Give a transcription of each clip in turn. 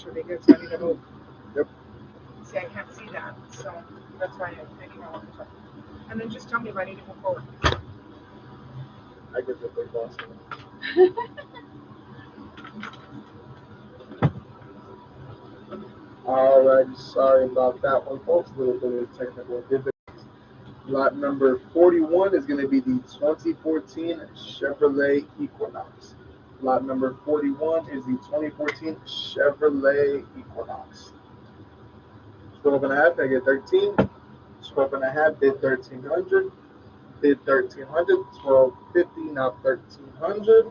sure they get, so I need to move. Yep. See, I can't see that, so that's why I came out. And then just tell me if I need to move forward. I get the big boss. Alrighty, sorry about that one, folks. A little bit of technical difficulty. Lot number 41 is going to be the 2014 Chevrolet Equinox. Lot number 41 is the 2014 Chevrolet Equinox. 12 and a half, I get 13. 12 and a half, bid 1300. Bid 1300, 1250, now 1300.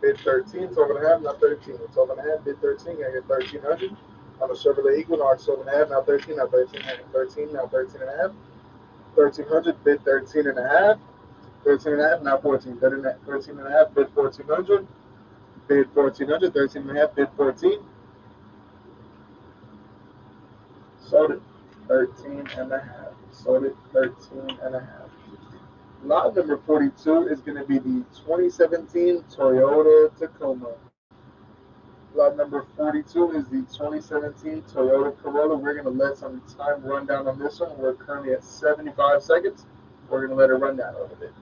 Bid 13, 12 and a half, now 13. 12 and a half, bid 13, I get 1300. On the Chevrolet Equinox, 12 and a half, now 13, now 13, now 13, now 13 and a half. 1300, bid 13 and a half. 13 and a half, now 14. 13 and a half, bid 1400. Bid 1400, 13 and a half, bid 14. Sold it 13 and a half. Sold it 13 and a half. Lot number 42 is going to be the 2017 Toyota Tacoma. Lot number 42 is the 2017 Toyota Corolla. We're going to let some time run down on this one. We're currently at 75 seconds. We're going to let it run down a little bit.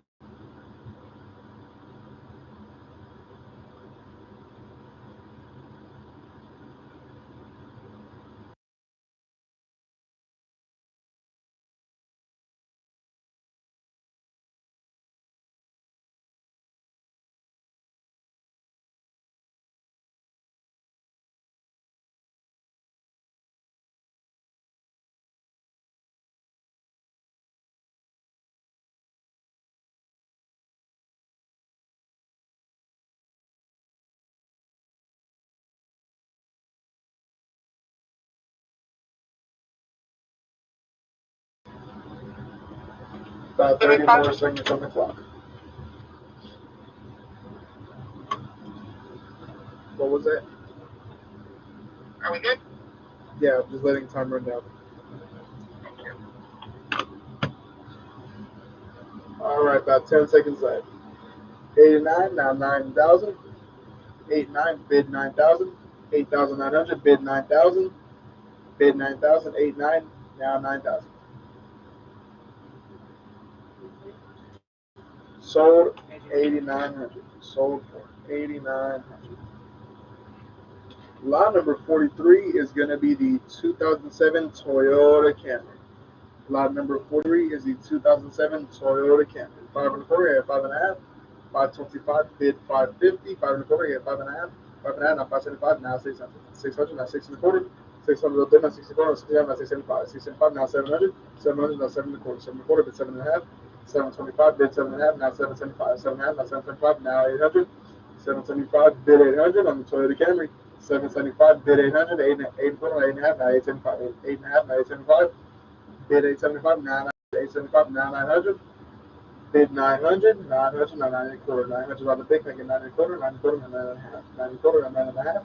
About 30 more seconds on the clock. What was that? Are we good? Yeah, just letting time run down. Thank you. All right, about 10 seconds left. 89, now 9,000. 89, bid 9,000. 8,900, bid 9,000. Bid 9,000, 89, now 9,000. Sold 8,900. Sold for 8,900. Lot number 43 is going to be the 2007 Toyota Camry. Lot number 43 is the 2007 Toyota Camry. 5 and a quarter, 5 and a half. 525, bid 550. 5 and a quarter, 5 and a half. 5 and a half, now 575, now 600. 600, now 6 and a quarter. 600, bid now 64, now 65, now 675. 675, now 700. 700, now 7 and a quarter. 7 and a quarter, bid 7 and a half. 725, bid 7 and a half, now 775. 7 and a half, now 775, now 800. 775, bid 800 on the Toyota Camry. 775, bid 800. 8 and a quarter, 8 and a half, now 875. 8 and a half, now 875. Bid 875, now 875, now 900. Bid 900, 900, now 9 and a quarter. 900 on the big, making 9 and a quarter, 9 and a quarter, now 9 and a half. 9 and a quarter, now 9 and a half.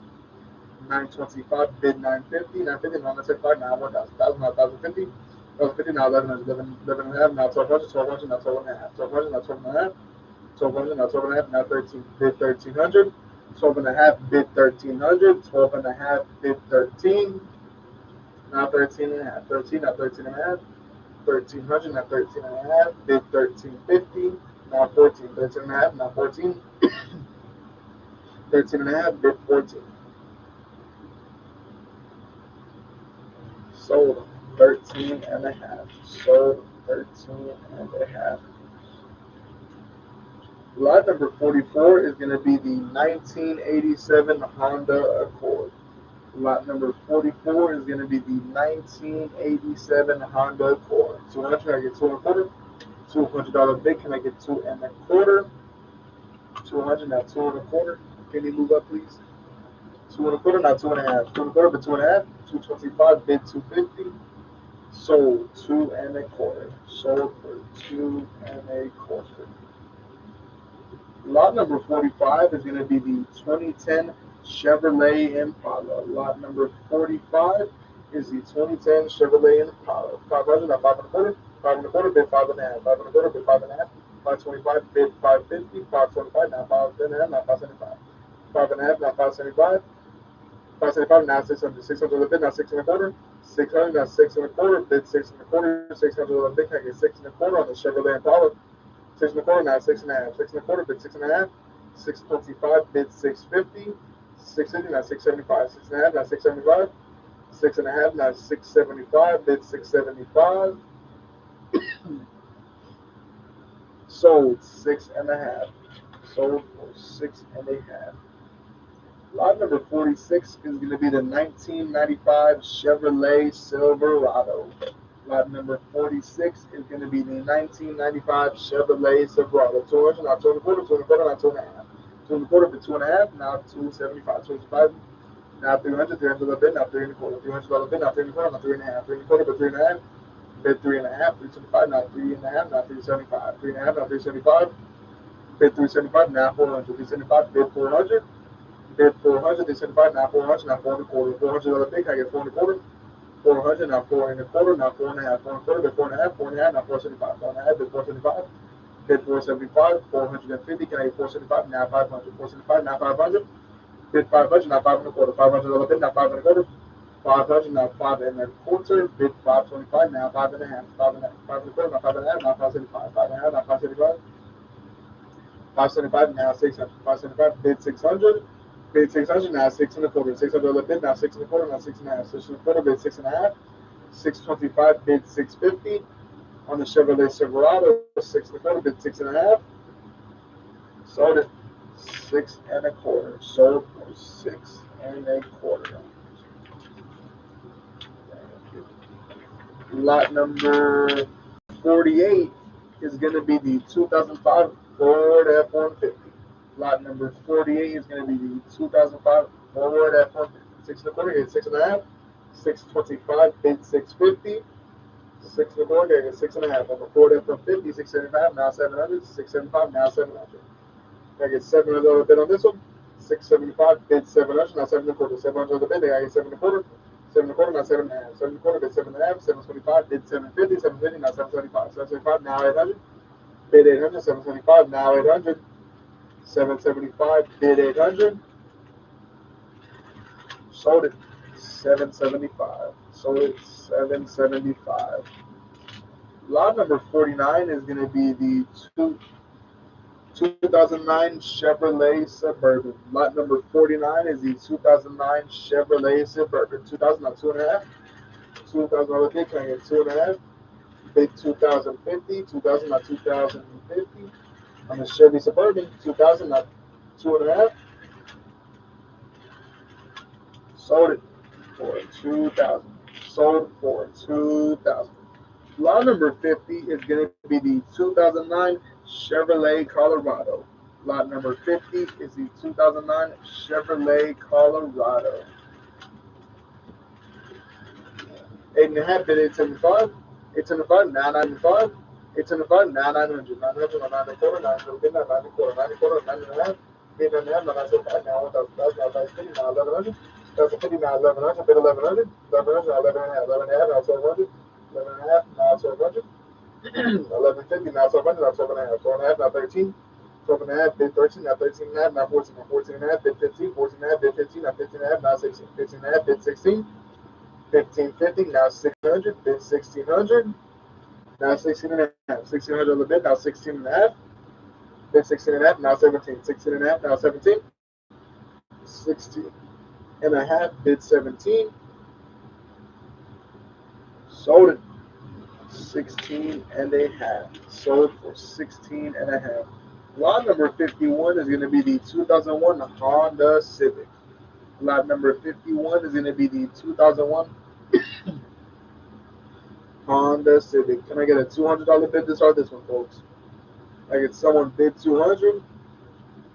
925, bid 950, 950, now 975, now 1,000. 1,000, now 1,050. 1,050, now 1,100, 11 and a half, now 1,200, 1,200, now 12 and a half. 1,200, now 12 and a half. 1,200, now 12 and a half, now 13, bid 1,300. 12 and a half, bid 1,300. 12 and a half, bid 13. Now 13 and a half. 13, now 13 and a half. 1,300, now 13 and a half. Bid 1,350. Now 14. 13 and a half, now 14. 13 and a half, bid 14. Sold 13 and a half. Sold 13 and a half. Lot number 44 is going to be the 1987 Honda Accord. Lot number 44 is going to be the 1987 Honda Accord. 200, I get 2 and a quarter. $200 bid, can I get 2 and a quarter? 200, now 2 and a quarter. Can you move up, please? 2 and a quarter, now 2 and a half. 2 and a quarter, but 2 and a half. 225, bid 250. Sold 2 and a quarter. Sold for 2 and a quarter. Lot number 45 is going to be the 2010 Chevrolet Impala. Lot number 45 is the 2010 Chevrolet Impala. 500, now 5 and a quarter. 5 and a quarter, bid 5 and a half. 5 and a quarter, bid 5 and a half. 525, bid 550. 525, now 5 and a half, now 575. 5 and a half, now 575. 575, now 600. 600 on the bid, now 6 and a quarter. 600, now 6 and a quarter. Bid 6 and a quarter. 600 on the bid, can I get 6 and a quarter on the Chevrolet Impala. 6 and a quarter, now 6 and a half. 6 and a quarter, bid 6 and a half. 625, bid 650. 650, now 675. 6 and a half, now 675. 6 and a half, now 675. Bid 675. Sold 6 and a half. Sold for 6 and a half. Lot number 46 is going to be the 1995 Chevrolet Silverado. Lot number 46 is going to be the 1995 Chevrolet Silverado. 200, now 2 and a quarter, 2 and a quarter, now 2 and a half. 2 and a quarter, but 2 and a half, now 275. 275, now 300, 300 a little bit, now 3 and a quarter. 300 a little bit, now 3 and a quarter, now 3 and a half. 3 and a quarter, but 3 and a half. Bid 3 and a half, 325, now 3 and a half, now 375. 3 and a half, now 375. Bid 375, now 400. 375, bid 400. Bid 400, 375, now 400, now 4 and a quarter. 400 other big, I get 4 and a quarter. 400, now 4 and a quarter, now 4 and a half. 4 and a quarter, bid 4 and a half, 4 and a half, now 475. 4 and a half, bid 475. Bid 475, 450, can I get 475, now 500. 475, now 500. Bid 500, now 5 and a quarter. 500 other bid, now 5 and a quarter. 500, now 5 and a quarter. Bid 525, now 5 and a half. 5 and a half, 5 and a quarter, now 5 and a half, now 575. 5 and a half, now 575. 575, now 600. 575, bid 600. Bid 600, now 6 and a quarter. 600 other bid, now 6 and a quarter, now 6 and a half. 6 and a quarter, bid 6 and a half. 625, bid 650. On the Chevrolet Silverado, 6 and a quarter, bid 6 and a half. Sold it 6 and a quarter. Sold for 6 and a quarter. Lot number 48 is going to be the 2005 Ford F-150. Lot number 48 is going to be the 2005 Ford F-150. 6 and a quarter, get 6 and a half. 625, bid 650. 6 and a quarter, get 6 and a half. On the Ford F-150, 675, now 700. 675, now 700. I get 700 bid on this one. 675, bid 700, now 7 and a quarter. 700 the bid, I get 7 and a quarter. 7 and a quarter, now 7 and a half. 7 and a quarter, bid 7 and a half. 725, bid 750. 750, now 775. 775, now 800. Bid 800. 775, now 800. 775, bid 800. Sold it 775. Sold it 775. Lot number 49 is going to be the 2009 Chevrolet Suburban. Lot number 49 is the 2009 Chevrolet Suburban. 2000, not 2 and a half. 2000 other bid, can I get 2 and a half? Bid 2050. 2000, not 2050. On the Chevy Suburban, 2000, not 2 and a half. Sold it for 2000. Sold for 2000. Lot number 50 is going to be the 2009 Chevrolet Colorado. Lot number 50 is the 2009 Chevrolet Colorado. 8 and a half, bid 875. 875, now 905. 875, now 900. 900, now 9 and a quarter. 9 and a bid, now 9 and a quarter. 9 and a quarter, 9 and a half. Bid 9 and a half, now 975. Now 1,000, now 950, now 1100. 1,050, now 1100. Bid 1100. 1100, now 11 and a half. 11 and a half, now 1200. 11 and a half, now 1200. 1150, now 1200, now 12 and a half. 12 and a half, now 13. 12 and a half, bid 13, now 13 and a half, now 14. Now 14 and a half, bid 15. 14 and a half, bid 15. Now 15 and a half, now 16. 15 and a half, bid 16. 1550, now 600, bid 1600. Now 16 and a half. 1600 on the bid, now 16 and a half. Bid 16 and a half, now 17. 16 and a half, now 17. 16 and a half, bid 17. Sold it 16 and a half. Sold for 16 and a half. Lot number 51 is going to be the 2001 Honda Civic. Lot number 51 is going to be the 2001 Honda Civic. Can I get a $200 bid to start this one, folks? I get someone bid 200.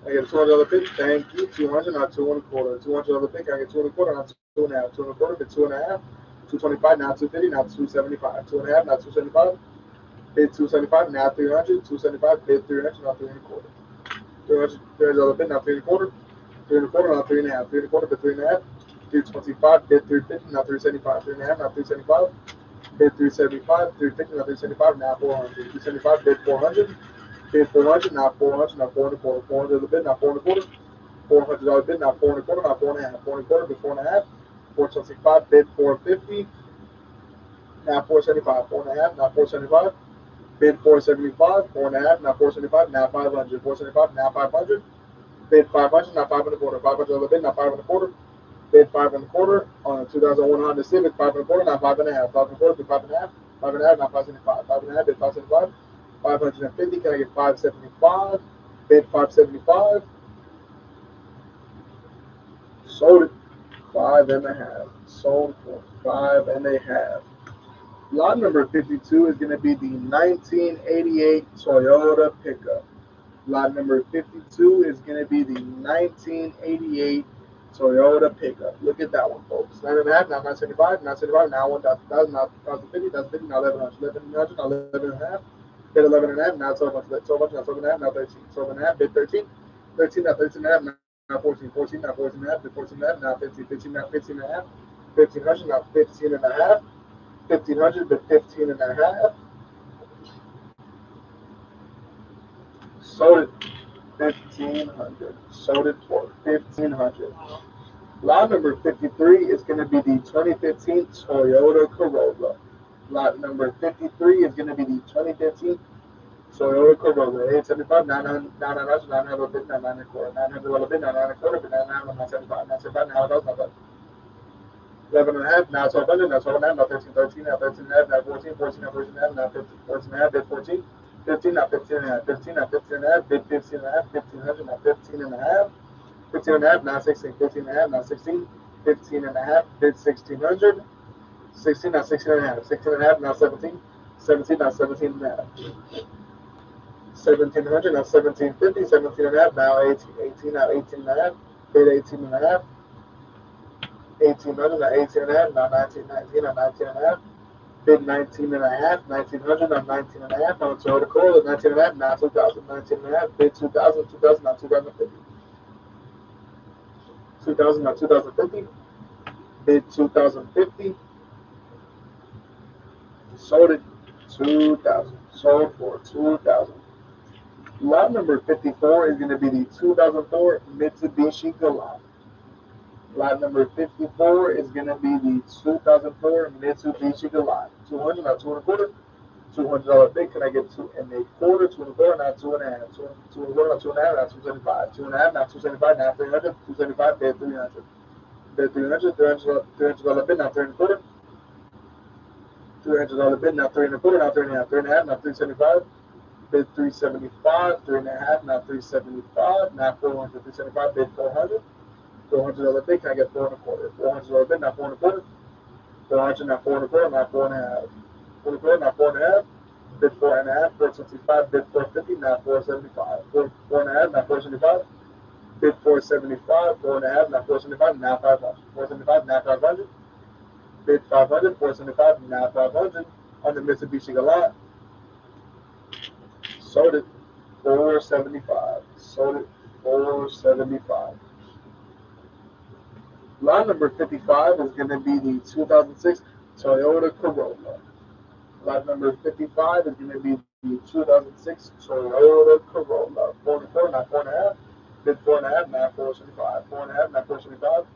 I get a $200 bid. Thank you. 200, not 2 and a quarter. $200 bid. I get 2 and a quarter, not 2 and a half. 2 and a quarter, bid 2 and a half. 225, now 250, now 275. 2 and a half, now 275. Bid 275, now 300. 275, bid 300, now 3 and a quarter. $300 bid, now 3 and a quarter. 3 and a quarter, now 3 and a half. 3 and a quarter, bid 3 and a half. 325, bid 350, now 375. 3 and a half, now 375. Bid 375, 350, now 375, now 400. 375, bid 400. Bid 400, now 400, now 4 and a quarter. 400 the bid, now 4 and a quarter. $400 bid, now 4 and a quarter, now 4 and a half, 4 and a quarter, bid 4 and a half, 425, bid 450, now 475, 4 and a half, now 475, bid 475, 4 and a half, now 475, now 500, 475, now 500, bid 500, now 5 and a quarter, $500 bid, now 5 and a quarter, bid 5 and a quarter on a 2001 Honda Civic, 5 and a quarter, now 5 and a half, 5 and a quarter, bid 5 and a half, 5 and a half, now 575, 5 and a half, bid 575, 550, can I get 575, bid 575, sold it, 5 and a half, sold for 5 and a half. Lot number 52 is going to be the 1988 Toyota pickup. Lot number 52 is going to be the 1988 Toyota pickup. Look at that one, folks. 9 and a half, now 975, 975, now 1,000, now 1,050, 1,050, now 1,100, 1,100, now 11 and a half, bid 11 and a half, now 1,200, 1,200, now 12 and a half, now 13, 12 and a half, bid 13, 13, now 13 and a half, now 14, 14, now 14 and a half, bid 14 and a half, now 15, 15, now 15 and a half, 1,500, now 15 and a half, 1,500, bid 15 and a half, sold it 1,500, sold it for 1,500. Lot number 53 is going to be the 2015 Toyota Corolla. Lot number 53 is going to be the 2015 Toyota Corolla. 875, 900, 900, 900, 900, 900, 900, 900, 975, 975, now 1,000, 11 and a half, now 1,200, now 12 and a half, now 13, 13, now 13 and a half, now 14, 14, now 14 and a half, now 15, 14 and a half, bid 14, 15, now 15 and a half, 15, now 15 and a half, bid 15 and a half, 1,500, now 15 and a half, 15 and a half, now 16, 15 and a half, now 16, 15 and a half, bid 1,600, 16, now 16 and a half, 16 and a half, now 17, 17, now 17 and a half, 1,700, now 1,750, 17 and a half, now 18, 18, now 18 and a half, bid 18 and a half, 1,800, now 18 and a half, now 19, 19, now 19 and a half, bid 19 and a half, 1,900, now 19 and a half, on Toyota Corolla, 19 and a half, now 2,000, 19 and a half, bid 2,000, 2,000, now 2,050, 2,000, now 2,050, bid 2,050, sold it 2,000, sold for 2,000. Lot number 54 is going to be the 2004 Mitsubishi Galant. Lot number 54 is going to be the 2004 Mitsubishi Galant. 200, not 2 and a quarter. $200 bid. Can I get 2 and a quarter? 2 and a quarter, not 2 and a half. 2 and a quarter, not 2 and a half, not 275. 2 and a half, not 275, now 300. 275, bid 300. Bid 300, $300 bid, now 3 and a quarter. $300 bid, now 3 and a quarter, now 3 and a half. 3 and a half, now 375. Bid 375, 3 and a half, now 375, now 400. 375, bid 400. $400 bid, can I get 4 and a quarter? $400 bid, now 4 and a quarter. 400, now 4 and a quarter, now 4 and a half. 4 and a quarter, now 4 and a half. Bid 4 and a half, 425, bid 450, now 475. 4 and a half, now 475. Bid 475, 4 and a half, now 475, now 500. 475, now 500. Bid 500, 475, now 500. On the Mitsubishi Galant, sold it 475. Sold it 475. Lot number 55 is going to be the 2006 Toyota Corolla. Lot number 55 is going to be the 2006 Toyota Corolla. 4 and a quarter, not 4 and a half. Bid 4 and a half, now 475. 4 and a half, now 475.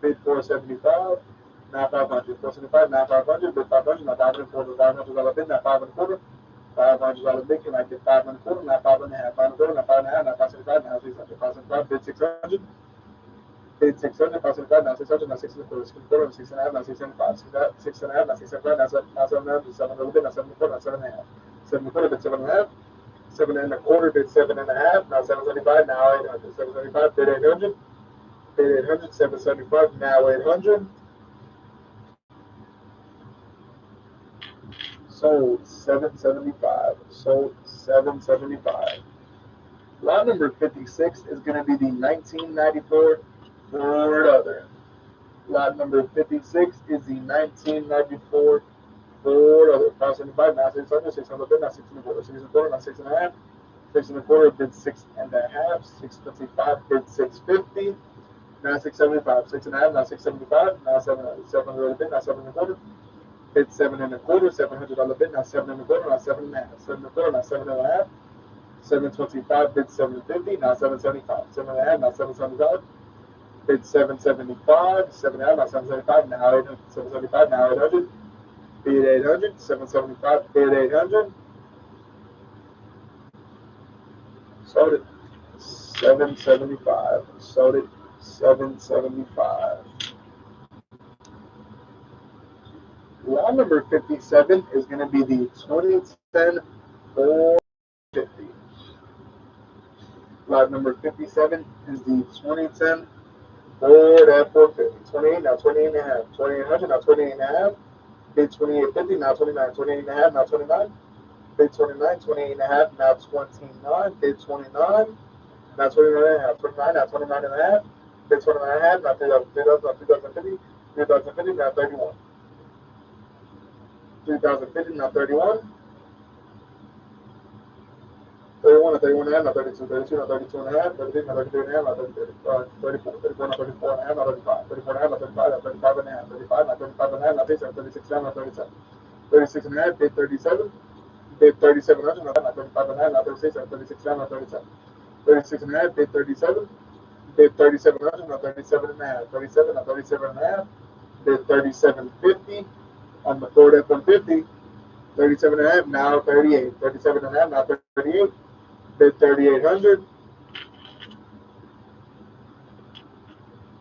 Bid 475, now 500. 475, now 500. Bid 500, now 500. $500 bid, now 5 and a quarter. $500 bid, can I get 5 and a quarter, now 5 and a half. 5 and a quarter, now 5 and a half, now 575, now 600. 575, bid 600. Bid 600, 575, now 600, now 6 and a quarter. 6 and a quarter, 6 and a half, now 675. 6 and a half, now 675, now 700. 700 bid, now 7 and a quarter, now 7 and a half. 7 and a quarter, bid 7 and a half. 7 and a quarter, bid 7 and a half, now 775, now 800. 775, bid 800. Bid 800, 775, now 800. Sold 775. Sold 775. Lot number 56 is going to be the 1994 Ford Other. Lot number 56 is the 1994 Ford Other. 575, now 600, 600 bid, now 6 and a quarter. 6 and a quarter, now 6 and a half. 6 and a quarter, bid 6 and a half. 625, bid 650. Now 675. 6 and a half, now 675. Now 700. 700 bid, now 7 and a quarter. Bid 7 and a quarter. $700 bid, now 7 and a quarter, now 7 and a half. 7 and a quarter, now 7 and a half. 725, bid 750, now 775. 7.5, now 775. Bid 775, 7.5, now 775, now 800. 775, now 800. Bid 800, 775, bid 800. Sold it. 775. Sold it. 775. Law number 57 is going to be the 2010 450. Lot number 57 is the 2010 Ford F450. 28, now 28 and a half. 2800, now 28 and a half. Bid 2850, now 29. 28 and a half, now 29. Bid 29, 28 and a half, now 29. Bid 29, now 29 and a half. 29, now 29 and a half. Bid 29 and a half, now 2050. 2050, now 31. 2050, now 31. 31 and 31 and a half, not 32, 32, not 32 and a half, 33, not 33 and a half, not 33, 34, 34, not 34 and a half, not 35, 34 and a half, not 35, not 35 and a half, 35, not 35 and a half, not 37, 36 and a half, not 37, 36 and a half, bid 37, bid 3700, not 35 and a half, not 36, not 36 and a half, not 37, 36 and a half, bid 37, bid 3700, not 37 and a half, 37, not 37 and a half, bid 3750 on the Ford F-150, 37 and a half, now 38, 37 and a half, now 38. Bid 3,800,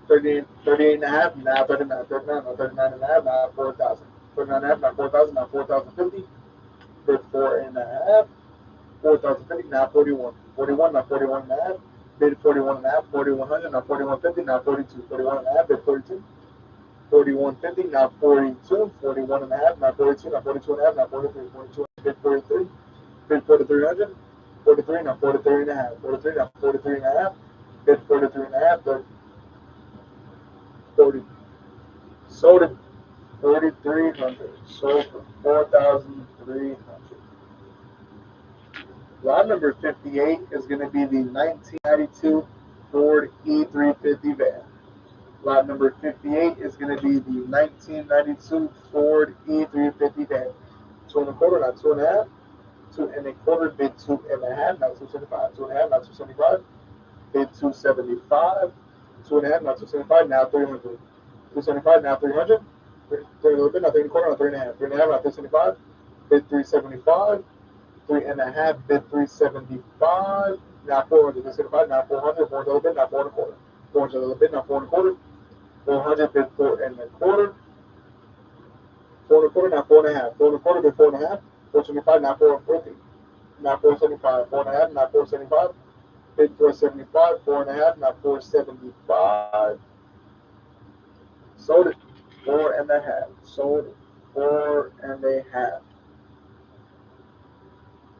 38 and a half, now 39, 39, now 39 and a half, now 4,000. 39 and a half, now 4,000, now 4,050. Bid 4 and a half, 4,050, now 41. 41, now 41 and a half. Bid 41 and a half, 4,100, now 4,150, now 42. 41 and a half, bid 42. 4,150, now 42. 41 and a half, now 42, now 42 and a half, now 43. 42, bid 43. Bid 4,300. 43, now 43 and a half. 43, now 43 and a half. Bid 43 and a half. 40. Sold it 4,300. Sold for 4,300. Lot number 58 is going to be the 1992 Ford E350 van. Lot number 58 is going to be the 1992 Ford E350 van. 2.25, not 2.5. 2.25, bid 2.5, not 275. 2.5, not 275. Bid 275. 2.5, not 275, now 300. 275, now 300. 3 a little bit, now 3.25, now 3.5. 3.5, now 375. Bid 375. 3.5, bid 375. Now 400. 375, now 400. 400 a little bit, now 4.25. 400 a little bit, now 4.25. 400, bid 4.25. 4.25, now 4.5. 4.25, bid 4.5. 475, now 450. Now 475. 4.5, now 475. Bid 475. 4.5, now 475. Sold it 4.5. Sold it 4.5.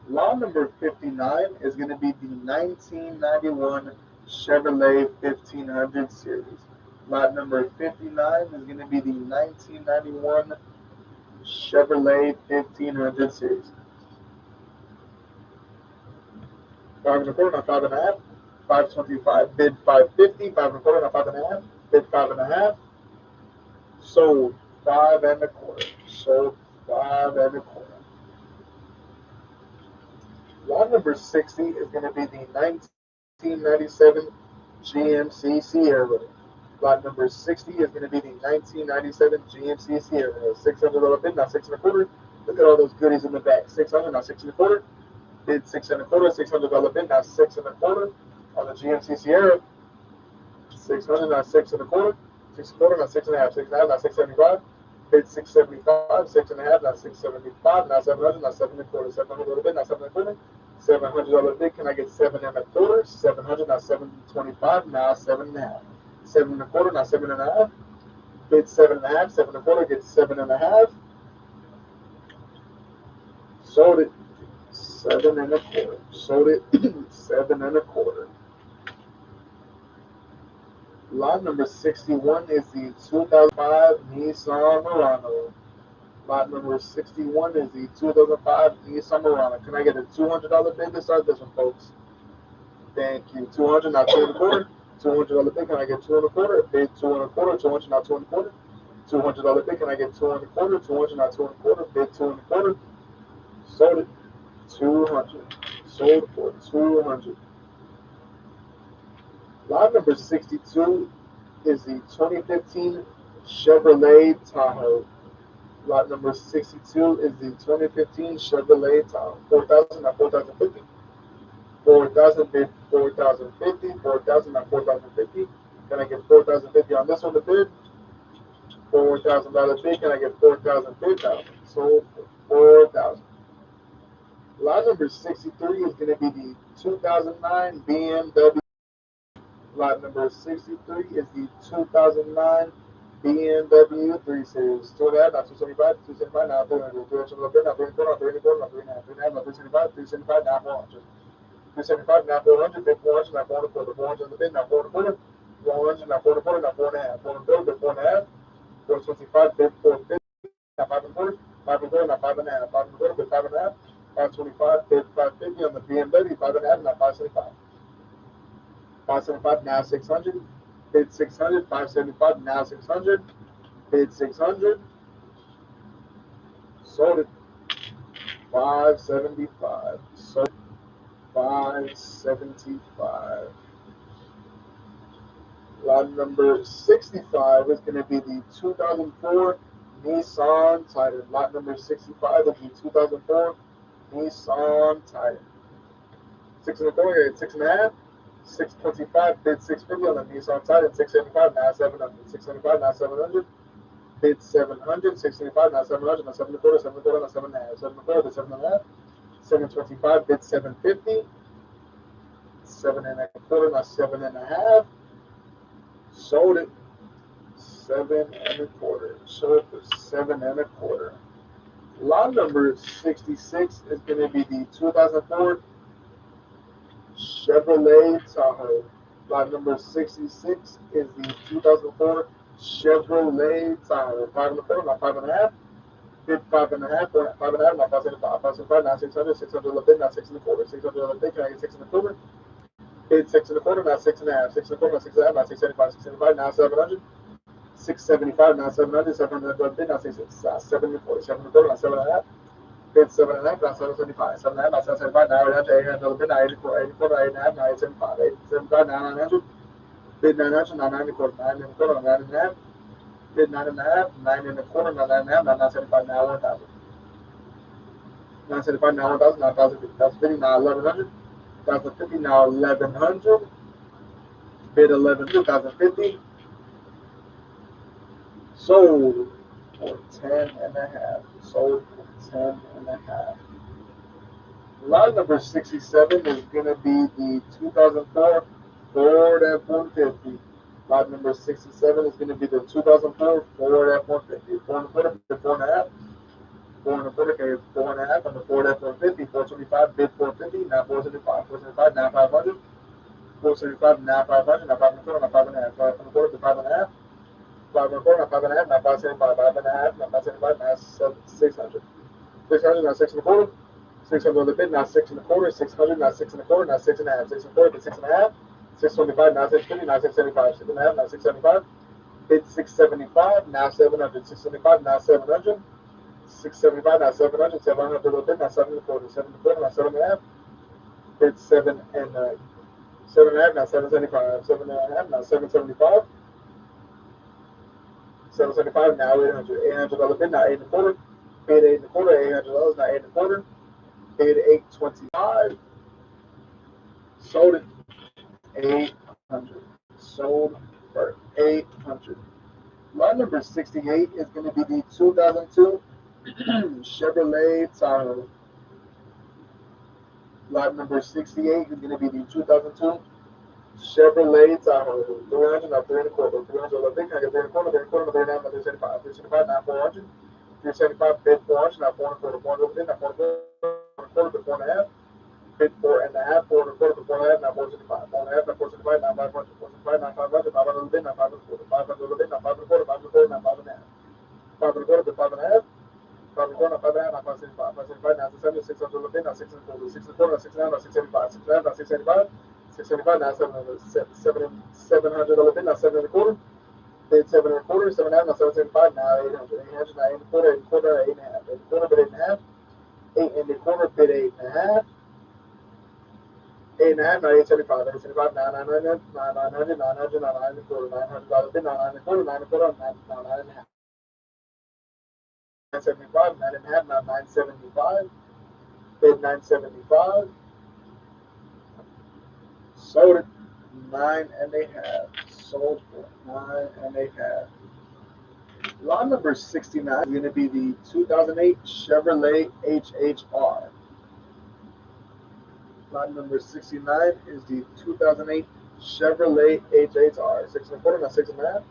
Law number 59 is going to be the 1991 Chevrolet 1500 series. Lot number 59 is going to be the 1991 Chevrolet 1500 series. 5.25, not 5.5. 525, bid 550. 5.25, not 5.5. Bid 5.5. Sold 5.25. Sold 5.25. Lot number 60 is going to be the 1997 GMC Sierra. Lot number 60 is going to be the 1997 GMC Sierra. $600 bid, now 6.25. Look at all those goodies in the back. 600, now 6.25. Bid 6.25. $600 bid, now 6.25. On the GMC Sierra. 600, now 6.25. 6.25, now 6.5. 6.5, now 675. Bid 675. 6.5, now 675. Now 700, now 7.25. $700 bid, now 7.25. $700 bid, can I get 7.25? 700, now 725. Now 7.5. 7.25, now 7.5. Bid 7.5. 7.25, get 7.5. Sold it 7.25. Sold it 7.25. Lot number 61 is the 2005 Nissan Murano. Lot number 61 is the 2005 Nissan Murano. Can I get a $200 bid to start this one, folks? Thank you. 200, not 2.25. $200 bid, can I get 2.25? Bid 2.25. 200, not 2.25. $200 bid, can I get 2.25? 200, not 2.25. Bid 2.25. Sold it 200. sold for 200. Lot number 62 is the 2015 Chevrolet Tahoe. Lot number 62 is the 2015 Chevrolet Tahoe. 4,000 at 4,050. 4,000 bid 4,050. 4,000 at 4,050. Can I get 4,050 on this one to bid? $4,000 bid. Can I get 4,000 bid? Sold for 4,000. Lot number 63 is going to be the 2009 BMW. Lot number 63 is the 2009 BMW 3 Series. 2.5, not 275, 275, now 300. 300, now 300, now 300, now 300, now 300, now 375, 375, now 400. 375, now 400, bid 400, now 400, 400 on the bid, now 400, 400, now 400, now 4.5, 400, bid 4.5, 425, bid 450, now 500, 500, now 5.5, 500, bid 5.5, 525, bid 550 on the BMW, 5.5, now 575. 575 now 600, bid 600, 575 now 600, bid 600, sold it 575, sold 575. Lot number 65 is going to be the 2004 Nissan Titan. Lot number 65 is the 2004 Nissan Titan. 6.25, 6.5. 625, bid 650 on the Nissan Titan, 675, now 700, 675, now 700, bid 700, 675, now 700, now 7.25, 7.25, now 7.5, 7.25, bid 7.5, 725, bid 750, 7.25, now 7.5, sold it, 7.25, sold for 7.25. Lot number 66 is going to be the 2004 Chevrolet Tahoe. Lot number 66 is the 2004 Chevrolet Tahoe. 5.25, not 5.5. Bid 5.5, 5.5, not 5.75. 5.75, not 600. 600 on the bid, not 6.25. 600 on the bid, can I get 6.25? Bid 6.25, not 6.5. 6.25, not 6.5, not 675. 675, now 700. 675, now 700. 700 on the bid, not 6.75. 7.25. 7.25, not 7.5. Bid 7.5, now 775. 7.5, now 775, now 800. 800 on the bid, now 84. 84, now 8.5, now 875. 875, now 900. Bid 900, now 9.25. 9.25, now 9.5. Bid 9.5, 9.25, now 9.5, now 975, now 1,000. 975, now 1,000, now 1,050. 1,050, now 1,100. 1,050, now 1,100. Bid 1,100, 1,050. Sold for 10.5. Sold for 10.5. Lot number 67 is going to be the 2004 Ford F-150. Lot number 67 is going to be the 2004 Ford F-150. 4.25, bid 4.5. 4.25, okay, 4.5 on the Ford F-150. 425, bid 450, now 475. 475, now 500. 475, now 500, now 5.25, now 5.5. 5.25, bid 5.5. 5.25, now 5.5, now 575. 5.5, now 575, now 600. 600, now 6.25. 600 on the bid, now 6.25, 600, now 6.25, now 6.5, 6.25, bid 6.5, 625, now 650, now 675, 6.5, now 675, bid 675, now 700, 675, now 700, 675, now 700, 700 on the bid, now 7.25, 7.25, now 7.5, bid 7.5, now 775, 7.5, now 775, 775, now 800, 800 on the bid, now 8.25, bid 8.25, $800, now 8.25, bid 825, sold it 800, sold for 800. Lot number 68 is going to be the 2002 Chevrolet Tahoe. Lot number 68 is going to be the 2002 Chevrolet Tahoe. 300, now 3.25. 300, I think I get 3.25, 3.25, 3.5, now 375. 375, now 400. 375, bid 400, now 4.25. 400, now 4.25, bid 4.5. Bid 4.5, 4.25, 4.5, now 475. 4.5, now 475, now 500. 475, now 500. 500 bid, now 500. 500 bid, now 500. 500, now 5.5. 500 bid 5.5. 500, now 5.5, now 575. 575, now 600. 600 bid, now 640. 640, now 6.5, now 675. 6.5, now 675. 675, now 700. 700 bid, now 7.25. Bid 7.25. 7.5, now 775. Now 800. 800, now 8.25. 8.25, 8.5. 8.25, bid 8.5. 8.25, bid 8.5. Eight and a half, now 875, 875, now 900, now 900, 900, now 9 and a quarter, $900 bid, now 9 and a quarter, 9 and a quarter, now 9 and a half, 975, 9 and a half, now 975, bid 975, sold it, 9 and a half, sold for 9 and a half. Lot number 69 is going to be the 2008 Chevrolet HHR. Lot number 69 is the 2008 Chevrolet HHR. 6 and a quarter, now 6 and a half.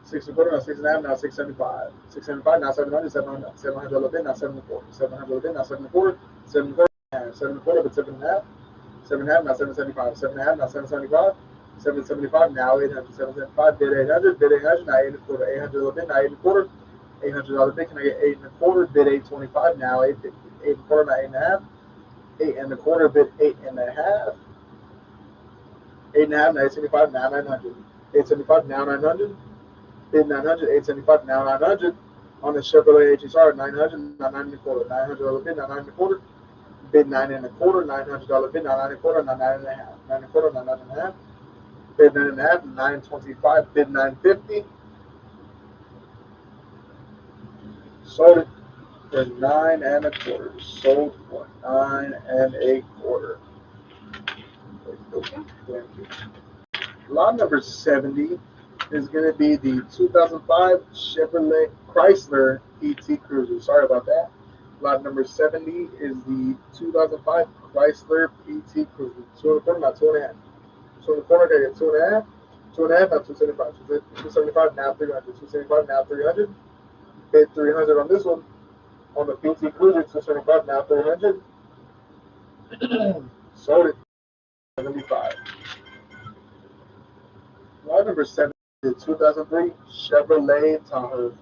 6 and a quarter, now 6 and a half, now 675. 675, now 700, 700, $700 bid, now 7 and a quarter. $700 bid, now 7 and a quarter. 7 and a quarter, 7 and a quarter, but 7 and a half. 7 and a half, now 775. 7 and a half, now 775. 775, now 800. 775, bid 800, bid 800, now 8 and a quarter. $800 bid, now 8 and a quarter. $800 bid, can I get 8 and a quarter? Bid 825, now 850. 8 and a quarter, now 8 and a half. 8 and a quarter, bid 8 and a half. 8 and a half, now 875, now 900. 875, now 900. Bid 900, 875, now 900. On the Chevrolet HHR, 900, now 9 and a quarter. $900 bid, now 9 and a quarter. Bid 9 and a quarter, $900 bid, now 9 and a quarter, now 9 and a half. 9 and a quarter, now 9 and a half. Bid 9 and a half, 925, bid 950. Sold it for 9 and a quarter. Sold for 9 and a quarter. Thank you. Lot number 70 is going to be the 2005 Chevrolet Chrysler PT Cruiser. Sorry about that. Lot number 70 is the 2005 Chrysler PT Cruiser. 2 and a quarter, not 2 and a half. 2 and a quarter, I get 2 and a half. 2 and a half, now 275. 275, now 300. 275, now 300. Bid 300 on this one. On the PT Cruiser, 275, now 300. Sold it. 75. Lot number 70 is the 2003 Chevrolet Tahoe.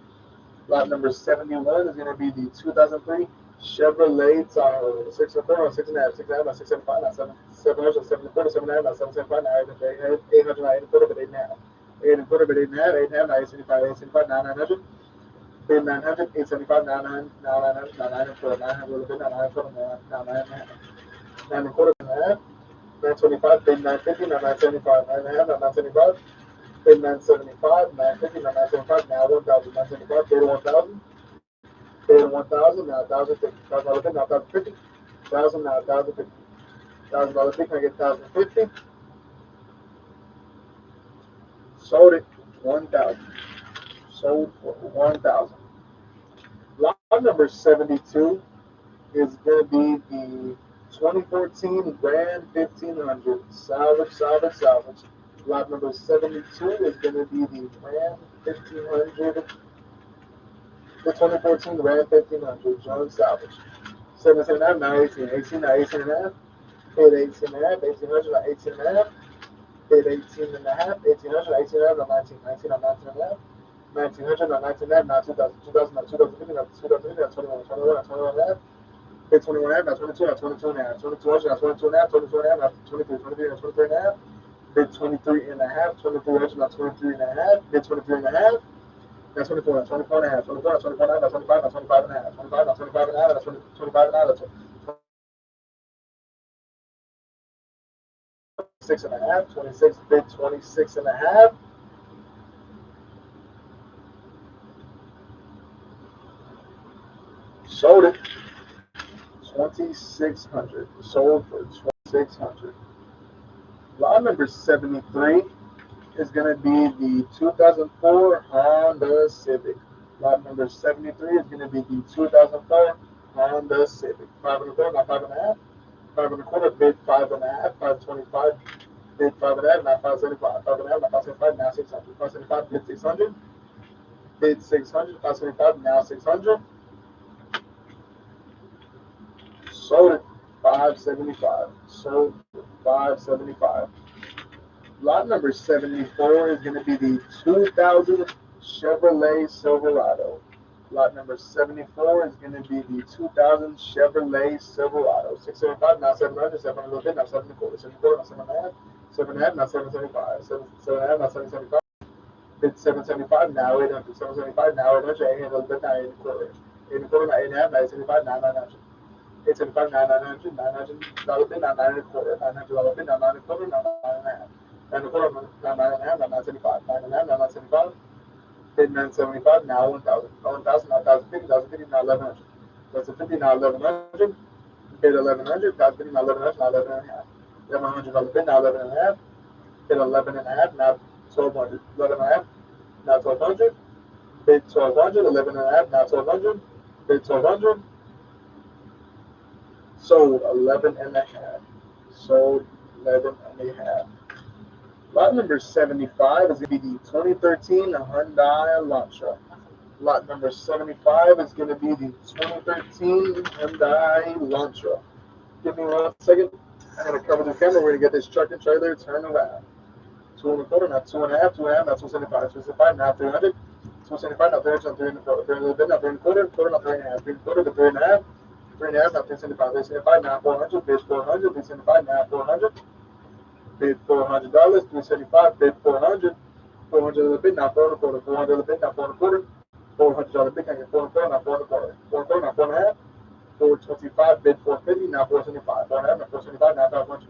Lot number 71 is going to be the 2003 Chevrolet Tahoe. 6 and 4, 6 and a half, 6 and a half, 675, now 700, 7 and a quarter, 7 and a half, now 775, now 800, now 8 and a quarter, but 8 and a half. 8 and a quarter, but 8 and a half, 8 and a half, now 875, 875, now 900. Bid 900, 875, now 900, now 900, now 9 and a quarter, 900, bid now 9 and a quarter, now 9 and a half. 9 and a quarter, 9 and a half. 925, bid 950, now 975, 9 and a half, now 975. Bid 975, 950, now 975, now 1,000, 975, bid 1,000. Bid 1,000, now 1,050. $1,000 bid, now 1,050. 1,000, now 1,050. $1,000 bid, can I get 1,050? Sold it, 1,000. Sold for 1,000. Lot number 72 is going to be the 2014 Ram 1500. Salvage. Lot number 72 is going to be the Ram 1500. The 2014 Ram 1500. John Salvage. 17 and a half, now 18. 18, now 18 and a half. Bid 18 and a half. 1800, now 18 and a half. Bid 18 and a half. 1800, now 18 and a half, now 19. 19, now 19 and a half. 1900, now 19 and a half, now 2000. 2000, now 2050, now 2050, now 21. 21, now 21 and a half. Bid 21 and a half, now 22, now 22 and a half. 2200, now 22 and a half. 22 and a half, now 23. 23, now 23 and a half. Bid 23 and a half. 2300, now 23 and a half. Bid 23 and a half. Now 24, now 24 and a half. 24, now 24 and a half, now 25, now 25 and a half. 25, now 25 and a half, now 25 and a half. 26 and a half. 26, bid 26 and a half. Sold it. 2,600. Sold for 2,600. Lot number 73 is going to be the 2004 Honda Civic. Lot number 73 is going to be the 2004 Honda Civic. 5 and a quarter, not 5 and a half. 5 and a quarter, bid 5 and a half. 525, bid 5 and a half, now 575. 5 and a half, now 575, now 600. 575, bid 600. Bid 600. 575, now 600. Sold it 575. Sold for 575. Lot number 74 is going to be the 2000 Chevrolet Silverado. Lot number 74 is going to be the 2000 Chevrolet Silverado. 675, now 700, 700 bid, now 7 and a quarter, 7 and a quarter, now 7 and a half, 7 and a half, now 775, 7 and a half, now 775. Bid 775, now 800, 775, now 800, 800 bid, now 8 and a quarter, 8 and a quarter, now 8 and a half, now 875, now 900. $875, now $900 bid, now 9 and a quarter, $900 bid, now 9 and a quarter, now 9 and a half. 9 and a quarter, now 9 and a half, now 975, 9 and a half, now 975, bid 975, now 1,000, 1,000, now 1,050, 1,050, now 1,100. 1,050, now 1,100, bid 1,100, 1,050, now 1,100, now 11 and a half. $1,100 bid, now 11 and a half, bid 11 and a half, now 1,200, 11 and a half, now 1,200, bid 1,200, 11 and a half, now 1,200, bid 1,200, sold 11 and a half, sold 11 and a half. Lot number 75 is going to be the 2013 Hyundai Elantra. Lot number 75 is going to be the 2013 Hyundai Elantra. Give me 1 second. I'm going to cover the camera. We're going to get this truck and trailer turned around. 2 and a quarter, not 2 and a half, 2 and a half, not 275, 275, now 300, 275, now 300, now 3 and a quarter, 3 and a bit, now 3 and a quarter, quarter, now 3 and a half, 3 and a quarter, to 3 and a half, 3 and a half, now 375, 375, now 400, bid 400, 375, now 400, bid $400, 375, bid 400, 400 a bit, now 4 and a quarter, 400 a bit, now 4 and a quarter, $400 bid, can I get 4 and a quarter, now 4 and a quarter, 4 and a quarter, now 4 and a half, 425, bid 450, now 475, 4 and a half, now 475, now 500.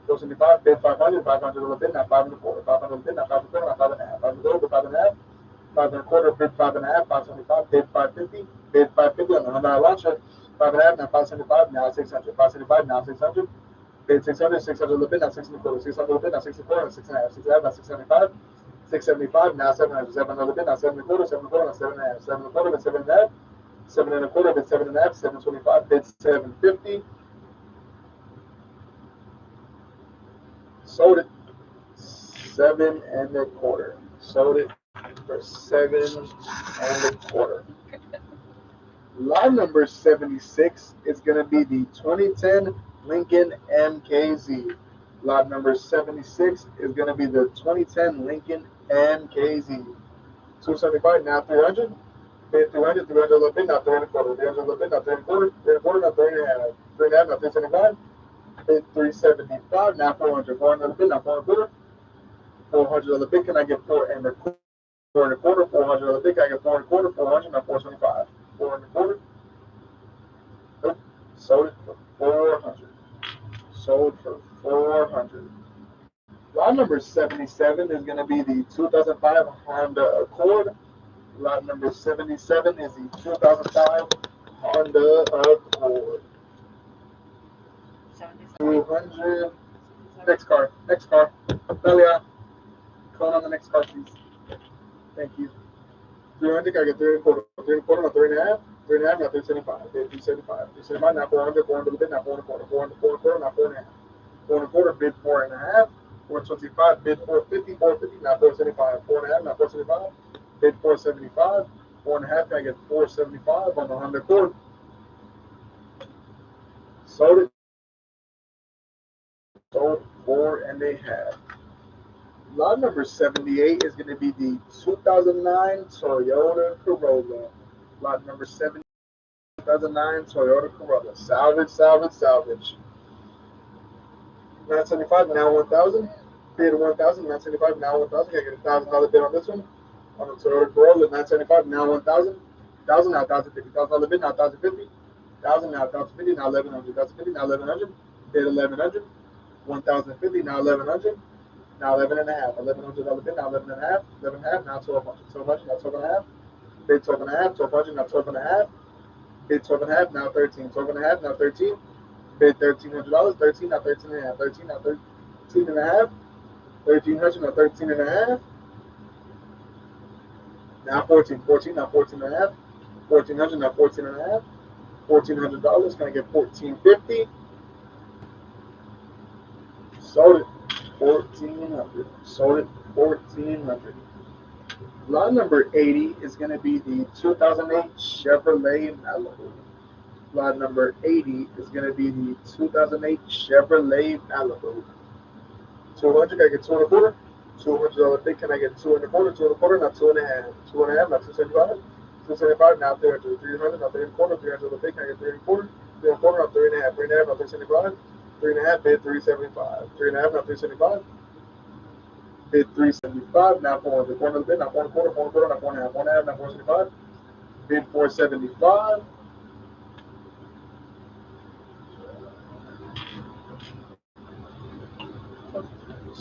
475, bid 500, 500 a bid, now 5 and a quarter, 500 a bid, now 5 and a quarter, now 5 and a half, 5 and a quarter, 5 and a half, 5 and a quarter, bid 5 and a half, 575, bid 550, bid 550 on the Hyundai Elantra, 5 and a half, now 575, now 600, 575, now 600, bid 600, 600 a bid, now 6 and a quarter, 600 a bid, now 6 and a quarter, now 6 and a half, 6 and a half, now 675, 675, now 700, 700 a bid, now 7 and a quarter, 7 and a quarter, now 7 and a half, 7 and a quarter, bid 7 and a half, 7 and a quarter, bid 7 and a half, 725, bid 750, sold it 7 and a quarter. Sold it for 7 and a quarter. Lot number 76 is going to be the 2010 Lincoln MKZ. Lot number 76 is going to be the 2010 Lincoln MKZ. 275, now 300. Bid 300, 300 a little bit, now 3 and a quarter. 300 a little bit, now 3 and a quarter. 3 and a quarter, now 3 and a half. 3 and a half, now 375. Bid 375, now 400. 400 a bit, now 4 and a quarter. 400 a bit, can I get 4 and a quarter? 4 and a quarter, 400 a bit, can I get 4 and a quarter? 400, now 425. 4 and a quarter. Nope. Sold it for 400. Sold for 400. Lot number 77 is going to be the 2005 Honda Accord. Lot number 77 is the 2005 Honda Accord. 200. Next car. Next car. Delia. Call on the next car, please. Thank you. 300, I get 3 and a quarter. 3 and a quarter, now 3 and a half. 3 and a half, now 375. 375. 375, now 400. 400 a bit, now 4 and a quarter. 400, 4 and a quarter, now 4 and a half. 4 and a quarter, bid 4 and a half. 425, bid 450. 450, now 475. 4 and a half, now 475. Bid 475. 4 and a half, I get 475 on the Honda Accord. Sold it. Sold 4 and a half. Lot number 78 is going to be the 2009 Toyota Corolla. Lot number 70, 2009 Toyota Corolla. Salvage, salvage, salvage. 975, now 1,000. Bid 1,000, 975, now 1,000. Can I get a $1,000 bid on this one? On the Toyota Corolla, 975, now 1,000. 1,000, now 1,050. $1,000 bid, now 1,050. 1,000, now 1,050, now 1,100. 1,050, now 1,100. Bid 1,100. 1,050, now 1,100. Now 11 and a half. $1,100 bid, now 11 and a half. 11 and a half, now 1,200. 1,200, now 12 and a half. Bid 12 and a half. 1,200, now 12 and a half. Bid 12 and a half, now 13. 12 and a half, now 13. Bid $1,300. 13, now 13 and a half. 13, now 13 and a half. 1,300, now 13 and a half. Now 14. 14, now 14 and a half. 1,400, now 14 and a half. $1,400. Can I get $1,450? Sold it. 1,400. Sold it. 1,400. Lot number 80 is going to be the 2008 Chevrolet Malibu. Lot number 80 is going to be the 2008 Chevrolet Malibu. 200, can I get 2 and a quarter? $200 bid, can I get 2 and a quarter? 2 and a quarter, not 2 and a half. 2 and a half, not 275. 275, now 300. 300, now 3 and a quarter. 300 bid, can I get 3 and a quarter? 3 and a quarter, now 3 and a half. 3 and a half, now 375. 3 and a half, bid 375. 3 and a half, now 375. Bid 375, now 400. 400 bid, now 4 and a quarter. 4 and a quarter, now 4 and a half. 4 and a half, now 475. Bid 475.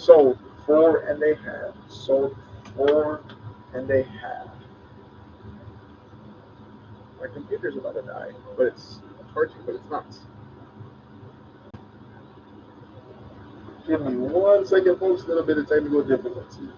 Sold 4.5. Sold 4.5. My computer's about to die, but it's charging, but it's not. Give me 1 second, folks. A little bit of technical difficulty.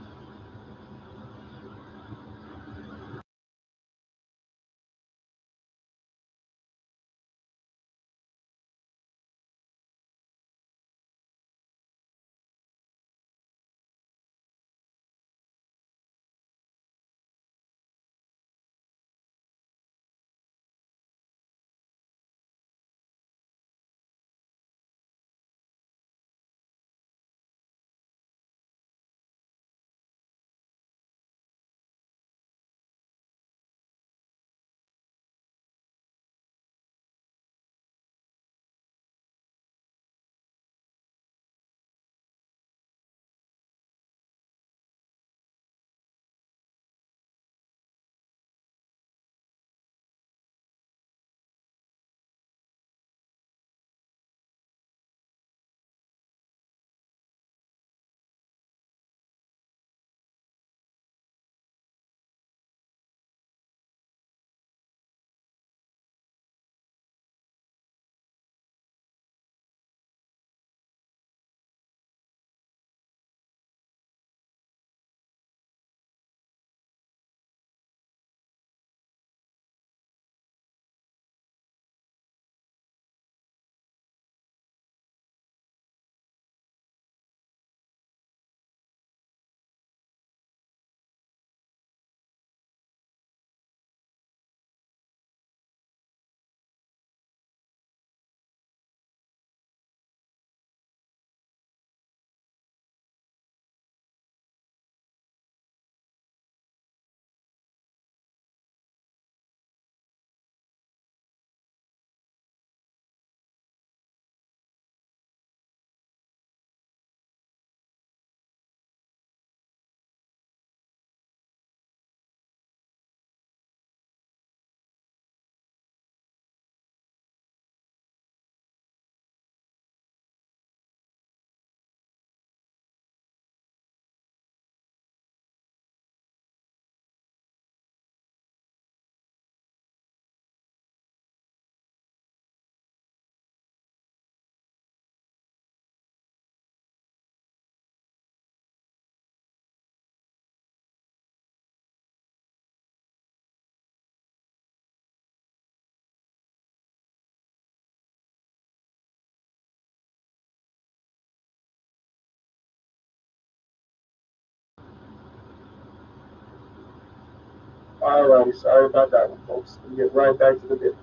Alrighty, sorry about that one, folks. We'll get right back to the bid.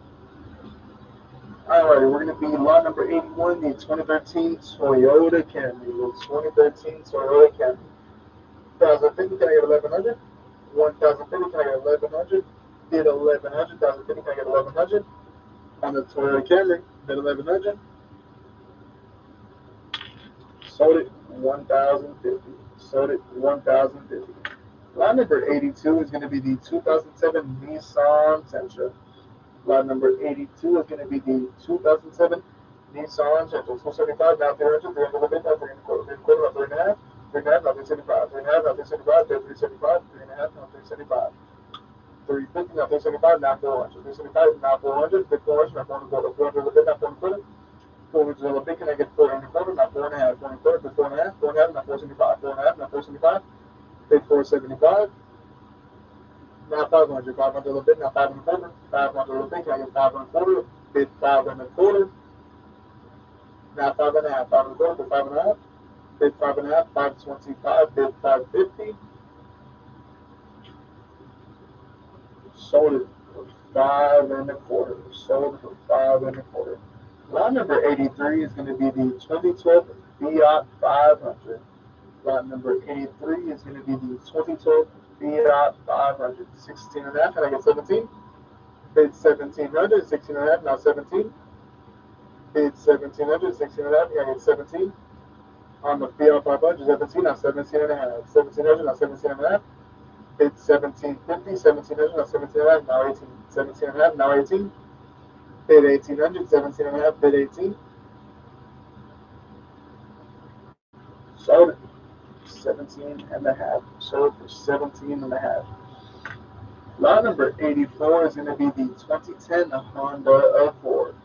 Alrighty, we're going to be lot number 81, the 2013 Toyota Camry. The 2013 Toyota Camry. 1,050, can I get 1,100? 1,050, can I get 1,100? Bid 1,100, 1,050, can I get 1,100? On the Toyota Camry, bid 1,100. Sold it 1,050. Sold it 1,050. Lot number 82 is going to be the 2007 Nissan Sentra. Lot number 82 is going to be the 2007 Nissan Sentra. 475, now 300, 300 a bit, now 3 and a quarter, 3 and a quarter, now 3 and a half, 3 and a half, now 375, 3 and a half, now 375, 375, 3 and a half, now 375. 350, now 375, now 400, 375, now 400, bid 400, now 4 and a quarter, 400 a bit, now 4 and a quarter. 400 a bit, can I get 4 and a quarter, now 4 and a half, 4 and a quarter, bid 4 and a half, 4 and a half, now 475, 4 and a half, now 475, bid 475. Now 500, 500 a little bit, now 5 and a quarter, 500 a little bit, can I get 5 and a quarter, bid 5 and a quarter, now 5 and a half, 5 and a quarter, bid 5 and a half, bid 5 and a half, 525, bid 550, sold it for 5 and a quarter, sold it for 5 and a quarter. Lot number 83 is going to be the 2012 Fiat 500. Lot number 83 is going to be the 2012 Fiat 500. 16 and a half, can I get 17? Bid 1700, 16 and a half, now 17. Bid 1700, 16 and a half, can I get 17? On the Fiat 500, 17, now 17 and a half. 1700, now 17 and a half. Bid 1750, 1700, now 17 and a half, now 18. 17 and a half, now 18. Bid 1800, 17 and a half, bid 18. Sold it 17 and a half. Sold for 17 and a half. Lot number 84 is going to be the 2010 Honda Accord.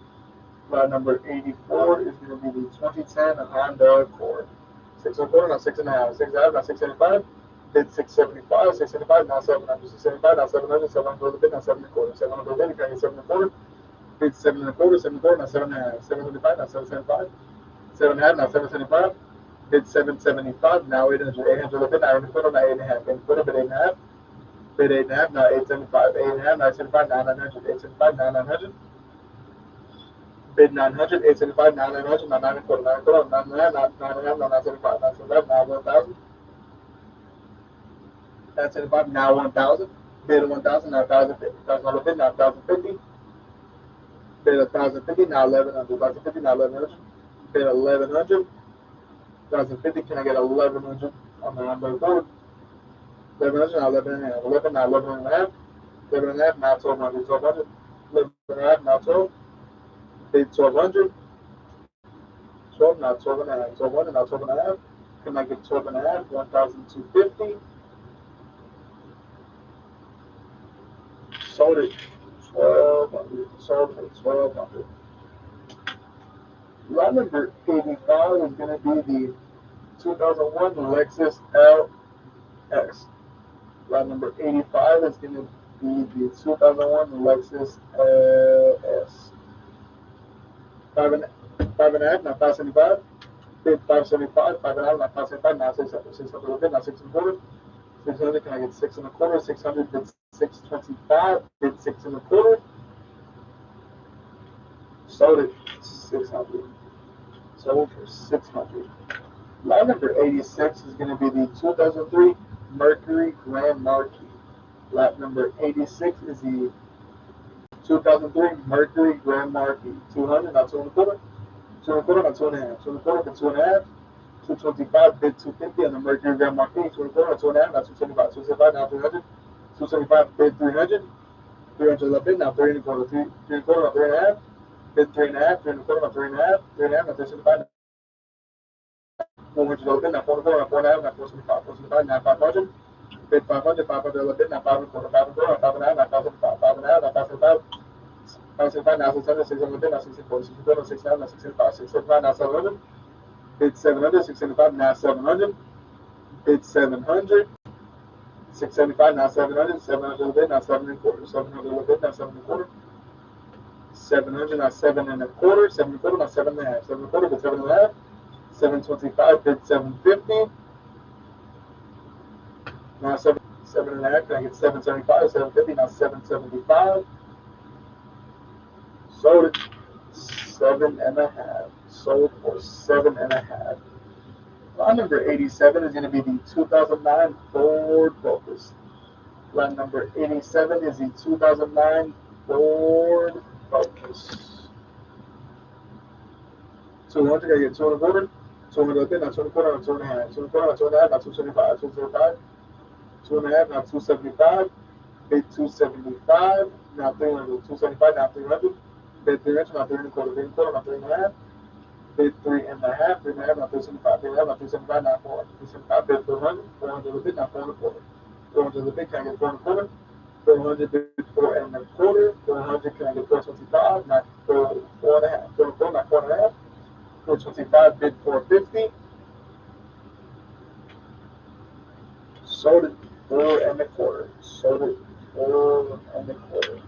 Lot number 84 is going to be the 2010 Honda Accord. 6 and a quarter, now 6 and a half. 6 and a half, now 675. Bid 675, 675, now 700. 675, now 700. 700 the bid, now 7 and a quarter. 700 the bid, you can get 7 and a quarter. Bid 7 and a quarter, 7 and a quarter, now 7 and a half. 775, now 775. 7 and a half, now 775. Bid 775, now 800. 800 the bid, now 8 and a quarter, now 8 and a half. 8 and a quarter, bid 8 and a half. Bid 8 and a half, now 875. 8 and a half, 975, now 900. 875, now 900. Bid 900, 875, now 900, now 9 and a quarter, 9 and a quarter, 9 and a half, now 9 and a half, now 975, 975, now 1,000. 975, now 1,000. Bid 1,000, now 1,050. 1,000 bid, now 1,050. Bid 1,050, now 1,100. 1,050, now 1,100. Bid 1,100. 1,050, can I get 1,100 on the number board? 1,100, now 11 and a half. 11, now 11 and a half. 11 and a half, now 1,200. 1,200. 11 and a half, now 12. Bid 1,200. 12, now 12 and a half. 1,200, now 12 and a half. Can I get 12 and a half? 1,250. Sold it 1,200. Sold for 1,200. Lot number 85 is going to be the 2001 Lexus LX. Lot number 85 is going to be the 2001 Lexus LS. 5 and a half, now 575. Bid 575, 5 and a half, now 575, now 600. 600 a bid, now 6 and a quarter. 600, can I get 6 and a quarter? 600, bid 625, bid 6 and a quarter. Sold it 600. Sold for 600. Lot number 86 is going to be the 2003 Mercury Grand Marquis. Lot number 86 is the 2003 Mercury Grand Marquis. 200, not 2 and a quarter. 2 and a quarter, not 2 and a half. 2 and a quarter, for 2 and a half. 225, bid 250 on the Mercury Grand Marquis. 2 and a quarter, not 2 and a half, not 275. 275, now 300. 275, bid 300. 300 left bid, now 3 and a quarter. 3 and a quarter, now 3 and a half. Bid 3 and a half. 3 and a quarter, now 3 and a half. 3 and a half, now 375. 400 left bid, now 4 and a quarter, now 4 and a half, now 475. 475, now 500. Bid 500, 500 left bid, now 5 and a quarter. 5 and a quarter, now 5 and a half, now 575. 5 and a half, now 575. 575, now 600. 600 bid, now 6 and a quarter. 6 and a quarter, now 6 and a half, now 675. 675, now 700. Bid 700. 675, now 700. Bid 700. 675, now 700. 700 left bid, now 7 and a quarter. 700 left bid, now 7 and a quarter. 700, now 7 and a quarter. 7 and a quarter, now 7 and a half. 7 and a quarter, bid 7 and a half. 725, bid 750. Now 7 and a half, can I get 775? 750, now 775. Sold it 7 and a half. Sold for 7 and a half. Lot number 87 is going to be the 2009 Ford Focus. Lot number 87 is the 2009 Ford Focus. 200, I get 2 and a quarter. 200 left bid, now 2 and a quarter, now 2 and a half. 2 and a quarter, now 2 and a half, now 275. 275. 2 and a half, now 275. Bid 275, now 300. 275, now 300. Bid 300, now 3 and a quarter. 3 and a quarter, now 3 and a half. Bid 3 and a half. 3 and a half, now 375. 3 and a half, now 375, now 400. 375, bid 400. 400 a bid, now 4 and a quarter. 400 a bid, can I get 4 and a quarter? 400 bid 4 and a quarter. 400, can I get 425? Not 4 and a half. 4 and a quarter, not 4 and a half. 425, bid 450. Sold it 4 and a quarter. Sold it 4 and a quarter.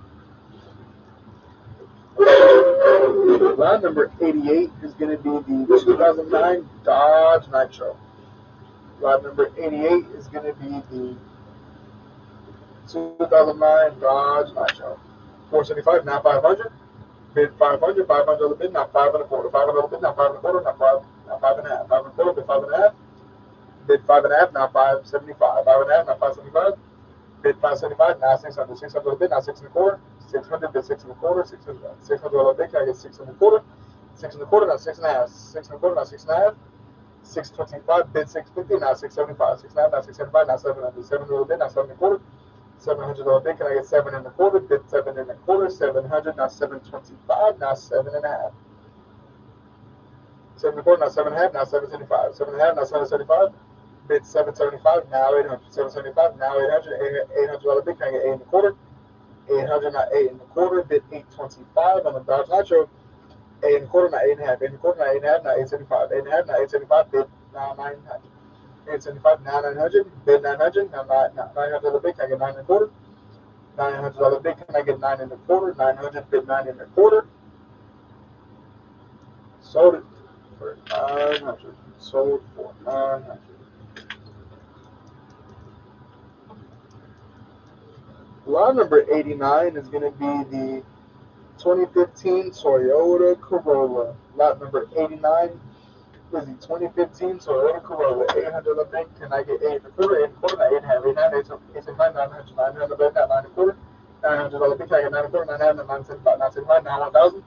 Lot number 88 is going to be the 2009 Dodge Nitro. Lot number 88 is going to be the 2009 Dodge Nitro. 475, now 500. Bid 500. 500 the bid, now 5 and a quarter. 500 the bid, now 5 and a quarter, now 5 and a half. 5 and a quarter, bid 5 and a half. Bid 5 and a half, now 575. 5 and a half, now 575. Bid 575, now 600. 600 the bid, now 6 and a quarter. 600, bid 6 and a quarter. 600 the bid, can I get 6 and a quarter? 6 and a quarter, now 6 and a half. 6 and a quarter, now 6 and a half. 625, bid 650, now 675. 6 and a half, now 675, now 700. 700 the bid, now 7 and a quarter. 700 bid, can I get 7 and a quarter? Bid 7 and a quarter. 700, now 725, now 7 and a half. 7 and a quarter, now 7 and a half, now 775. 7 and a half, now 775. Bid 775, now 800. 775, now 800. $800 bid, can I get 8 and a quarter? 800, not 8 and a quarter. Bid 825 on the Dodge Nitro. 8 and a quarter, not 8 and a half. 8 and a quarter, not 8 and a half, not 875. 8 and a half, not 875. Bid now 900. 875, now 900. Bid 900, now $900 bid, can I get 9 and a quarter? $900 bid, can I get 9 and a quarter? 900, bid 9 and a quarter. Sold it for 900. Sold for 900. Lot number 89 is going to be the 2015 Toyota Corolla. Lot number 89 is the 2015 Toyota Corolla. 800 of it. Can I get 8 and a quarter? 8 and a quarter, not 8 and a half. 8 and a half, 8 and 5, 900. 900 of it, not 9 and a quarter. $900 bid. Can I get 9 and a quarter? 9 and a half, 975. 975, now 1,000.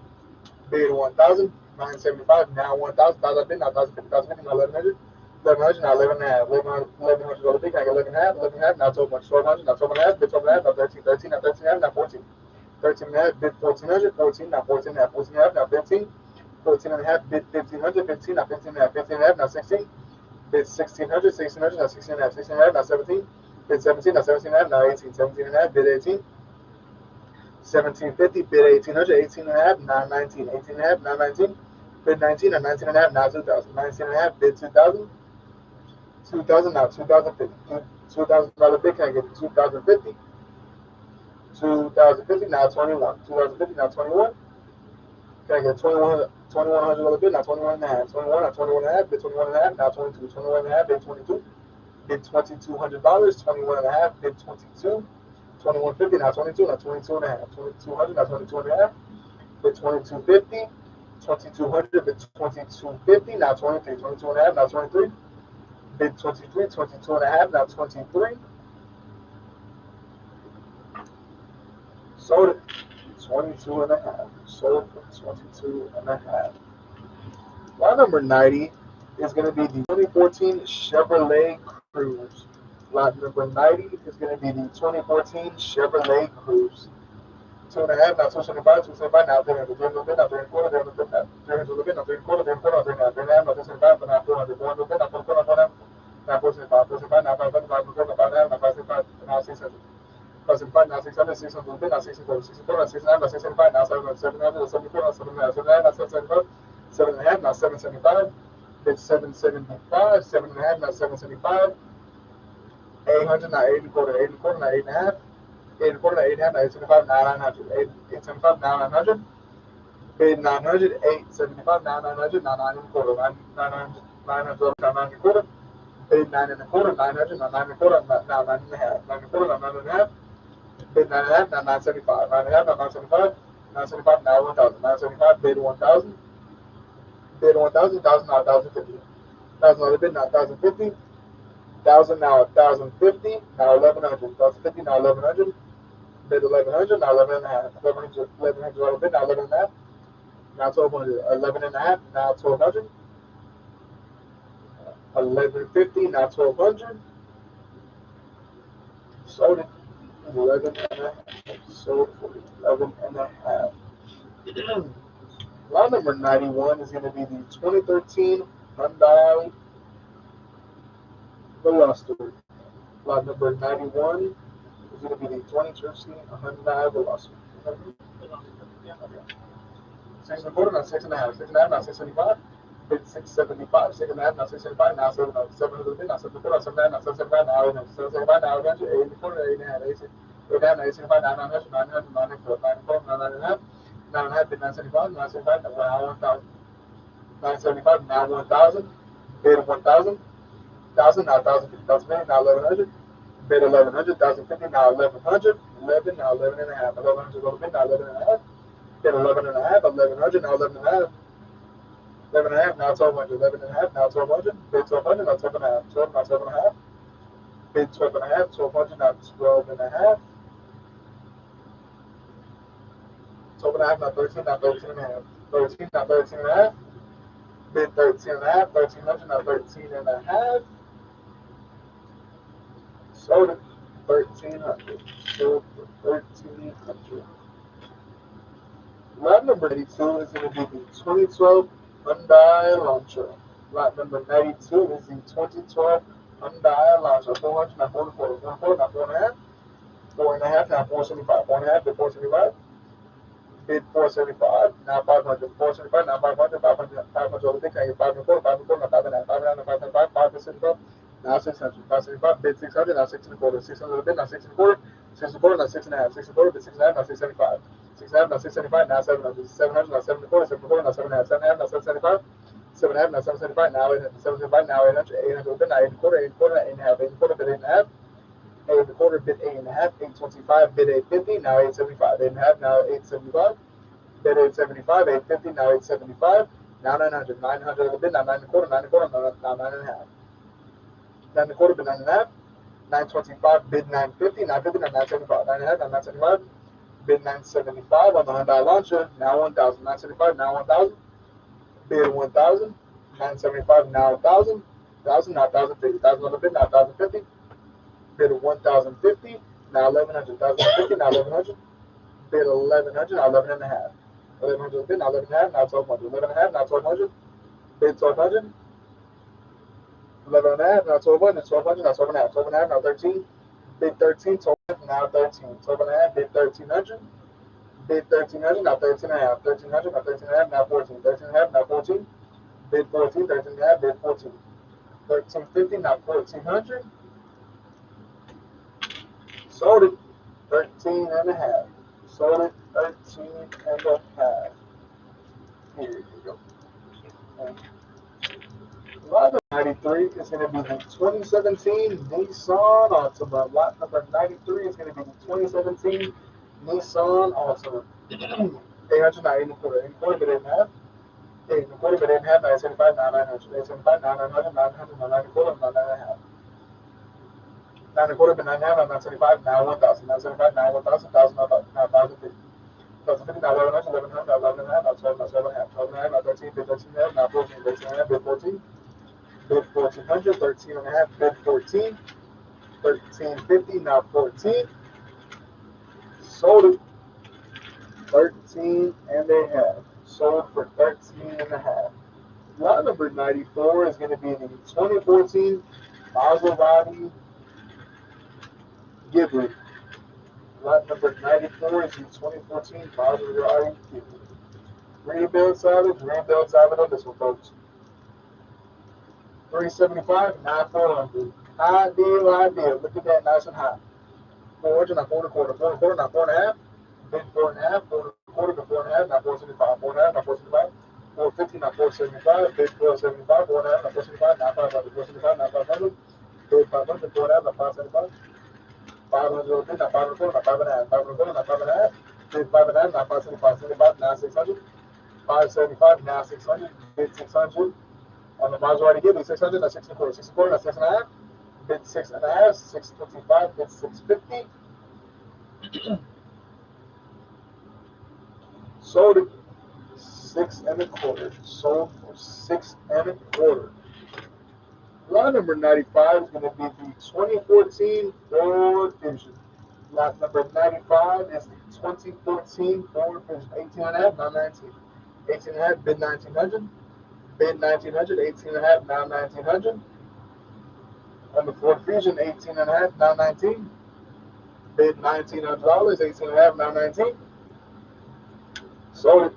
Bid 1,000. 975, now 1,000. 1,000 bid, now 1,050. 1,050, now 1,100. 1,100, now 11 and a half. $1,100 bid. Can I get 11 and a half? 11 and a half, now 1,200. 1,200, now 12 and a half. Bid 12 and a half, now 13. 13, now 13 and a half, now 14. 13 and a half, bid 1,400. 14, now 14 and a half. 14 and a half, now 15. 14 and a half, bid 1,500. 15, now 15 and a half. 15 and a half, now 16. Bid 1,600. 1,600, now 16 and a half. 16 and a half, now 17. Bid 17, now 17 and a half, now 18. 17 and a half, bid 18. 1750, bid 1,800. 18 and a half, now 19. 18 and a half, now 19. Bid 19, now 19 and a half, now 2,000. 19 and a half, bid 2,000. 2,000, now 2,050. $2,000 bid, can I get 2,050? 2,050, now 21. 2,050, now 21. Can I get 2,100 bid, now 21 and a half. 21, now 21 and a half, bid 21 and a half, now 22. 21 and a half, bid 22. Bid $2,200. 21 and a half, bid 22. 2150, now 22, now 22 and a half. 2,200, now 22 and a half, bid 2,250. 2,200, bid 2,250, now 23. 22 and a half, now 23. Bid 23. 22 and a half, now 23. Sold it. 22 and a half. Sold for 22 and a half. Lot number 90 is going to be the 2014 Chevrolet Cruze. Lot number 90 is going to be the 2014 Chevrolet Cruze. 2 and a half, now 275, 275, now 300, 300, now 3 and a quarter, 300, now 300, now 3 and a quarter, 3 and a quarter, 3 and a half, 3 and a half, now 275, now 400, 400, now 400, now 475, 475, now 500, 500, now 500, now 575, now 600. 575, now 600, 600, now 600, 600, now 600, now 675, now 700, 700, 74, now 700, 700, now 775, 7 and a half, now 775, bid 775, 7 and a half, now 775, 800, now 8 and a quarter, 8 and a quarter, now 8 and a half, 8 and a quarter, now 8 and a half, now 875, now 900, 875, now 900, bid 900, 875, now 900, now 9 and a quarter, 900, 900, now 9 and a quarter, bid 9 and a quarter, 900, now 9 and a quarter, now 9 and a half, 9 and a quarter, now 9 and a half, bid 9 and a half, now 975, 9 and a half, now 975, 975, now 1,000, 975, bid 1,000, bid 1,000, 1,000, now 1,050, 1,000 bid, now 1,050, 1,000, now 1,050, now 1,100, 1,050, now 1,100, bid 1,100, now 11 and a half, 1,100, $1,100 bid, now 11 and a half, now 1,200, 11 and a half, now 1,200, 1,150, now 1,200, sold it, 11 and a half, sold for 11 and a half. Lot number 91 is going to be the 2013 Hyundai Veloster. Lot number 91 is going to be the 2013 Hyundai Veloster. Yeah, okay. 6 and a quarter, now 6 and a half. 6 and a half, now 675. Bid 675. 6 and a half, now 675. Now 700. 700 bid, now 7 and a quarter, 7 and a half, now 775. Now 800. 775, now 800. 8 and a quarter, 8 and a half. 8 and a half, now 875. Now 900. 900, 9 and a quarter. 9 and a quarter, now 9 and a half. 9 and a half, bid 975. 975, now 1,000. 975, now 1,000. Bid 1,000. 1,000, now 1,050. 1,050, now 1,100. Bid 1,100. 1,050, now 1,100. 11, now 11 and a half. 1,100 bid, now 11 and a half. Bid 11 and a half. 1,100, now 11 and a half. 11 and a half, now 1,200. 11 and a half, now 1,200. Bid 1,200, now 12 and a half. 12, now 12 and a half. Bid 12 and a half. 1,200, now 12 and a half. 12 and a half, now 13, now 13 and a half. 13, now 13 and a half. Bid 13 and a half. 1,300, now 13 and a half. Sold it. 1,300. Sold for 1,300. Lot number 92 is going to be the 2012 Hyundai Elantra. Lot number 92 is the 2012 Hyundai Elantra, 400, now 44, 44, now 4.5, 4.5, now 475, 4.5, bid 475, bid 475, now 500, 475, now 500, 500, 500 over the big, can I get 504, 504, now 5.5, 5.5, now 575, 575, now 600, 575, bid 600, now 6 and a quarter, 600 over the bid, now 6 and a quarter, 6 and a quarter, now 6.5, 6 and a quarter, bid 6.5, now 675, 6.5, now 675, now 700, 700, now 7 and a quarter, 7 and a quarter, now 7.5, 7.5, now 775, 7.5, now 775, now 800, 775, now 800, 800 over the bid, now 8 and a quarter, 8 and a quarter, 8 and a half, 8 and a quarter, bid 8 and a half, 8 and a quarter, bid 8 and a half, 825, bid 850, now 875, 8 and a half, now 875, bid 875, 850, now 875, now 900, 900 of the bid, now 9 and a quarter, 9 and a quarter, now 9 and a half, 9 and a quarter, bid 9 and a half, 925, bid 950, 950, now 975, 9 and a half, now 975, bid 975 on the Hyundai Elantra, now 1,000, 975, now 1,000, bid 1,000, 975, now 1,000, 1,000, now 1,050, 1,000 on the bid, now 1,050, bid 1,050, now 1,100, 1,050, now 1,100, bid 1,100, now 11 and a half, 1,100 bid, now 11 and a half, now 1,200, 11 and a half, now 1,200, bid 1,200, 11 and a half, now 1,200, 1,200, now 12 and a half, 12 and a half, now 13, bid 13, 12 now 13, 12 and a half, bid 1,300, bid 1,300, now 13 and a half, 1,300, now 13 and a half, now 14, 13 and a half, now 14, bid 14, 13 and a half, bid 14, 1,350, now 1,400, sold it, 13 and a half, sold it, 13 and a half. Here you go. Lot number 93 is going to be the 2017 Nissan Altima. Lot number 93 is going to be the 2017 Nissan Altima. 800, now 8 and a quarter, 8 and a quarter, bid 8 and a half, 8 and a quarter, bid 8 and a half, 975, now 900, 875, now 900, 900, now 9 and a quarter, now 9 and a half. 9 and a quarter, bid 9 and a half, now 975, now 1,000, 975, now 1,000, 1,000, now 1,050. 1,050, now 1,100, 1,100, now 11 and a half, now 12, now 12 and a half, 12 and a half, now 13, bid 13 and a half, now 14, 13 and a half, bid 14, bid 1,400, 13 and a half, bid 14, 1,350, now 14, sold it, 13 and a half, sold for 13 and a half. Lot number 94 is going to be the 2014 Maserati Ghibli. Lot number 94 is the 2014 Maserati Ghibli. Rebuild salvage on this one, folks. 375, now 400. Ideal. Look at that, nice and high. 400, now 4 and a quarter, 4 and a quarter, now 4 and a half. Bid 4 and a half, 4 and a quarter, bid 4 and a half, now 475, 4 and a half, now 475. 450, now 475, bid 475, 4 and a half, now 475, now 500, 475, now 500, bid 500, 4 and a half, now 575, 500, bid, now 5 and a quarter, now 5 and a half, 5 and a quarter, now 5 and a half, bid 5 and a half, now 575, 75, now 600, 575, now 600, bid 600. On the Maserati Ghibli, 600, now 6 and a quarter, 6 and a quarter, now 6 and a half, bid 6 and a half, 625, bid 650. Sold it 6 and a quarter. Sold for 6 and a quarter. Lot number 95 is going to be the 2014 Ford Fusion. Lot number 95 is the 2014 Ford Fusion. 18 and a half, now 19. 18 and a half, bid 1900. Bid 1900, 18 and a half, now 1900. On the Ford Fusion, 18 and a half, now 19. Bid $1,900, 18 and a half, now 19. Sold it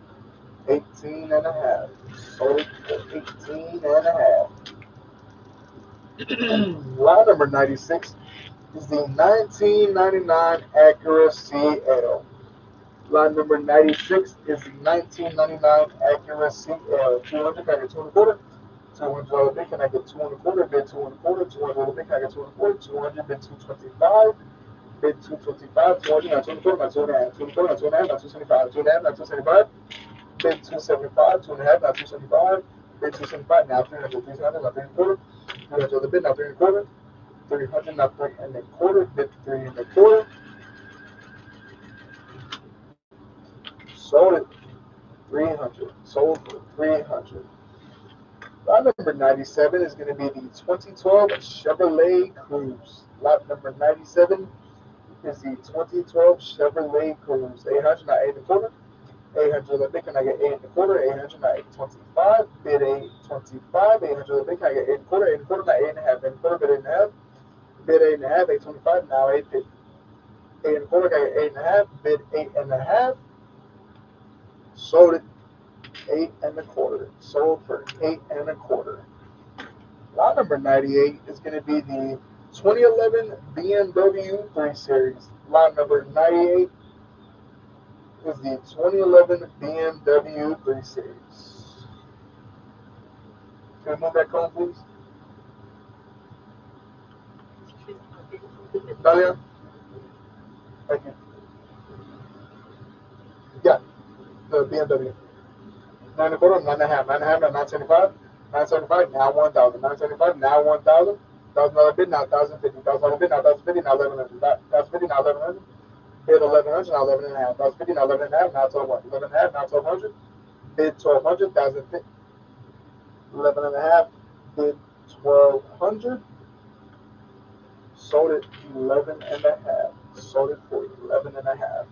18 and a half. Sold it for 18 and a half. Lot number 96 is the 1999 Acura CL. Lot number 96 is the 1999 Acura CL. 200, can I get 2 and a quarter? $200 bid, can I get 2 and a quarter? Bid 2 and a quarter. $200 bid, can I get 2 and a quarter? 200, bid 225. Bid 225, 200, now 2 and a quarter, now 2 and a half, 2 and a quarter, now 2 and a half, now 275, 2 and a half, now 275. Bid 275, 2 and a half, now 275. Bid 275, now 300, 300, now 3 and a quarter. 300 the bid, now 3 and a quarter. 300, now 3 and a quarter. Bid 3 and a quarter. Sold it 300. Sold for 300. Lot number 97 is going to be the 2012 Chevrolet Cruze. Lot number 97 is the 2012 Chevrolet Cruze. 800, now 8 and a quarter. 800 bid. Can I get 8 and a quarter? 800, not 825. Bid 825. 800 bid. Can I get 8 and a quarter? 8 and a quarter, not 8 and a half. 8 and a quarter, bid 8 and a half. Bid 8 and a half. 825. Now 850. 8 and a quarter. Can I get 8 and a half? Bid 8 and a half. Sold it. 8 and a quarter. Sold for 8 and a quarter. Lot number 98 is going to be the 2011 BMW 3 Series. Lot number 98 is the 2011 BMW 3 Series. Can I move that cone, please? Dalia? Thank you. Yeah, the BMW. 9 and a quarter, 9 and a half, 9 and a half, 975. 975, now 1,000. 975, now 1,000. $1,000 bid, now 1,050. $1,000 bid, now 1,050, now 1,100. 1,050, now 1,100. Bid 1,100, now 11 and a half. 1,050, now 11 and a half, now 1,200. 11 and a half, now 1,200. Bid 1,200, 1,050. 11 and a half, bid 1,200. Sold it 11 and a half. Sold it for 11 and a half.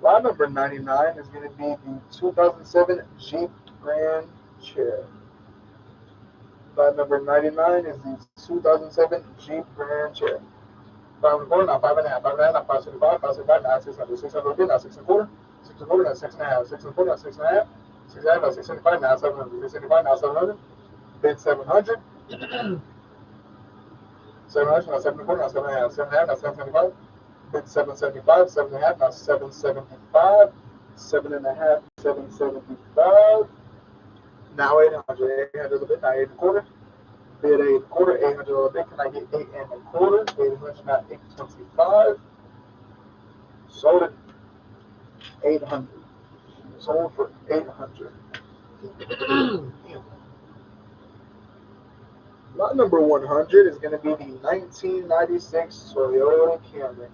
Lot number 99 is going to be the 2007 Jeep Grand Chair. Lot number 99 is the 2007 Jeep Grand Chair. 5 and a quarter, now 5 and a half. 5 and a half, now 575. 575, now 600. 600 bid, now 6 and a quarter. 6 and a quarter, now 6 and a half. 6 and a quarter, now 6 and a half. 6 and a half, now 675, now 700. 675, now 700. Bid 700. 700, now 7 and a quarter, now 7 and a half. 7 and a half, now 775. Bid 775. 7 and a half, now 775. 7 and a half, 775. Now 800. 800 a bit, now 8 and a quarter. Bid 8 and a quarter. 800 a bit. Can I get 8 and a quarter? 800, now 825. Sold it 800. Sold for 800. Lot number 100 is going to be the 1996 Toyota Camry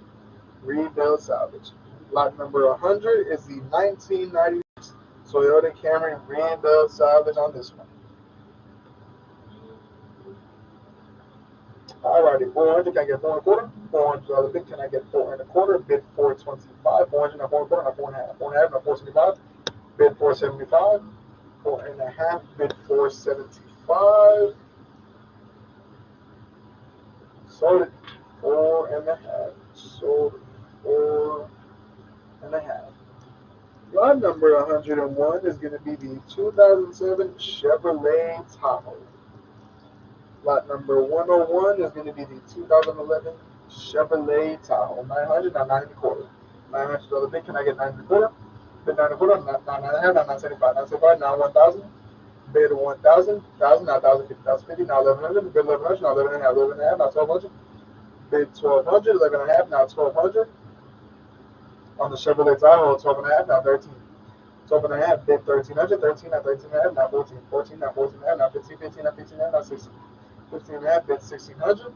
rebuild salvage. Lot number 100 is the 1996 Toyota Camry rebuild salvage on this one. Alrighty, 400, can I get 4 and a quarter? $400 bid, can I get 4 and a quarter? Bid 425. 400, now 4 and a quarter, now 4 and a half. 4 and a half, now 475. Bid 475. 4 and a half, bid 475. Sold it 4 and a half. Sold 4 and a half. Lot number 101 is going to be the 2007 Chevrolet Tahoe. Lot number 101 is going to be the 2011 Chevrolet Tahoe. 900, now 9 and a quarter. $900 bid, can I get 9 and a quarter? Bid 9 and a quarter, now 9 and a half, now 975. 975, now 1,000. Bid 1,000. 1,000, now 1,050. 1,050, now 1,100. Bid 1,100, now 11 and a half. 11 and a half, now 1,200. Bid 1,200. 11 and a half, now 1,200. On the Chevrolet Tahoe, 12 and a half, now 13. 12 and a half, bid 1,300. 13, now 13 and a half, now 14. 14, now 14 and a half, now 15. 15, now 15 and a half, now 16. 15 and a half, bid 1,600.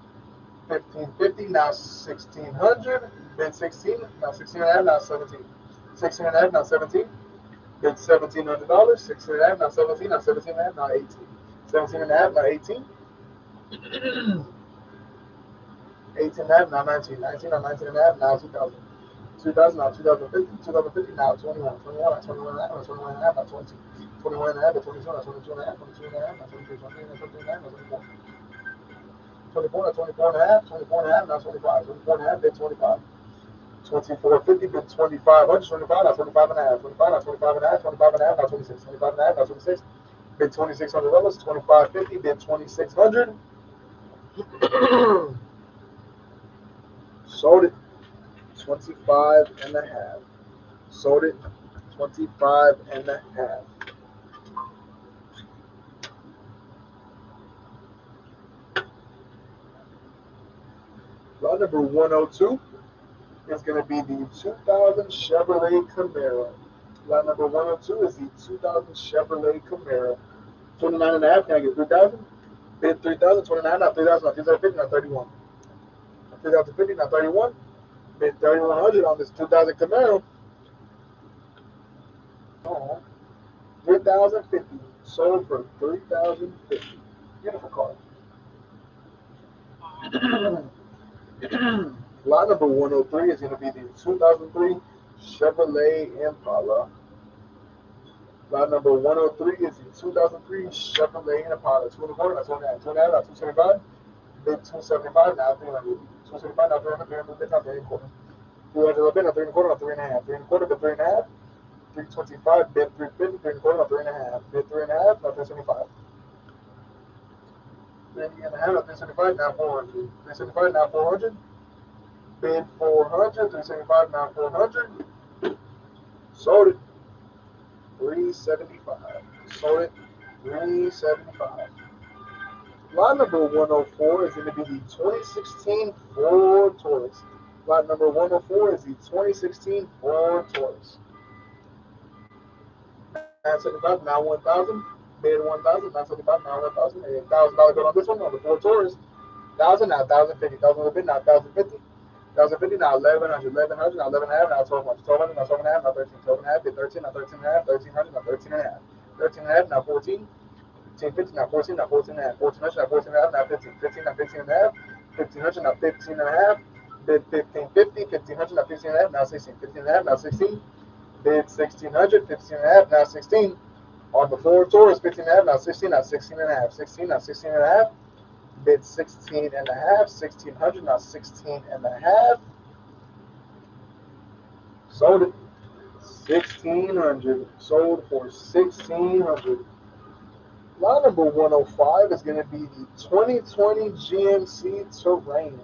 1550, now 1,600. Bid 16, now 16 and a half, now 17. 16 and a half, now 17. Bid $1,700. 16 and a half, now 17. Now 17 and a half, now 18. 17 and a half, now 18. 18 and a half, now 19. 19, now 19 and a half, now 2,000. 2,000, now 2,050. 2,050, now 21. 21, now 21 and a half, now 21 and a half, now 22. 21 and a half, now 22, now 22 and a half, 22 and a half, now 23. 23, now 23 and a half, now 24. 24, now 24 and a half, 24 and a half, now 25. 24 and a half, bid 25. 2450, bid 2,500. 25, now 25 and a half. 25, now 25 and a half. 25 and a half, now 26. 25 and a half, now 26. Bid $2,600. 2550, bid 2,600. Sold it 25 and a half. Sold it 25 and a half. Lot number 102 is going to be the 2000 Chevrolet Camaro. Lot number 102 is the 2000 Chevrolet Camaro. 29 and a half, can I get 3,000? Bid 3,000, 29, now 3,000, now 3,050, now 31. 3,050, now 31. Bid 3,100 on this 2000 Camaro. 3,050. Sold for 3,050. Beautiful car. Lot number 103 is going to be the 2003 Chevrolet Impala. Lot number 103 is the 2003 Chevrolet Impala. 2 and a quarter, that's 1 and a half, 2 and a half, now 275. Bid 275, now 300. 275, now 300, 300, bid now 3 and a quarter. 300, bid now 3 and a quarter, now 3 and a half. 3 and a quarter, bid 3 and a half. 325, bid 350, 3 and a quarter, now 3 and a half. Bid 3 and a half, now 375. 3 and a half, now 375, now 400. 375, now 400. Bid 400, 375, now 400. Sold it. 375. Sold it. 375. Lot number 104 is going to be the 2016 Ford Taurus. Lot number 104 is the 2016 Ford Taurus. 975, now 1,000. Bid 1,000, 975, now 1,000. $1,000 bid on this one on the Ford Taurus. 1,000, now 1,050. 1,000 on the bid, now 1,050. 1,050, now 1,100. 1,100, now 11 and a half, now 1,200. 1,200, now 12 and a half, now 13. 12 and a half, bid 13, now 13 and a half. 1,300, now 13 and a half. 13 and a half, now 14. 15, now 14, now 14 and a half. 1,400, now 14 and a half, now 15. 15, now 15 and a half. 1,500, now 15 and a half. Bid 1,550. 1,500, now 15 and a half, now 16. 15 and a half, now 16. Bid 1,600. 15 and a half, now 16. On the Ford Taurus, 15 and a half, now 16, now 16 and a half. 16, now 16 and a half. Bid 16 and a half. 1,600, now 16 and a half. Sold it. 1,600. Sold for 1,600. Lot number 105 is going to be the 2020 GMC Terrain.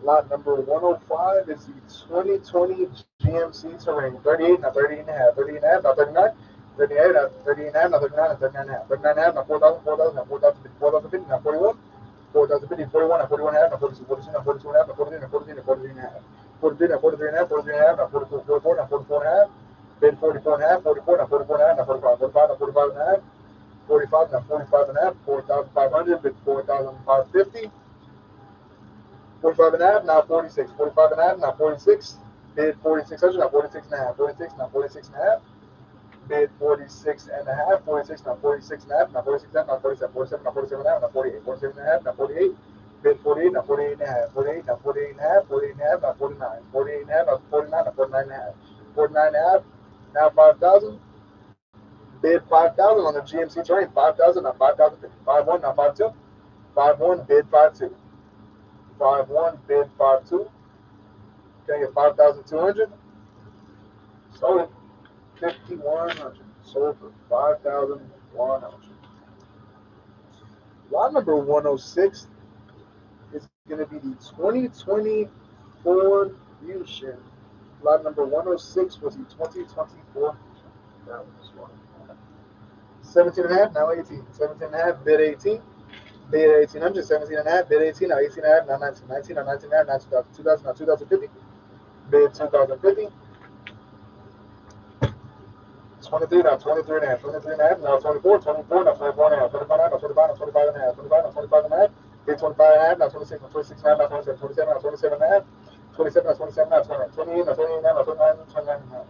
Lot number 105 is the 2020 GMC Terrain. 38, now 38 and a half. 38 and a half, now 39. 38, now 38 and a half, now 39, now 39 and a half. 39 and a half, now 4,000, 4,000, now 4,000, 4,050, now 41. 4,050, 41, now 41 and a half, now 42, 42, now 42 and a half, now 43, now 43, now 43 and a half. 43, now 43 and a half, 43 and a half, now 44, 44, now 44 and a half. Bid 44 and a half, 44, now 44 and a half, now 45, 45, now 45 and a half. 45, now 45 and a half, 4,500, bid 4,550. 45 and a half, now 46. 45 and a half, now 46. Bid 4,600, now 46 and a half. 46, now 46 and a half. Bid 46 and a half. 46, now 46 and a half. Now 46 and a half, now 47. 47, now 47 and a half. Now 48. 47 and a half, now 48. Bid 48, now 48 and a half. 48, now 48 and a half. 48 and a half, now 49. 48 and a half, now 49, now 49 and a half. 49 and a half, now 5,000. Bid 5,000 on the GMC Terrain. 5,000, now 5,050. 5,1, now 5,2. 5,1, bid 5,2. 5,1, bid 5,2. Can I get 5,200? Sold it. 5,100. Sold for 5,100. Lot number 106 is going to be the 2020 Ford Fusion. Lot number 106 was the 2024. That was one. 17 and a half, now 18. 17 and a half, bid 18. Bid 1,800, 17 and a half, bid 18, now 18 and a half, now 19. 19, now 19 and a half, now 2,000. 2,000, now 2,050. Bid 2,050. 23, now 23 and a half. 23 and a half, now 24. 24, now 24 and a half. 25 and a half, now 25, now 25 and a half. 25, now 25 and a half. Bid 25 and a half, now 26, now 26 and a half, now 27. 27, now 27 and a half. 27, now 27 and a half. 28, now 28 and a half, now 29, 29 and a half.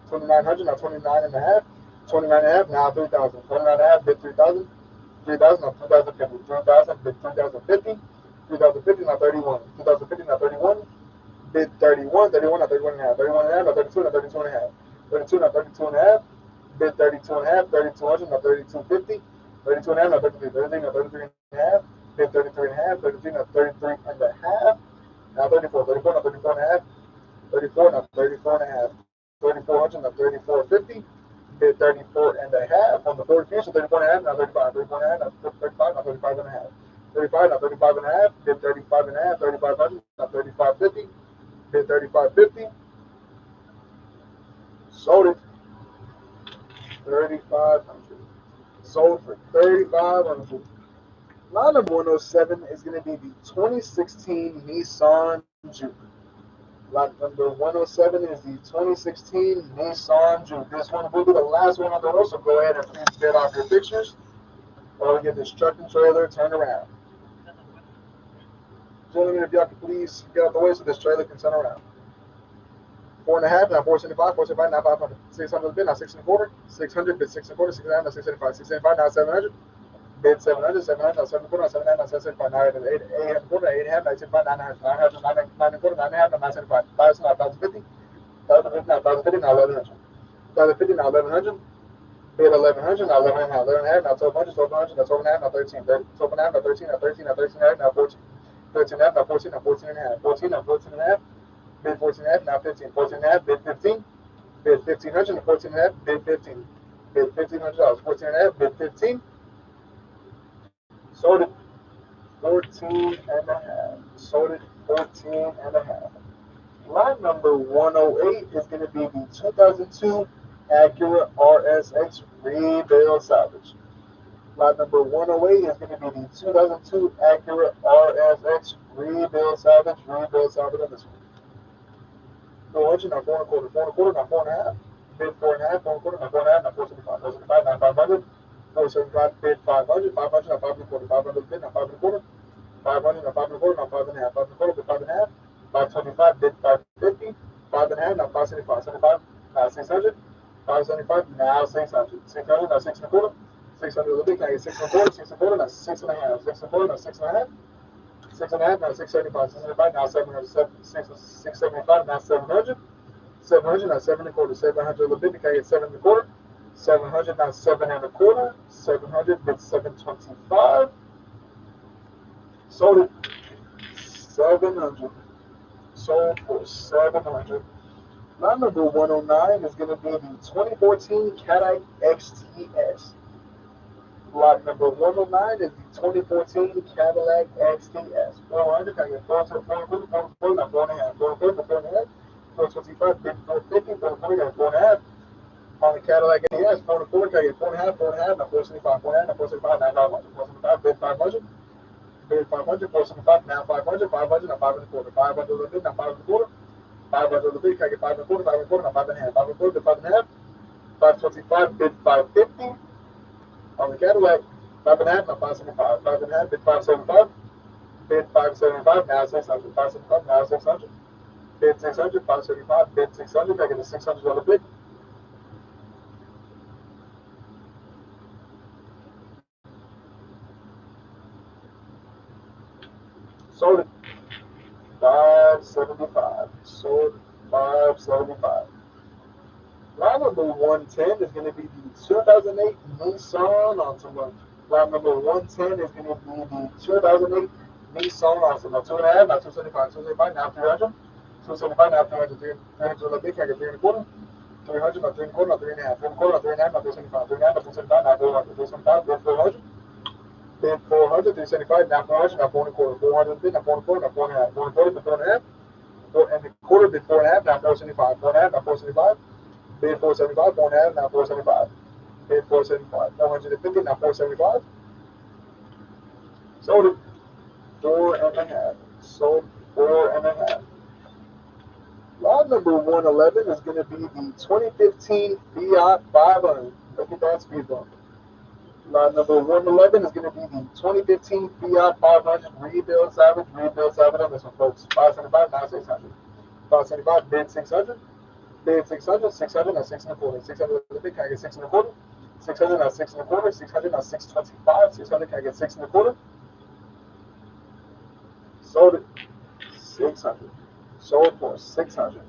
2,900, now 29 and a half. 29 and a half, now 3,000. 29 and a half, bid 3,000. 3,000, now 2,050. 3,000, bid 2,050. 2,050, now 31. 2,050, now 31. Bid 31. 31, now 31 and a half. 31 and a half, now 32, now 32 and a half. 32, now 32 and a half. Bid 32 and a half. 3,200, now 3,250. 32 and a half, now 33. 33, now 33 and a half. Bid 33 and a half. 33, now 33 and a half. Now 34. 34, now 34 and a half. 34, now 34 and a half. 3,400, now 3,450. Bid 34 and a half on the Ford Fusion. 34 and a half, now 35. 34 and a half, now 35, now 35 and a half. 35, now 35 and a half. Bid 35 and a half. 3,500, now 3,550. Bid 3,550. Sold it. 3,500. Sold for 3,500. Line number 107 is going to be the 2016 Nissan Juke. Lot number 107 is the 2016 Nissan Juke. This one will be the last one on the road, so go ahead and please get off your pictures while we get this truck and trailer turned around. Gentlemen, if y'all could please get out the way so this trailer can turn around. 4 and a half, now 475, 475, now 500. 600 bid, now 6 and a quarter. 600 bid 6 and a quarter, 6 and a half, now 675. 675, now 700. Bid 700, 700, now 7 and a quarter, now 7 and a half, now 775. Now 8 and a quarter, 8 and a half, now 875, 900, 900, 9 and a quarter, 9 and a half, now 975. 1,000, now 1,050. 1,050, now 1,050, now 1,100. 1,050, now 1,100. Bid 1100, now 11 and a half, 11 and a half, now 1200, 1200, now 12 and a half, now 13, 12 and a half, now 13, now 13, now 13 and a half, now 14, 13 and a half, now 14, now 14 and a half, 14, now 14 and a half, bid 14 and a half, now 15, 14 and a half, bid 15, bid 1500, now 14 and a half, bid 15, bid $1,500, 14 and a half, bid 15, sold it 14 and a half, sold it 14 and a half. Line number 108 is going to be the 2002 Acura RSX Rebuild Salvage. Lot number 108 is going to be the 2002 Acura RSX Rebuild Salvage. Rebuild Salvage on this one. 400, now 4 and a quarter, 4 and a quarter, now 4 and a half. Bid 4 and a half, 4 and a quarter, now 4 and a half, now 475, 475, now 500. 475, bid 500, 500, now 5 and a quarter, 500 bid, now 5 and a quarter. 500, now 5 and a quarter, now 5 and a half, 5 and a quarter, bid 5 and a half. 525, bid 550, 5 and a half, now 575, 75, now 600. 575, now 600. 600, now 6 and a quarter. 600 a little bit, can I get 6 and a quarter, 6 and a quarter, now 6 and a half, 6 and a quarter, now 6 and a half, 6 and a half, now 675, 675, now 700, 675, now 700, 700, now 7 and a quarter, 700 a little bit, can I get 7 and a quarter, 700, now 7 and a quarter, 700, bid 725, sold it, 700, sold for 700. Line number 109 is going to be the 2014 Cadillac XTS. Lot number 109 is the 2014 Cadillac XTS. 400, can I get 4 to 4 4 4 4 now 4 and a half, 4 4 4 and a half, 425, 450, 440, got 4 and a half. On the Cadillac XTS, 4 and 4, can I get 4 and a half, 4 and a half, now 475, 4 and a half, now 475, now 500, 475, bid 500, bid 500, 475, now 500, 500, now 5 and a quarter, 500 a little bit, now 5 and a quarter. 500 a little bit, can I get 5 and a quarter, 5 and a quarter, now 5 and a half, 5 and a quarter, bid 5 and a half, 525, bid 550. On the Cadillac, 5 and a half, now 575, 5 and a half, bid 575, bid 575, now 600, 575, now 600, bid 600, 575, bid 600, I get a $600 bid. Sold it, 575, sold 575. Line number 110 is going to be the 2008 Nissan Altima. Line number 110 is going to be the 2008 Nissan Altima. 2.5, now 275, 275, now 300. 275, now 300, 300 a little bit, can I get 3 and a quarter? 300, now 3 and a quarter, now 3 and a half, 3 and a quarter, now 3 and a half, now 375, 3 and a half, now 375, now 400, 375, bid 400. Bid 400, 375, now 400, now 4 and a quarter, 400 bid, now 4 and a quarter, now 4 and a half, 4 and a quarter, bid 4 and a half, 4 and a quarter, bid 4 and a half, now 475, 4 and a half, now 475. Bid 475, 4 and a half, now 475. Bid 475, 450, now 475. Sold it, 4 and a half. Sold 4 and a half. Lot number 111 is going to be the 2015 Fiat 500. Look at that speed bump. Lot number 111 is going to be the 2015 Fiat 500 Rebuild Salvage. Rebuild Salvage on this one, folks. 575, now 600. 575, bid 600. Bid 600, 600, now 6 and a quarter. 600 a little bit, can I get 6 and a quarter? 600, now 6 and a quarter. 600, now 625. 600, can I get 6 and a quarter? Sold it, 600. Sold for 600.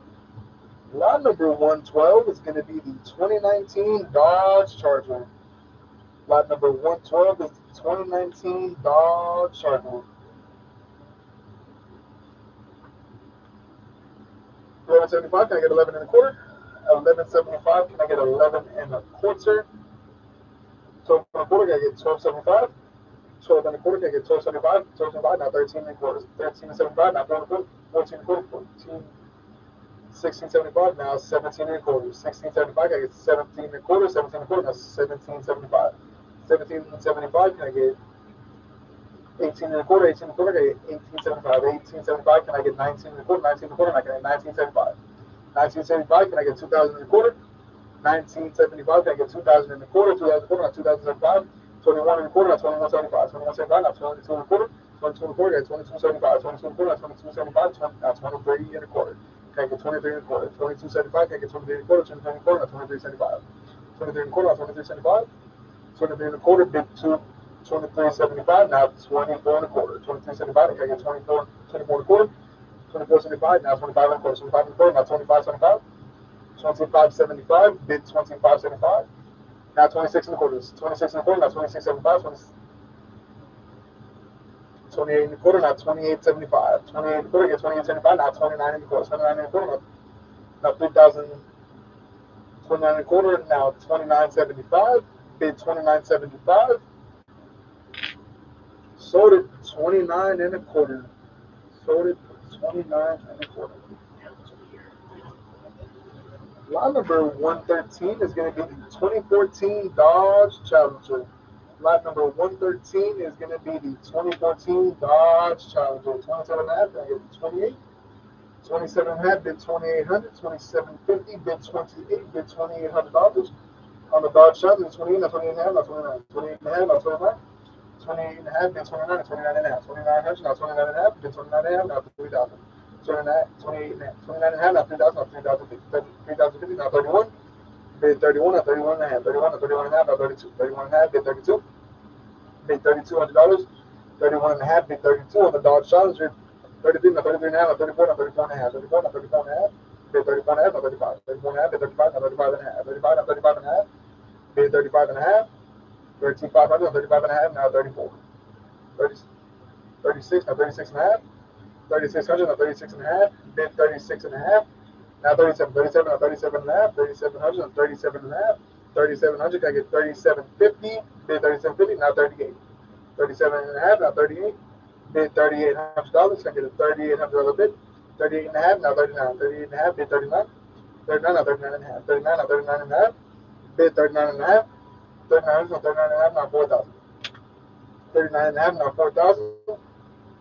Lot number 112 is going to be the 2019 Dodge Charger. Lot number 112 is the 2019 Dodge Charger. 1175, can I get 11 and a quarter? 1175, can I get 11 and a quarter? 12 and a quarter, can I get 1275? 12 and a quarter, can I get 1275? 1275, now 13 and a quarter. 13 and 75, now 4 and a quarter. 14 and a quarter, 14. 1675, now 17 and a quarter. 1675, can I get 17 and a quarter? 17 and a quarter, now 1775. 1775, can I get 18 and a quarter? 18 and a quarter, can I get 1875. 1875, can I get 19 and a quarter? 19 and a quarter, can I get 1975. 1975, can I get 2000 and a quarter? 1975, can I get 2000 and a quarter? 2000 and a quarter, now 2075. 21 and a quarter, now 2175. 2175, now 22 and a quarter. 22 and a quarter, 2275. 22 and a quarter, 2275. Now 23 and a quarter. Can I get 23 and a quarter? 2275, can I get 23 and a quarter? 23 and a quarter, now 2375. 23 and a quarter, now 2375. 23 and a quarter, bid 2375, now 24 and a quarter. 2375, can I get 24 and a quarter? 2475, now 25 and a quarter. 25 and a quarter, now 2575. 2575, bid 2575. Now 26 and a quarter. 26 and a quarter. Now 26.75. 28 and a quarter. Now 28.75. 28 and a quarter. Get 28.75. Now 29 and a quarter. 29 and a quarter. Now 3,000. 29 and a quarter. Now 29.75. Bid 29.75. Sold it 29 and a quarter. Sold it 29 and a quarter. Lot number 113 is going to be the 2014 Dodge Challenger. Lot number 113 is going to be the 2014 Dodge Challenger. 27 and a half, I get 28. 27 and a half, bid 2,800. 2750, bid 28, bid $2,800. On the Dodge Challenger, 28, not 28 and a half, not 29. 28 and a half, not 29. 28 and a half, bid 29, 29 and a half. 2,900, now 29 and a half, bid 29 and a half, now 3,000. 28 and a half, 29 and a half, now 3,000, now 3,050, now 31. Bid 31, now 31 and a half. 31, now 31 and a half, now 32. 31 and a half, bid 32. Bid $3,200. 31 and a half, bid 32 on the Dodge Challenger. 33, now 33 and a half, now 34, now 34 and a half. 34, now 34 and a half, bid 34 and a half, now 35. 34 and a half, bid 35, now 35 and a half. 35, now 35 and a half, bid 35 and a half. 13,500, now 35 and a half, now 34. 30, 36, now 36 and a half. 3,600, now 36 and a half. Bid 36 and a half. Now 37, 37, now 37 and a half. 3,700, now 37 and a half. 3,700, can I get 3,750? Bid 3,750, now 38. 37 and a half, now 38. Bid $3,800, can I get a $3,800 bid? 38 and a half, now 39. 38 and a half, bid 39. 39, now 39 and a half. 39, now 39 and a half. Bid 39 and a half. 39, now 39 and a half, now 4,000. 39 and a half, now 4,000.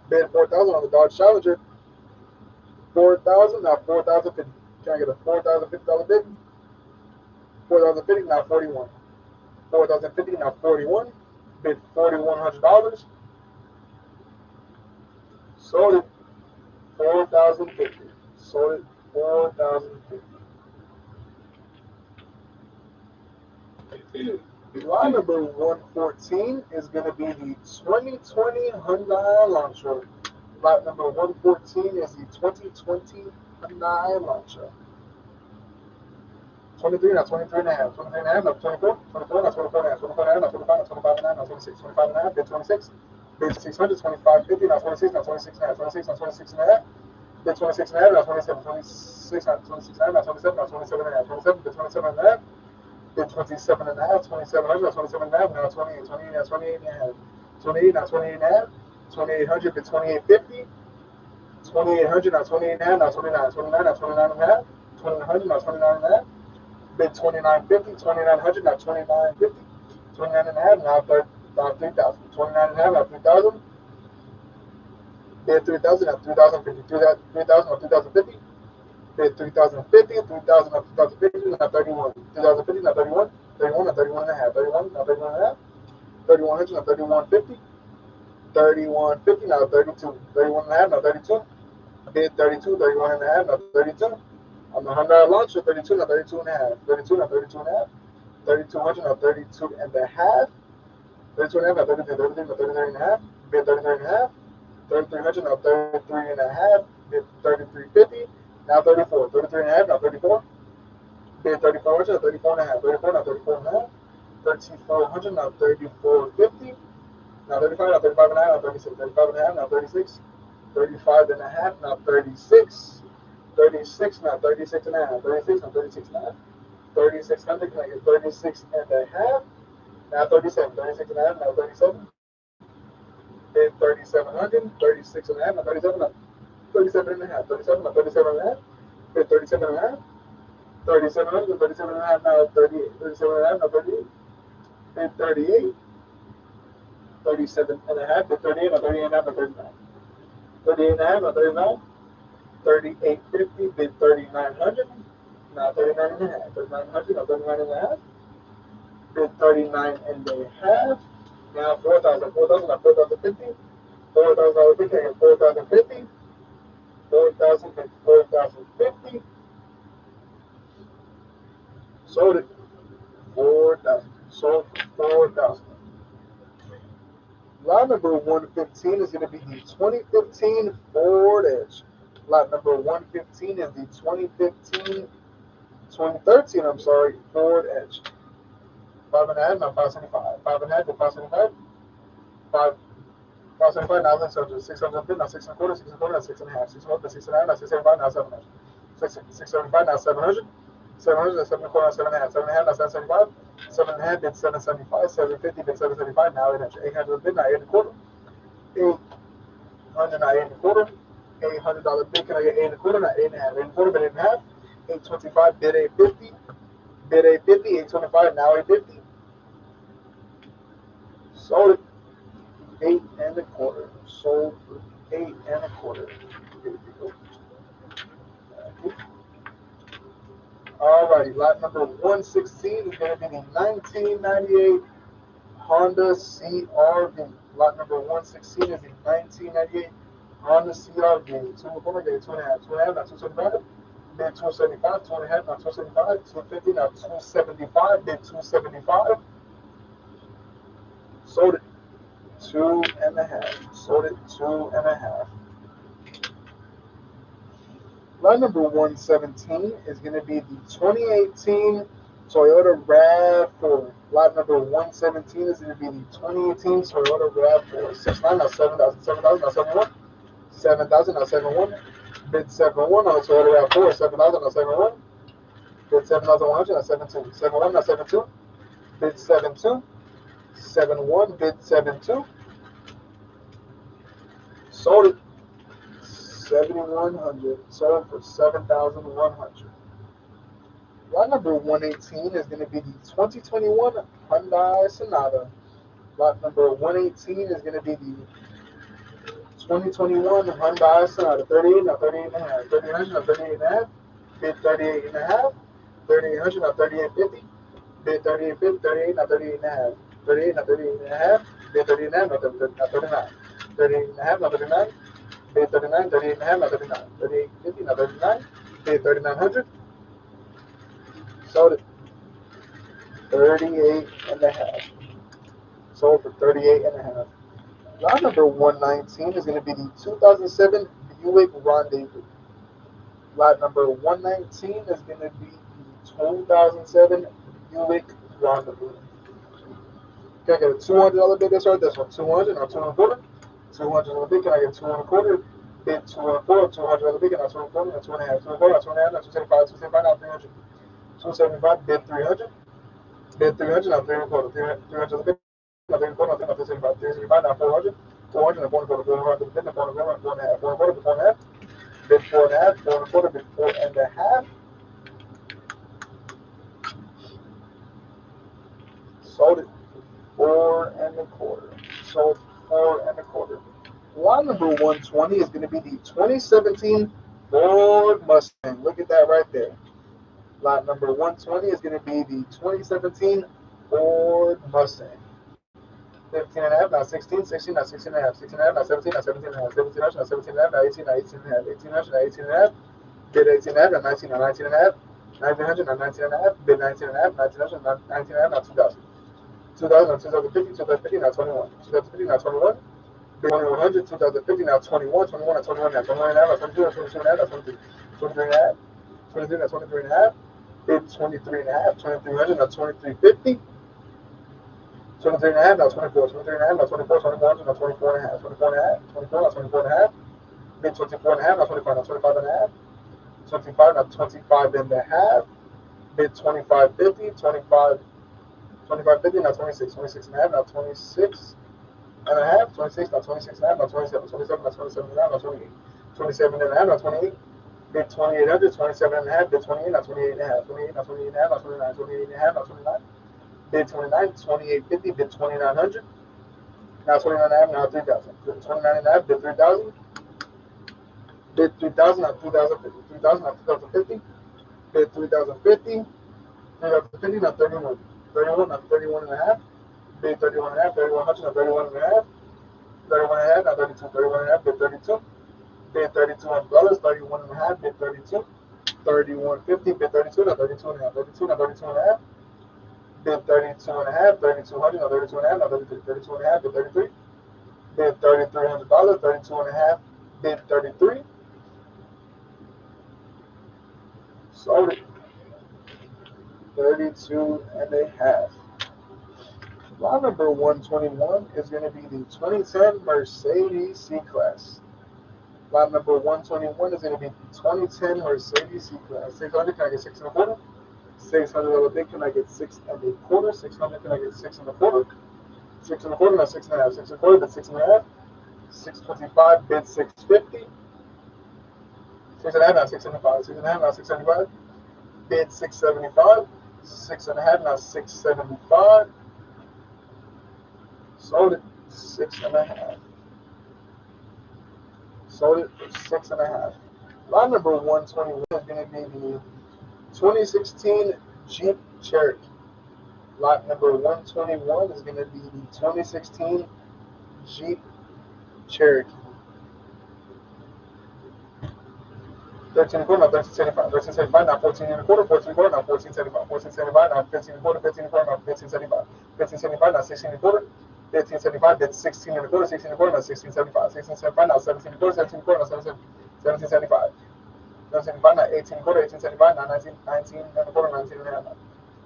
Bid 4,000 on the Dodge Challenger. 4,000, now 4,050. Can I get a $4,050 bid? 4,050, now 41. 4,050, now 41. Bid $4,100. Sold it 4,050. Sold it 4,050. Line number 114 is going to be the 2020 Hyundai Elantra. Lot number 114 is the 2020 Hyundai Elantra. 23, now 23 and a half. 23 and a half, now 24. 24, now 24 and a half. 24 and a half, now 25, now 25 and a half, now 26. 25 and a half, bid 26. Bid 600, 2550, now 26, now 26 and a half. 26, now 26 and a half. Bid 26 and a half, now 27. 26, now 26 and a half, now 27, now 27 and a half. 27, bid 27 and a half. Bid 27 and a half. 2,700, now 27 and a half, now 28. 28, now 28 and a half. 28, now 28 and a half. 2,800, bid 2,850. 2,800, now 28 and a half, now 29. 29, now 29 and a half. 2,900, now 29 and a half. Bid 2,950, 2,900, now 2,950, 29 and a half, now 3,000, 29 and a half, now 3,000, bid 3,000, now 3,050, 3,000, now 3,050, bid 3,050, 3,000, now 3,050, now 31, 3,050, now 31, 31, now 31 and a half, 31, now 31 and a half, 3,100, now 3,150, 3,150, now 32, 31 and a half, now 32, bid 32, 31 and a half, now 32. On the Hyundai Elantra, 32, now 32 and a half. 32, now 32 and a half. 3,200, now 32 and a half. 32 and a half, now 33, 33, now 33 and a half. Bid 33 and a half. 3,300, now 33 and a half. Bid 3,350, now 34. 33 and a half, now 34. Bid 3,400, now 34 and a half. 34, now 34 and a half. 3,400, now 3,450. Now 35, now 35 and a half, now 36. 35 and a half, now 36. 35 and a half, now 36. 36, now 36 and a half. 36, now 36 and a half. 3,600, can I get 36 and a half? Now 37. 36 and a half, now 37. Bid 3,700. 36 and a half, now 37. Now 37 and a half. 37, now 37 and a half. Bid 37 and a half. 3,700, 37 and a half, now 38. 37 and a half, now 38. Bid 38. 37 and a half, bid 38, now 38 and a half, now 39. 38 and a half, now 39. 3,850, bid 3,900, now 39 and a half. 3,900, now 39 and a half. Bid 39 and a half. Now 4,000, 4,000, now 4,050. $4,050, and 4,050. 4,000 and 4,050. Sold it. 4,000. Sold for 4,000. Lot number 115 is going to be the 2015 Ford Edge. Lot number 115 is the 2013, Ford Edge. Five and a half, now 575. Five and a half, bid 575. Five, 575, now 600. 600 bid, now six and a quarter, six and a quarter, now six and a half. Six and a quarter, six and a half, now 675, now 700. 675, now 700. 700, now seven and a quarter, now seven and a half. Seven and a half, now 775. Seven and a half, bid 775. 750, bid 775, now 800. 800 bid, now eight and a quarter. 800, now eight and a quarter. $800 bid, can I get eight and a quarter, now eight and a half. Eight and a quarter, bid eight and a half. 825, bid 850. Bid 850, 825, now 850. Sold it. Eight and a quarter. Sold for eight and a quarter. Here we go. Alrighty, lot number 116 is going to be the 1998 Honda CRV. Lot number 116 is the 1998 Honda CRV. Two and a quarter, get two and a half. Two and a half, not 275. Bid 275. Two and a half, not 275. 250, not 275. Bid 275. Sold it. Two and a half. Sold it. Two and a half. Lot number 117 is going to be the 2018 Toyota RAV4. Lot number 117 is going to be the 2018 Toyota RAV4. 69, now 7,000, 7,000, now 71. 7,000, now 71. Bid 71 on the Toyota RAV4. 7,000, now 71. Bid 7,100, now 72. 71, now 72. Bid 72. 71, bid 72. Sold it. 7,100. Sold for 7,100. Lot number 118 is going to be the 2021 Hyundai Sonata. Lot number 118 is going to be the 2021 Hyundai Sonata. 38, now 38 and a half. 3,800, now 38 and a half. Bid 38 and a half. 3,800, now 38.50. Bid 38.50. 38, now 38 and a half. 38, now 38 and a half. Bid 38 and a half, now 39. 38 and a half, now 39. Bid 39, 38 and a half, now 39. 38.50, now 39. Bid 3,900. Sold it. 38 and a half. Sold for 38 and a half. Lot number 119 is going to be the 2007 Buick Rendezvous. Lot number 119 is going to be the 2007 Buick Rendezvous. Can I get a $200 bid? That's right. That's one. 200 or 2 and a quarter. 200 bid. Can I get 2 and a quarter? Bid 2 and a quarter. $200 bid. Can I 2 and a quarter? 2 and a half. 2 and a quarter. 2 and a half. 275. 275. Now 300. 275. Bid 300. Bid 300. Now 3 and a quarter. 300 bid. Now 3 and a quarter. 375. 375. Now 400. 400. Now 4 and a quarter. 400 bid. Now 4 and a quarter. 4 and a half. 4 and a quarter. 4 and a half. Bid 4 and a half. 4 and a quarter. Bid 4 and a half. Sold it. 4 and a quarter. Sold 4 and a quarter. Lot number 120 is going to be the 2017 Ford Mustang. Look at that right there. Lot number 120 is going to be the 2017 Ford Mustang. 15 and a half, now 16, 16, now 16 and a half, 16 and a half, now 17, now 17 and a half, 17, now 17 and a half, now 18, now 18 and a half, 18, now 18 and a half, bid 18 and a half, now 19, now 19 and a half, 1900, now 19 and a half, bid 19 and a half, 1900, now 19 and a half, now 2000. 2000, now 2050, 2050, now 21. 2050, now 21. Bid 2100, 2050, now 21. 21, now 21, now 21 and a half, now 22, now 22 and a half, now 23. 23 and a half. 23, now 23 and a half. Bid 23 and a half. 2300, now 2350. 23 and a half, now 24. 23 and a half, now 24. 2400, now 24 and a half. 24 and a half. 24, now 24 and a half. Bid 24 and a half, now 25, now 25 and a half. 25, now 25 and a half. Bid 2550. 25. 2550, now 26, 26 and a half, now 26 and a half, 26, now 26 and a half, now 27, 27, now 27 and a half, now 28, 27 and a half, now 28, bid 2800, 27 and a half, bid 28, now 28 and a half, 28, now 28 and a half, now 29, 28 and a half, now 29, bid 29, 2850, bid 2900, now 29 and a half, now 3000, bid 29 and a half, bid 3000, bid 3000, now 2050, 3000, now 2050, bid 3050, 3050, now 31. 31, now 31 and a half. Bid 31 and a half. 3100, now 31 and a half. 31 and a half, now 32. 31 and a half, bid 32. Bid 32 umbrellas. 31 and a half, bid 32. 3150, bid 32, now 32 and a half. 32, now 32 and a half. Bid 32 and a half. 3200, now 32 and a half, now 33. 32 and a half, bid 33. Bid $3,300. 32 and a half, bid 33. Sold it. 32 and a half. Lot number 121 is going to be the 2010 Mercedes C-Class. Lot number 121 is going to be the 2010 Mercedes C-Class. 600, can I get 6 and a quarter? $600 bid, can I get 6 and a quarter? 600, can I get 6 and a quarter? 6 and a quarter, not 6 and a half. 6 and a quarter, bid 6 and a half. 625, bid 650. 6 and a half, now 675. 6 and a half, now 675. Bid 675. 6 and a half, now 675. Sold it 6 and a half. Sold it for 6 and a half. Lot number 121 is going to be the 2016 Jeep Cherokee. Lot number 121 is going to be the 2016 Jeep Cherokee. 13 and a quarter, now 1375. 1375, now 14 and a quarter. 14 and a quarter, now 1475. 1475, now 15 and a quarter. 15 and a quarter, now 1575. 1575, now 16 and a quarter. 1575, that's 16 and a quarter. 16 and a quarter, now 1675. 1675, now 17 and a quarter. 17 and a quarter, now 1775. 1775, now 18 and a quarter. 1875, now 19 and a quarter. 19 and a half.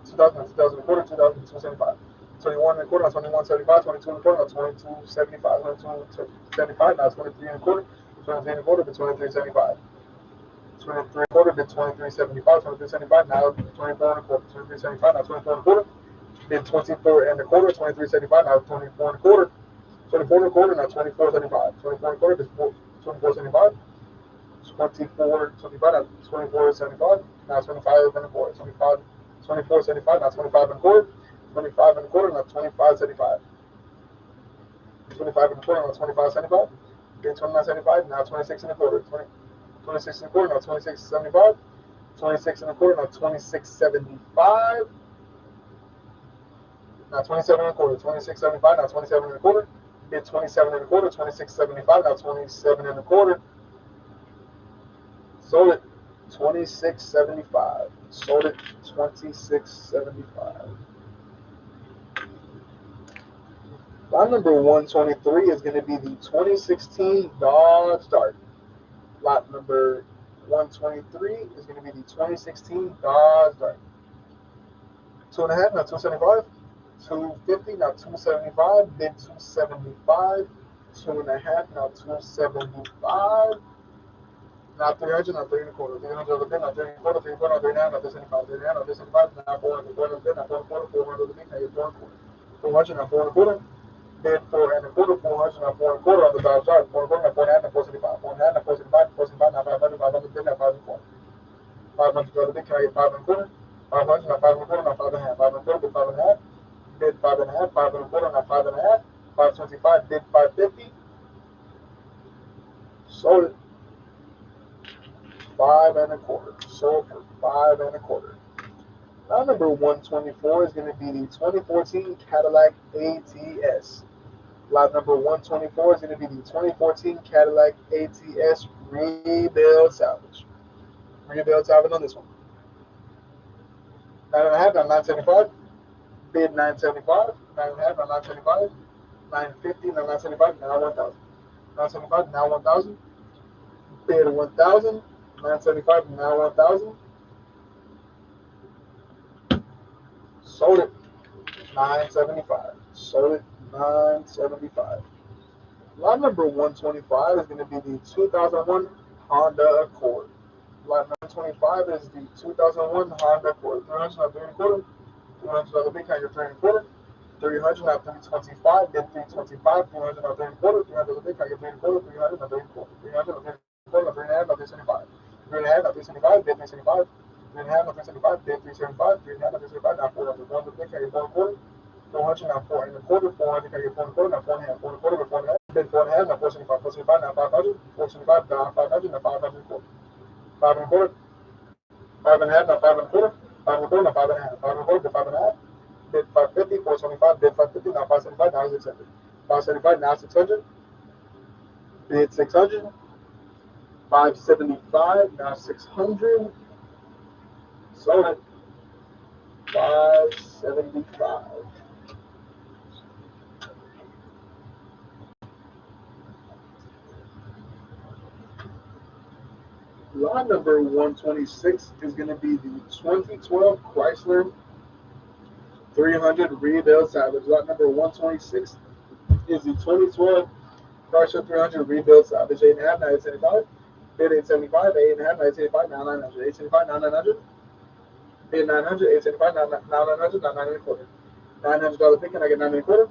2000, 2000 and a quarter. 2275. 21 and a quarter, now 2175. 22 and a quarter, now 2275. 2275, now 23 and a quarter. 23 and a quarter, but 2375. 23 and a quarter, bid 2375, 2375, now 24 and a quarter, 2375, now 24 and a quarter, bid 24 and a quarter, 2375, now 24 and a quarter, 24 and a quarter, now 2475, 24 and a quarter, bid 2475, 2475, now 2475, now 25 and a quarter, 25, 2475, now 25 and a quarter, 25 and a quarter, now 2575, 25 and a quarter, now 2575, bid 2975, now 26 and a quarter, 26 and a quarter, now 2675. 26 and a quarter, now 2675. Now 27 and a quarter, 2675, now 27 and a quarter. Bid 27 and a quarter, 2675, now 27 and a quarter. Sold it 2675. Sold it 2675. Lot number 123 is going to be the 2016 Dodge Dart. Lot number 123 is going to be the 2016 Dodge Dart. 2 and a half, now 275. 250, now 275. Bid 275. 2 and a half, now 275. Now 300, now 3 and a quarter. 300 on the bid, now 3 and a quarter. 3 and a quarter, now 3 and a half, now 375. 3 and a half, now 375. Now 400, 400 on the bid, now 4 and a quarter. 400 on the bid, now 4 and a quarter. 400, now 4 and a quarter. Bid 4 and a quarter, 400, now 4 and a quarter on the Dodge Dart. 4 and a quarter, now 4 and a half, now 475. 4 and a half, now 475. 475, now 500, 500 bid, now 5 and a quarter. 500 on the bid, can I get 5 and a quarter? 500, now 5 and a quarter, now 5 and a half. 5 and a quarter, bid 5 and a half. Bid 5 and a half. 5 and a quarter, now 5 and a half. 525, bid 550. Sold it 5 and a quarter. Sold for 5 and a quarter. Now number 124 is going to be the 2014 Cadillac ATS. Lot number 124 is going to be the 2014 Cadillac ATS rebuild salvage. Rebuild salvage on this one. 9.5, now 975. Bid 975. 9.5, now 975. 950, now 975, now 1000. 975, now 1000. Bid 1000. 975, now 1000. Sold it 975. Sold it 975. Lot number 125 is going to be the 2001 Honda Accord. Lot number 125 is the 2001 Honda Accord. 300, now 3 and a quarter. 300 on the big, can I get 3 and a quarter? 300, now 325. Bid 325. 300, now 3 and a quarter. 300 on the big, can I get 3 and a quarter? 300, now 3 and a quarter. 300, now 3 and a quarter. 3 and a half, now 375. 3 and a half, now 375. Bid 375. 3 and a half, now 375. Bid 375. 3 and a half, now 375. Now 400. 400 on the big, can I get 4 and a quarter? 400, now 4 and a quarter. 400, can I get 4 and a quarter? Now 4 and a half. 4 and a quarter, but 4 and a half. Bid 4 and a half, now 475. 475, now 500. 475, now 500, now 500 and a quarter. 5 and a quarter. 5 and a half, now 5 and a quarter. 5 and a quarter, now 5 and a half. 5 and a quarter, bid 5 and a half. Bid 550. 425, bid 550, now 575, now 600. 575, now 600. Bid 600. 575, now 600. Sold it 575. Lot number 126 is going to be the 2012 Chrysler 300 rebuild salvage. Lot number 126 is the 2012 Chrysler 300 rebuild salvage. 8.5, 1975. Bid 875, 8.5, 1985, now 900. 875, now 900. Bid 900, 875, now 900, now 9 and a quarter. $900 pick, can I get 9 and a quarter?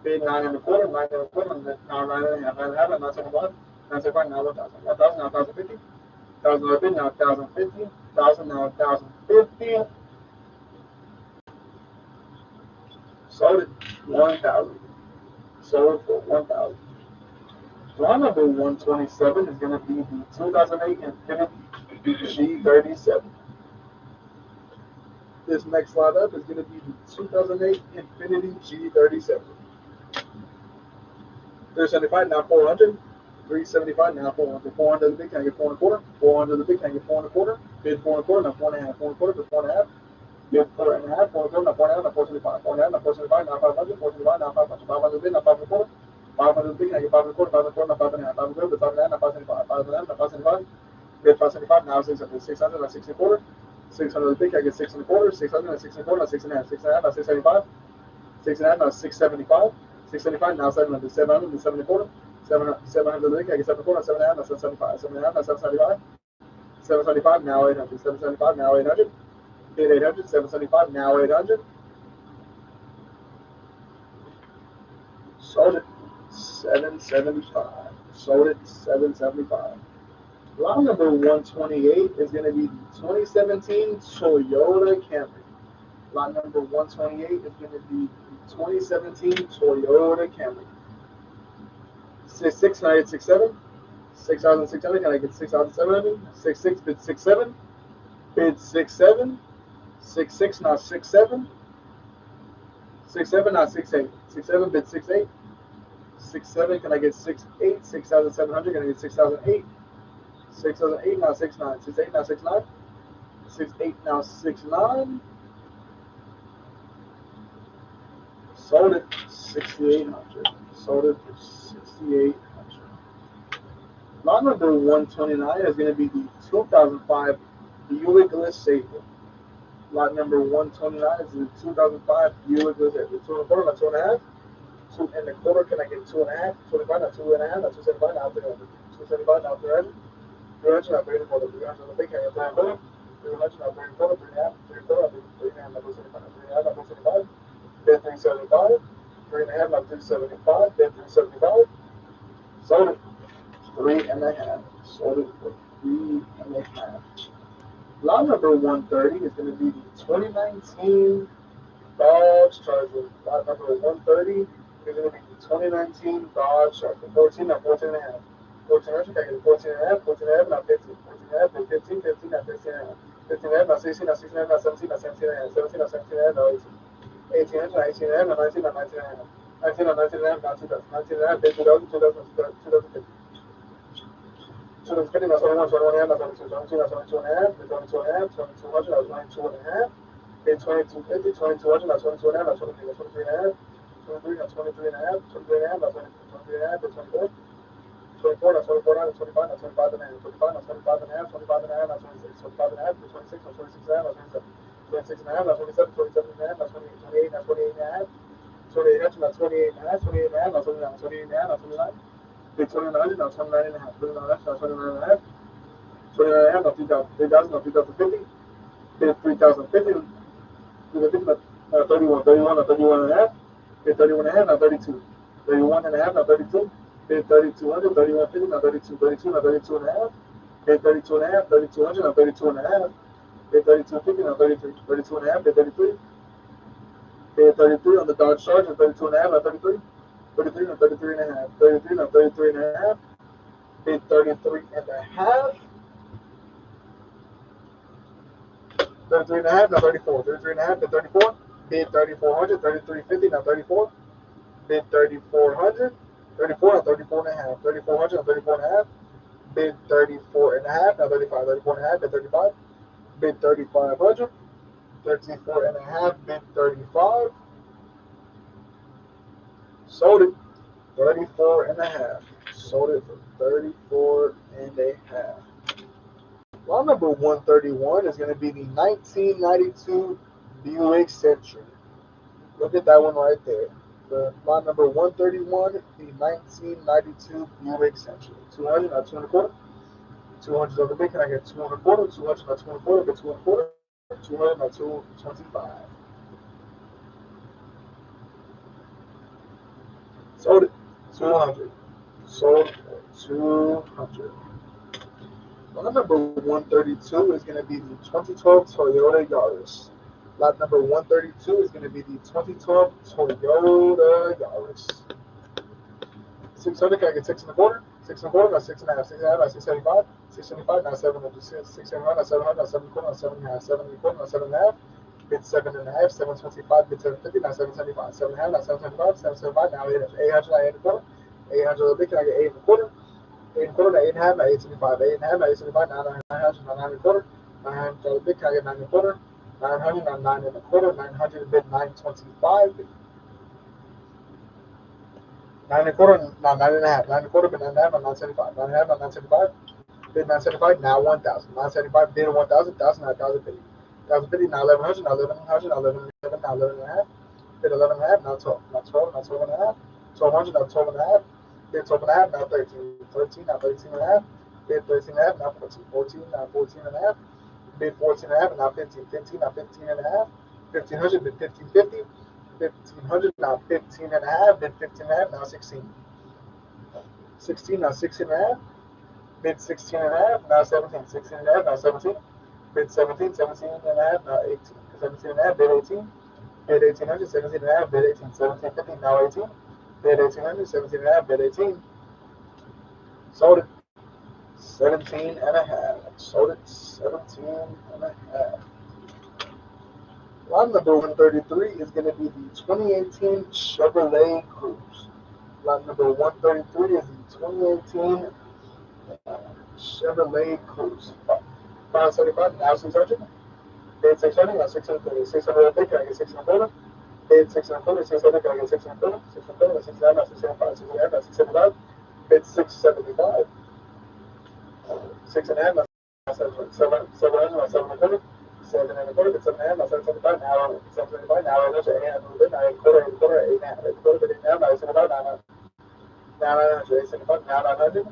Bid 9 and a quarter, 9 and a quarter, now 9 and a half, 9 and a half, now 975, 975, now 1,000. 1,000, now 1,050. 1,000 bid, now 1,050. 1,000, now 1,050. Sold it 1,000. Sold for 1,000. Draw number 127 is going to be the 2008 Infiniti G37. This next slide up is going to be the 2008 Infiniti G37. 375 now 400. 375 now 400. 400 the big, can I get 4 and a quarter? 400 the big, can I get 4 and a quarter? Bid 4 and a quarter, now 4 and a half. 4 and a quarter, bid 4 and a half. Bid 4 and a half. 4 and a quarter, now 4 and a half, now 475. 4 and a half, now 475, now 500. 475, now 500. 500 bid, now 5 and a quarter. 500 big, can I get 5 and a quarter? 5 and a quarter, now 5 and a half. 5 and a quarter, bid 5 and a half, now 575. 5 and a half, now 575. Bid 575, now 600. 600, now 6 and a quarter. 600 big, I get 6 and a quarter. 600, now 6 and a quarter, now 6 and a half. 6 and a half, now 675. 6 and a half, now 675. 675, now 700. 700, now 7 and a quarter. 700 big, I get 7 and a quarter. 7 and a half, now 775. 7 and a half, now 775. 775, now 800. 775, now 800. Bid 800. 775, now 800. Sold it 775. Sold it 775. Lot number 128 is going to be the 2017 Toyota Camry. Lot number 128 is going to be the 2017 Toyota Camry. 66, can I get 67? 6,600, can I get 6,700? 66, bid 67. Bid 67. 66, now 67. 67, now 68. 67, bid 68. 67, can I get 68? 6,700, can I get 6,008? 6,008, now 69. 68, now 69. 68, now 69. Sold it 6,800. Sold it for 6,800. Lot number 129 is going to be the 2005 Buick LeSabre. Lot number 129 is the 2005 Buick LeSabre. 2 and a quarter, now 2 and a half. 2 and a quarter, can I get 2 and a half? 25, now 2 and a half, now 275, now 300. 275, now 300. 300, now 3 and a quarter. 300, now big, can I get 3 and a quarter? 300, now 3 and a quarter, 3 and a half, 3 and a quarter, 3 and a half, now 275, now 3 and a half, now 275. Bid 375. 3 and a half, now 375. Bid 375. Sold it 3 and a half. Sold it for 3 and a half. Lot number 130 is going to be the 2019 Dodge Charger. Lot number 130 is going to be the 2019 Dodge Charger. 14, now 14 and a half. 14 can I get 14 and a half? 14 and a half, now 15. 14 and a half, now 15. 15, now 15 and a half. 15 and a half, now 16. Now 16 and a half, now 17. Now 17 and a half. 17, now 17 and a half, now 18. 18 now 18 and a half, now 19, now 19 and a half. 19, now 19 and a half, now 2000. 19 and a half, then 2000, 2050. 2050, now 21, 21 and a half, now 22. 22, now 22 and a half, then 22 and a half. 2200, now 22 and a half. Then 2250, 2200, now 22 and a half, now 23, now 23 and a half. 23, now 23 and a half. 23 and a half, now 23 and a half, then 24. 24, now 24 and a half, 25, now 25 and a half. 25, now 25 and a half, 25 and a half, now 26. 25 and a half, then 26, now 26 and a half, now 27. 26 and a half, now 27, 27 and a half, now 28, 28, now 28 and a half. 28 now 28 and a half, 28 and a half, now 29, 28 and a half, now 29. Bid 29, now 29 and a half. 29 and a half, now 29 and a half. 29 and a half, now 3,000. 3,000, now 3,050. Bid 3,050. 3,050, now 31. 31, now 31 and a half. Bid 31 and a half, now 32. 31 and a half, now 32. Bid 3,200. 3150, now 32. 32, now 32 and a half. Bid 32 and a half. 3,200, now 32 and a half. Bid 3,250, now 33. 32 and a half, bid 33. Bid 33 on the Dodge Charger, 32 and a half, now 33. 33, now 33 and a half. 33, now 33 and a half. Bid 33 and a half. 33 and a half, now 34. 33 and a half, bid 34. Bid 3,400. 3,350, now 34. Bid 3,400. 34, now 34 and a half. 3,400, now 34 and a half. Bid 34 and a half, now 35. 34 and a half, bid 35. Bid 3,500. 34 and a half, bid 35. Sold it 34 and a half. Sold it for 34 and a half. Lot number 131 is going to be the 1992 Buick Century. Look at that one right there. The lot number 131, the 1992 Buick Century. 200, not 200. 200 on the big. Can I get 200 quarter? 200, not 200 quarter. Get 200 quarter. 200, not 225. Sold it. 200. Sold for 200. Lot number 132 is going to be the 2012 Toyota Yaris. Lot number 132 is going to be the 2012 Toyota Yaris. 600, can I get six and a quarter? Six and a quarter, not six and a half, six and a half, not 675, 675, not 700, 675, not 700, not 7 and a quarter, not 7 and a half, 7 and a quarter, not 7 and a half, bid 7 and a half, 725, bid 750, not 775, 7 and a half, not 775, 775, now 800, not 8 and a quarter, 800 a bit, can I get 8 and a quarter? 8 and a quarter, not 8 and a half, not 875, 8 and a half, not 875, now 900, not 9 and a quarter, 900 a bit, can I get 9 and a quarter? 900, not 9 and a quarter, 900 a bit, 925, 9 and a quarter, no, 9 and a half, 9 and a quarter, but 9 and a half, not 975, 9 and a half, not 975, bid 975, now 1,000, 975, bid 1,000, 1,000, now 1,050, 1,050, now 1,100, now 1,100, now 11, now 11 and a half, bid 11 and a half, now 12, now 12, now 12 and a half, 1,200, now 12 and a half, bid 12 and a half, now 13, 13, now 13 and a half, bid 13 and a half, now 14, 14, now 14 and a half, bid 14 and a half, now 15, 15, now 15 and a half, 1,500, bid 1,550, 1,500, now 15 and a half, bid 15 and a half, now 16. 16, now 16 and a half, bid 16 and a half, now 17. 16 and a half, now 17. Bid 17, 17 and a half, now 18. 17 and a half, bid 18. Bid 1800, 17 and a half, bid 18. 1750, now 18. Bid 1800, 17 and a half, bid 18. Sold it. 17 and a half. Sold it. 17 and a half. Lot number 133 is going to be the 2018 Chevrolet Cruze. Lot number 133 is the 2018 Chevrolet Cruze. 575, now 600. Bid 600, now 630. 600 a bit, can I get 640? Bid 640, 600, can I get 640? 640, 600, now 675, 600, now 675. Bid 675. 6 and a half, now 700, 700, now 700. 7 and a quarter, bid 7 and a half, now 775, now 775, now 800, 800 a bit, now 8 quarter, 8 quarter, 8 and a half, 8 quarter, bid 8 and a half, now 875, now 900, 875, now 900.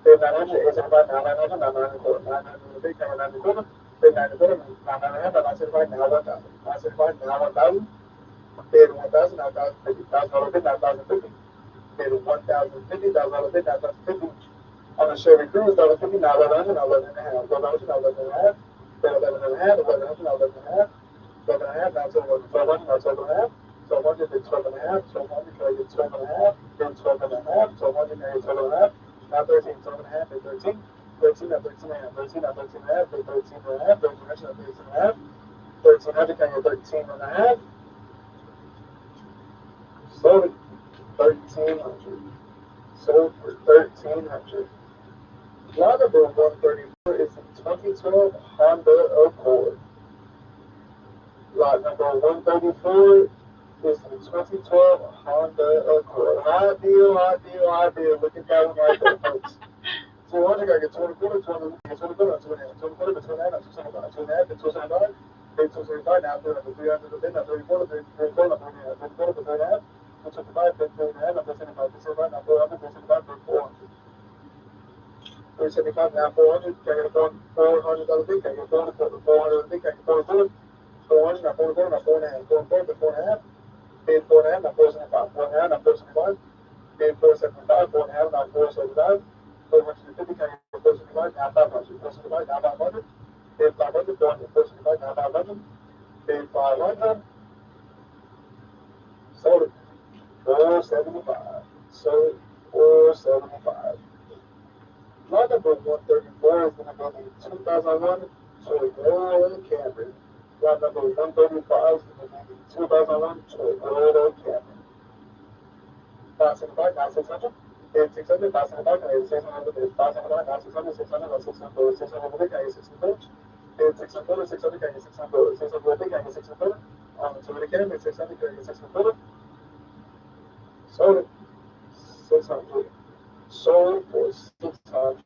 Bid 900, 875, now 900, now 9 and a quarter, 900 a bit, can I get 9 and a quarter? Bid 9 and a quarter, now 9 and a half, now 975, now 1,000. 975, now 1,000. Bid 1,000, now 1,050, $1,000 bid, now 1,050. Bid 1,050, $1,000 bid, now 1,050. On the Chevy Cruze, 1,050, now 1,100, now 11 and a half. 1,100, now 11 and a half. Bid 11 and a half, 1,100, now 11 and a half. 11 and a half, now 1200, 1,200, now 12 and a half. 1,200, bid 12 and a half. 1,200, can I get 12 and a half? Bid 12 and a half. 1,200, can I get 12 and a half? Now 13, 12 and a half, bid 13. 13, now 13 and a half. 13, now 13 and a half, bid 13 and a half. 13, now 13 and a half. 1,300, can I get 13 and a half? Sold it. 1,300. Sold for 1,300. Lot number 134 is the 2012 Honda Accord. Lot number 134 is the 2012 Honda Accord. Hot deal, hot deal, hot deal. Look at that one right there, folks. 200, I get 200 quarter, 200, get 200 quarter, 200, 200 quarter, 200, 200, 200, 200, 275, now 300, 300, a bit, now 30 quarter, 30 quarter, 30 quarter, 30 half, 225, 30 and a half, now 75, 75, now 400, 375, 400. 375, now 400, can I get a $400 big, can I get 400, 400 big, can I get 400, 400, now 400, now 4 and a half, 4 and 4, bid 4 and a half, bid 4 and a half, now 475, 4 and a half, now 475, bid 475, 4 and a half, now 475, 450, can I get 475, now 500, 475, now 500, bid 500, 400, 475, now 500, bid 500, sold it, 475, sold it, 475. Lot number 134 is going to be the 2001 Toyota Camry. Lot number 135 is going to be the 2001 Toyota Camry. 575, now 600. Bid 600, 575, can I get 600, bid 575, now 600, 600, now 600, 600, can I get 600, bid 600, 600, can I get 600, 600, can I get 600, on the Toyota Camry, 600, can I get 600, sold it, 600, sold for 600.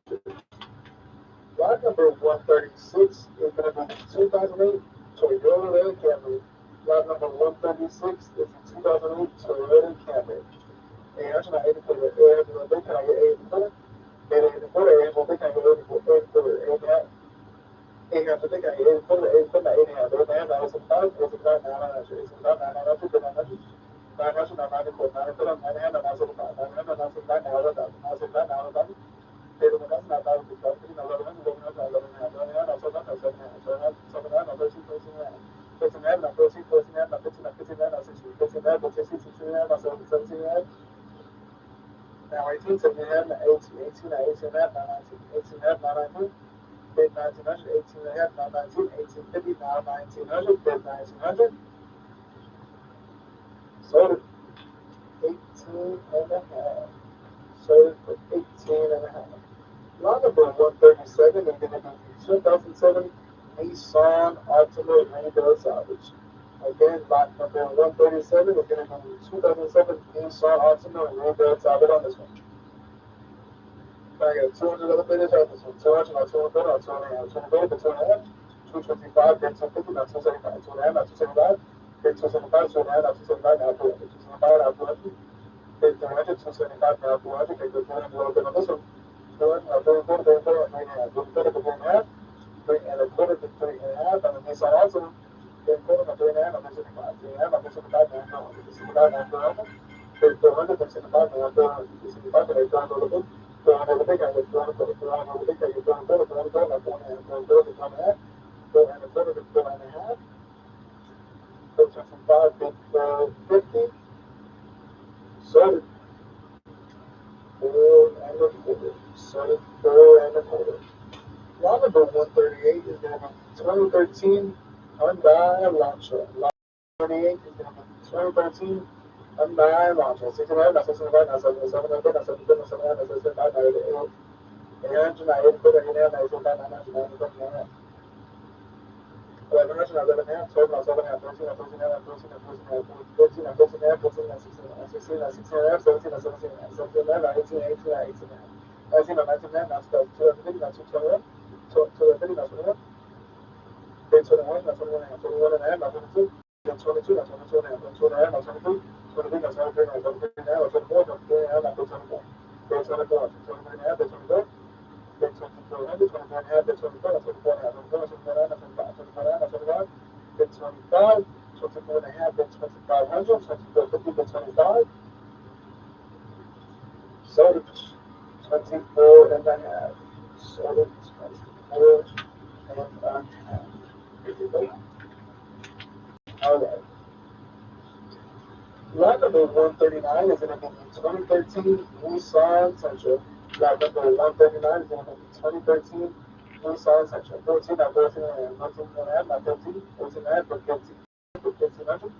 Lot number 136 is going to be the 2008 Toyota Camry. Lot number 136 is the 2008 Toyota Camry. 880 for the 800. Can I get 8 for it? 880 for the 800. Can I get 80 for it? 8 for it? 8 half. 800. Can I get 8 for it? 8 for the 8 half. 8 half. 975. 875. 900. 875. 900. 900. 900. 900 for 9 for 9 half. 975. 900. 975. 900. 975. 900. Pero no es nada de buscar, que no lo ven, lo ven, lo ven, lo ven, no son las cosas, son las no sé si pues no pues si pues no pues no pues no sé si pues no pues si si no so so now 18 so we have 18 18 18 have 19 18 have 19 bid 1900 18 have 19 1850 now 1900 bid 1900 sold it 18 and a half sold it for 18 and a half. Lot number 137 is going to be 2007 Nissan Altima Rainbow Salvage. Again, lot number 137 is going to be 2007 Nissan Altima Rainbow Salvage on this one. I got 200 other bidders on this one. 200 on 200 on 200 200 200 225 then 250 now 275 200 now 275 then 275 200 now 275 now 200 275 now 200 then 300 275 now 200 take the 200 a little bit on this one. Doing a very good, very good, right now. Doing better than 3.5, 3.25 to 3.5, and the Nissan Altima, then putting a 3.5 on the 75, 3.5 on the 75 now, 75 now, 400, 400, then 75 now, 400, 75, and they turn a little bit, 400 the big guy, 400, 400 the big guy, 400, 400, 400, 400, 400, 400, 400, 400, 425, big 50, sold it, 4 and a quarter, sold it, 4 and a quarter. Lot number 138 is going to be 2013 Hyundai Elantra. Lot 38 is going to be 2013 Hyundai Elantra. 69, not 65, not 77, not 77, not 79, not 75, not 88, 800, not 84, 89, not 85, not 90, 91, 11, 11, half, 12, not 7, half, 13, not 13, not 13, not 14, not 14, not 14, not 16, not 16, not 16, not 17, not 17, not 17, not 18, 18, not 18, 19, not 19, not 20, not 221, 230, not 21, then 21, not 21, not 21 and a half, not 22, then 22, not 22 and a half, then 2 and a half, not 23, 23, not 23, not 23 and a half, not 24, 23 and a half, not 24, then 24, 23 and a half, then 24, then 24 and a half, then 24 and a half, then 24, not 24 and a half, 24, 24 and a half, not 25, 24 and a half, not 25, then 25, 24 and a half, then 2500, 2450, then 25, sold it, 24 and a half, sold it, 24 and a half. All right. Lot number 139 is going to be 2013 Nissan Sentra. Lot number 139 is going to be 2013 Nissan Sentra. 14 not 14 and 14 and a half, not 15, 14 and a half, but 15, 1500.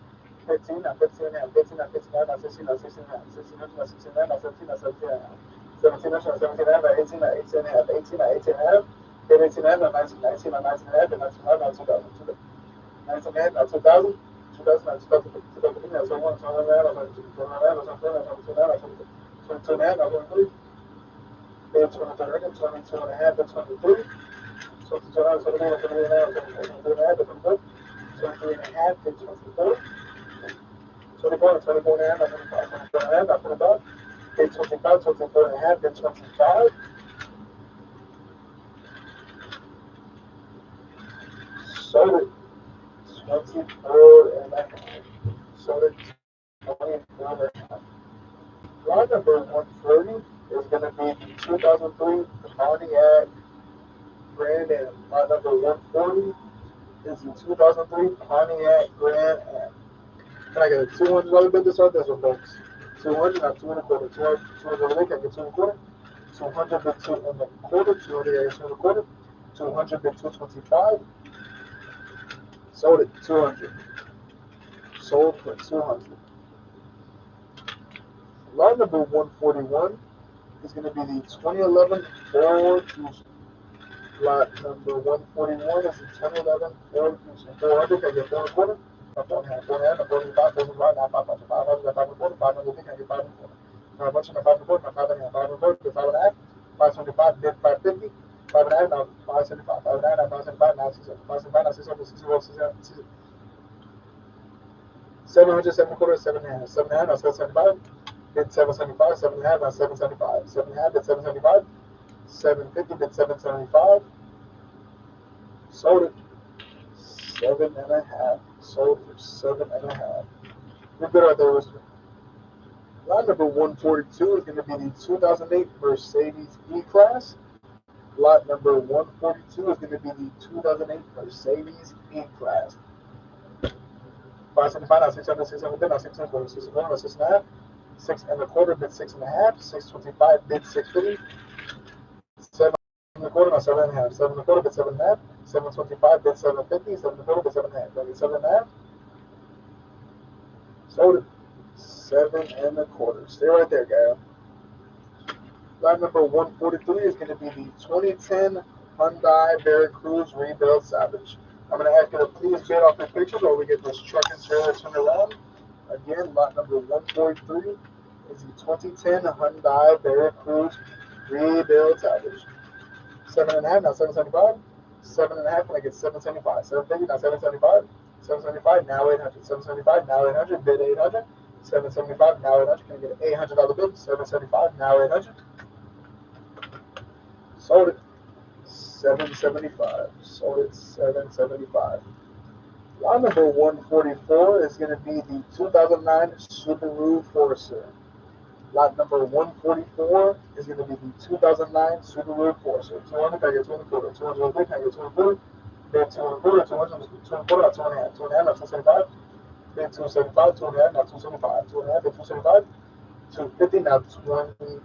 15 not 15 and a half, 15 not 15 and a half, not 16 not 16 and a half, 1600 not 16 and a half, not 17 not 17 and a half, 1700 not 17 and a half, 18 not 18 and a half, 18 not 18 and a half, 18 and a half, not 19, 19 not 19 and a half, and 19 not 2000. 19 and a half, not 2000. 2000, not 2000, 2000, not 21, 21 and a half, not 22, 21 and a half, not 22, 22 and a half, not 22 and a half, not 23, then 23, 22 and a half, then 23, 22 and a half, 23 and a half, 23 and a half, then 24, 23 and a half, then 24, 24, 24 and a half, not 25, 24 and a half, not 25, then 25, 24 and a half, then 25, sold it, 24 and a half, sold it, 24 and a half. Line number 130 is going to be the 2003 Pontiac Grand Am. Line number 140 is the 2003 Pontiac Grand Am. Can I get a $200 bid to start this one, folks? 200, not 2 and a quarter. 200, 200 can I get 2 and a quarter? 200 bid 2 and a quarter. 200 2 and a quarter. 200 bid 225. Sold it 200. Sold for 200. Line number 141 is going to be the 2011 Ford Fusion. Lot number 141 is the 2011 Ford Fusion. 400, can I get 4 and a quarter? Not 4 and a half, 4 and a half, not 4 and 5, 4 and 5, not 500, 500, 5 and a quarter, 500, can I get 5 and a quarter? How much? Not 5 and a quarter, not 5 and a half, 5 and a quarter, 5 and a half, 575, then 550, 5 and a half, now 575, 5 and a half, now 575, now 600, 575, now 600, 600, 600, 700, 7 and a quarter, 7 and a half, 7 and a half, now 775, bid 775, 7 and a half, now 775, 7 and a half, bid 775, 750, bid 775, sold it, 7 and a half, sold for 7 and a half. You're good right there, listener. Lot number 142 is going to be the 2008 Mercedes E-Class. Lot number 142 is going to be the 2008 Mercedes E-Class. 575, now 600, 600, now 600, 600, now 6 and a half, 6 and a quarter, bid 6 and a half, 625, bid 650, 7 and a quarter, now 7 and a half, 7 and a quarter, bid 7 and a half, 725, bid 750, 7 and a quarter, bid 7 and a half, 7 and a half, sold it, 7 and a quarter. Stay right there, guy. Lot number 143 is going to be the 2010 Hyundai Veracruz Rebuild Savage. I'm going to ask you to please bid off the pictures while we get this truck and trailer turned around. Again, lot number 143 is the 2010 Hyundai Veracruz Rebuild Savage. 7 and a half, now 775. 7 and a half, when I get 775. 750, now 775. 775, now 800. 775, now 800. Bid 800. 775, now 800. Can I get an $800 bid? 775, now 800. Sold it. 775. Sold it. 775. Lot number 144 is going to be the 2009 Subaru Forester. Lot number 144 is going to be the 2009 Subaru Forester. 200, can I get 2 and a quarter? 200, can I get 2 and a quarter? Bid 2 and a quarter, 200, 2 and a quarter, 2 and a half. 2 and a half, not 275. Bid 275, 2 and a half, not 275. 2 and a half, bid 275. 250, now 20.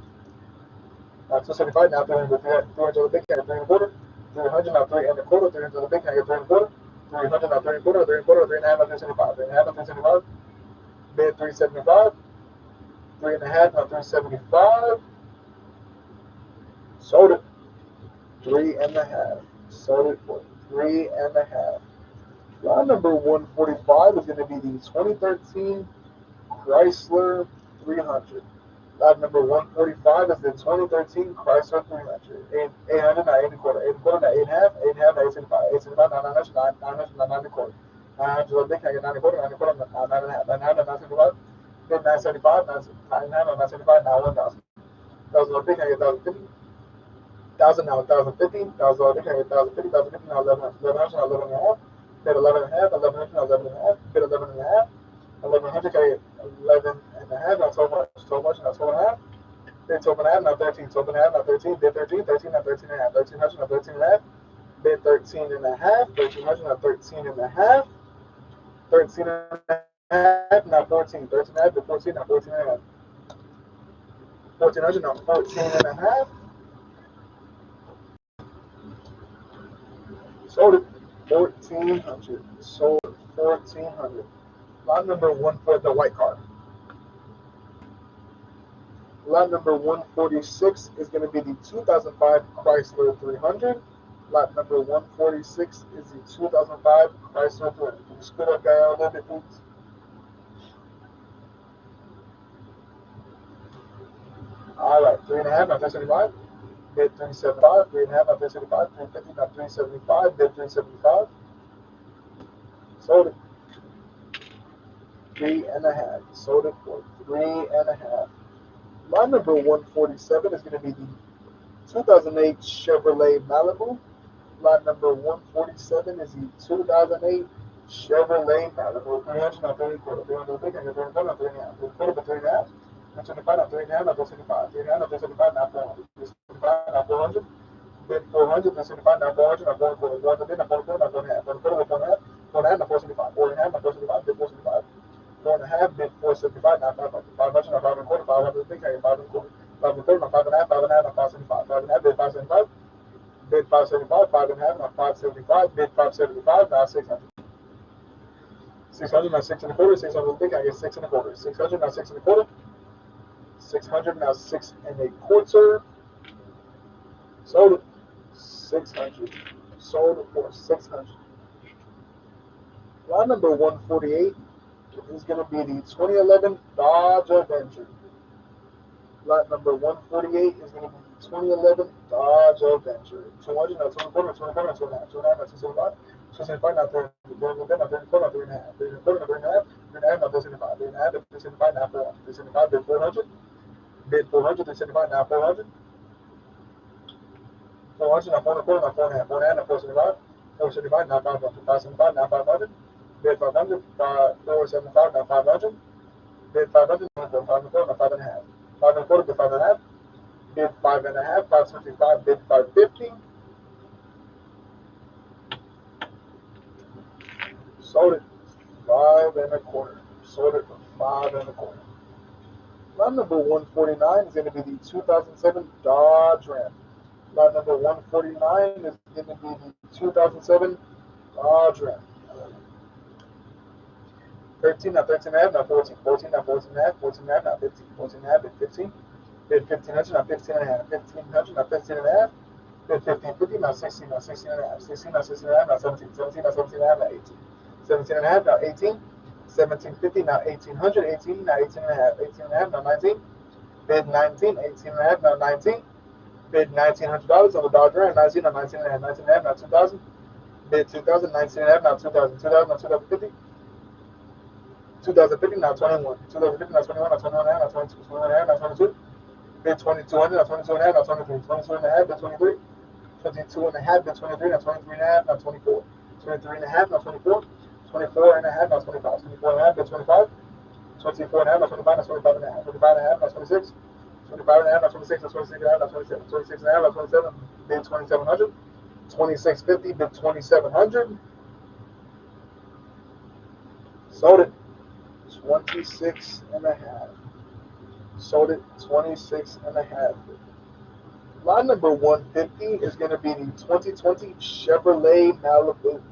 275, now 300, 300 the big can, 3 and a quarter. 300, now 3 and a quarter, 300 the big can, 3 and a quarter. 300, now 3 and a quarter, 3 and a quarter, 3 and a half, now 375. 3 and a half, now 375. Bid 375. 3 and a half, now 375. Sold it. 3 and a half. Sold it for 3 and a half. Lot number 145 is going to be the 2013 Chrysler 300. Lot number 145 is the 2013 Chrysler 300. 800, now 8 and a quarter. 8 and a quarter, now 8 and a half. 8 and a half, now 875. 875, now 900, 900, now 9 and a quarter. 900, so big, can I get 9 and a quarter? 9 and a quarter, now 9 and a half. 9 and a half, now 975. Bid 975, 9 and a half, now 975, now 1,000. 1,000 big, can I get 1,050? 1,000, now 1,050. 1,000 big, can I get 1,050? 1,050, now 1100. 1100, now 11 and a half. Bid 11 and a half. 1100, now 11 and a half. Bid 11 and a half. 1100, can I get 11 and a half? Now 12 much. 12 much, now 12 and a half. Bid 12 and a half, now 13. 12 and a half, now 13. Bid 13. 13, now 13 and a half. 1300, now 13 and a half. Bid 13 and a half. 1300, now 13 and a half. 13 and a half, now 14. 13 and a half, bid 14, now 14 and a half. 1400, now 14 and a half. Sold it. 1400. Sold 1400. Lot number 1 for the white car. Lot number 146 is going to be the 2005 Chrysler 300. Lot number 146 is the 2005 Chrysler 300. Can you split up guy a little bit, please? All right, 3 and a half, now 375. Bid 375. 3 and a half, now 375. 350, now 375. Bid 375. Sold it. 3 and a half. Sold it for 3 and a half. Lot number 147 is going to be the 2008 Chevrolet Malibu. Lot number 147 is the 2008 Chevrolet Malibu. 300, now 3 and a quarter. 300 big, and 3 and a quarter, now 3 and a half. 3 and a quarter, but 3 and a half. 325, now 3 and a half, now 375. 3 and a half, now 375, now 400. 375, now 400. Bid 400, 375, now 400, now 4 and a quarter. 400 bid, now 4 and a quarter, now 4 and a half. 4 and a quarter, 4 and a half. 4 and a half, now 475. 4 and a half, now 475. Bid 475. 4 and a half, bid 475, now 500. 500, now 5 and a quarter. 500 big, and 5 and a quarter. 5 and a quarter, now 5 and a half. 5 and a half, now 575. 5 and a half, bid 575. Bid 575, 5 and a half, now 575. Bid 575, now 600. 600, now 6 and a quarter. 600 big, I get 6 and a quarter. 600, now 6 and a quarter. 600, now 6 and a quarter. Sold it. 600. Sold it for 600. Lot number 148 is going to be the 2011 Dodge Avenger. Lot number 148 is going to be the 2011 Dodge Avenger. 200, now 2 and a quarter, 2 and a quarter, 2 and a half. 2 and a half, now 275. 275, now 300. 300, now 3 and a quarter, now 3 and a half. 3 and a quarter, now 3 and a half. 3 and half, now 375. 8 and a half, bid 375, now 400. 375, bid 400. Bid 400, 375, now 400. 400, now 4 and a quarter, now 4 and a half. 4 and a half, now 475. 475, now 500. 575, now 500. Bid 500, 475, now 500. Bid 500, now 5 and a quarter, now 5 and a half. 5 and a quarter, bid 5 and a half. Bid 5 and a half, 525, bid 550. Sold it 5 and a quarter. Sold it for 5 and a quarter. Lot number 149 is going to be the 2007 Dodge Ram. Lot number 149 is going to be the 2007 Dodge Ram. 13, now 13 and a half, now 14. 14, now 14 and a half, 14 and a half, now 15. 14 and a half, bid 15. Bid 1500, now 15 and a half. 1500, now 15 and a half. Bid 1550, now 16, now 16 and a half. 16, now 16 and a half, now 17. 17, now 17 and a half, now 18. 17 and a half, now 18. 1750, now 1800. 18, now 18 and a half. 18 and a half, now 19. Bid 19. 18 and a half, now 19. Bid $1,900 on the Dodge Ram. 19, now 19 and a half. 19 and a half, now 2000. Bid 2000. 19 and a half, now 2000. 2000, now 2050. 2050, now 21. 2050, now 21, now 21 and a half, now 22. 21 and a half, now 22. Bid 2200, now 22 and a half, now 23. 22 and a half, bid 23. 22 and a half, bid 23, now 23 and a half, now 24. 23 and a half, now 24. 24 and a half, now 25. 24 and a half, bid 25. 24 and a half, now 25, now 25 and a half. 25 and a half, now 26. 25 and a half, now 26, now 26 and a half, now 27. 26 and a half, now 27, bid 2700. 2650, bid 2700. Sold it 26 and a half. Sold it 26 and a half. Lot number 150 is going to be the 2020 Chevrolet Malibu.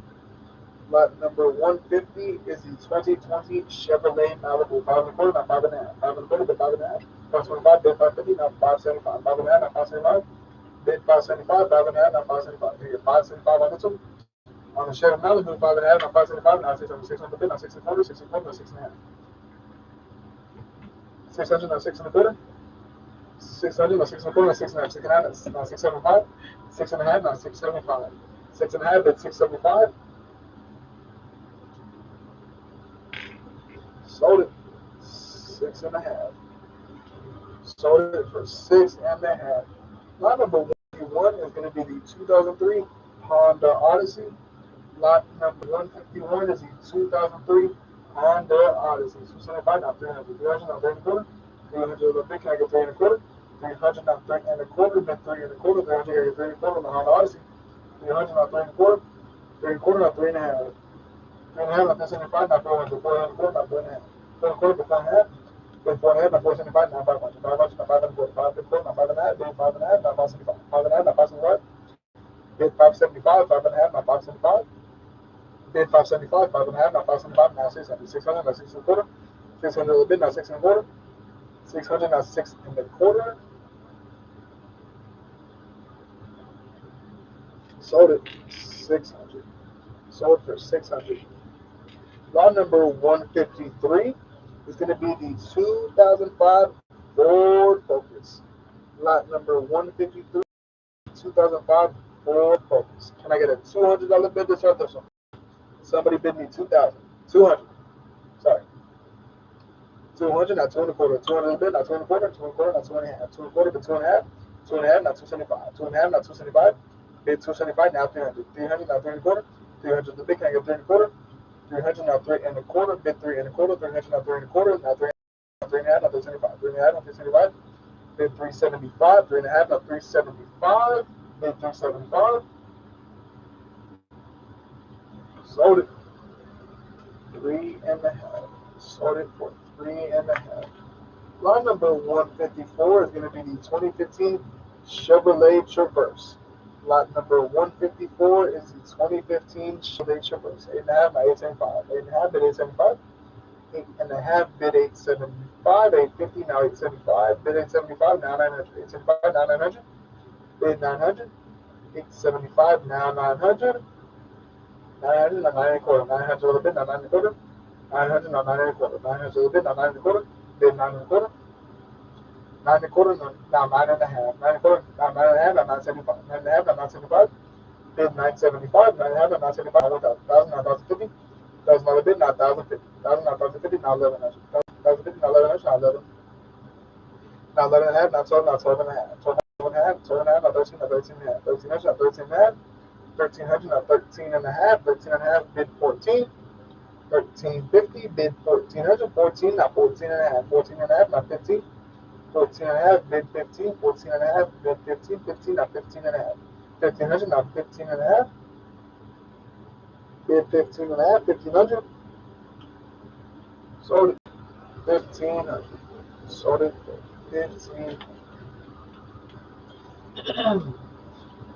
Lot number 150 is the 2020 Chevrolet Malibu. 5 and a quarter, now 5 and a half. 5 and a quarter, bid 5 and a half. 525, bid 550, now 575. 5 and a half, now 575. Bid 575, 5 and a half, now 575. You get 575 on this one. On the Chevy Malibu, 5 and a half, now 575, now 600. 600 bid, now 6 and a quarter, 6 and a quarter, now 6 and a half. 600, now 6 and a quarter. 600, now 6 and a quarter, now 6 and a half. 6 and a half, now 675. 6 and a half, now 675. 6 and a half, bid 675. Sold it 6 and a half. Sold it for 6 and a half. Lot number 151 is going to be the 2003 Honda Odyssey. Lot number 151 is the 2003 Honda Odyssey. 275, now 300. 300, now 3 and a quarter. 300 a little bit. Can I get 3 and a quarter? 300, now 3 and a quarter. Bid 3 and a quarter. 300, can I get 3 and a quarter on the Honda Odyssey? 300, now 3 and a quarter. 3 and a quarter, now 3 and a half. 3 and a half, now 375, now 400. 400 a quarter, now 4 and a half. 4 and a quarter, bid 4 and a half. Bid 4 and a half, now 475, now 500. 500, now 5 and a quarter. 5 and a quarter, now 5 and a half. Bid 5 and a half, now 575. 5 and a half, now 575. Bid 575, 5 and a half, now 575. Bid 575, 5 and a half, now 575, now 600. 600, now 6 and a quarter. 600 a bid, now 6 and a quarter. 600, now 6 and a quarter. Sold it 600. Sold for 600. Lot number 153 is going to be the 2005 Ford Focus. Lot number 153, 2005 Ford Focus. Can I get a $200 bid to start this one? Somebody bid me 2,000. 200. Sorry. 200, not 2 and a quarter. 200 bid, not 2 and a quarter. 2 and a quarter, not 2 and a half. 2 and a quarter, bid 2 and a half. 2 and a half, not 275. 2 and a half, not 275. Bid 275, now 300. 300, now 3 and a quarter. 300 the bid, can I get 3 and a quarter? 300, now 3 and a quarter. Bid 3 and a quarter. 300, now 3 and a quarter. Now 3 and a half, now 375. 3 and a half, now 375. Bid 375. 3 and a half, now 375. Bid 375. Sold it 3 and a half. Sold it for 3 and a half. Lot number 154 is going to be the 2015 Chevrolet Traverse. Lot number 154 is the 2015 Chevrolet Traverse. 8 and a half, now 875. 8 and a half, bid 875. 8 and a half, bid 875. 850, now 875. Bid 875, now 900. 875, now 900. Bid 900. 875, now 900. 900, now 9 and a quarter. 900 a little bit, now 9 and a quarter. 900, now 9 and a quarter. 900 a little bit, now 9 and a quarter. Bid 9 and a quarter. 9 and a quarter, now 9 and a half. 9 and a quarter, now 9 and a half, now 975. 9 and a half, now 975. Bid 975. 9 and a half, now 975. 1,000, now 1,050. $1,000 bid, now 1,050. 1,000, now 1,050, now 1,100. 1,050, now 1,100, now 11. Now 11 and a half, now 12, now 12 and a half. 12 and a half, 12 and a half, now 13, now 13 and a half. 1,300, now 13 and a half. 1,300, now 13 and a half. 13 and a half, bid 14. 1,350, bid 1,400. 14, now 14 and a half. 14 and a half, now 15. 14 and a half, bid 15. 14 and a half, bid 15. 15, now 15 and a half. 1,500, now 15 and a half. Bid 15 and a half. 1,500. Sold it. 1,500. Sold it for 15.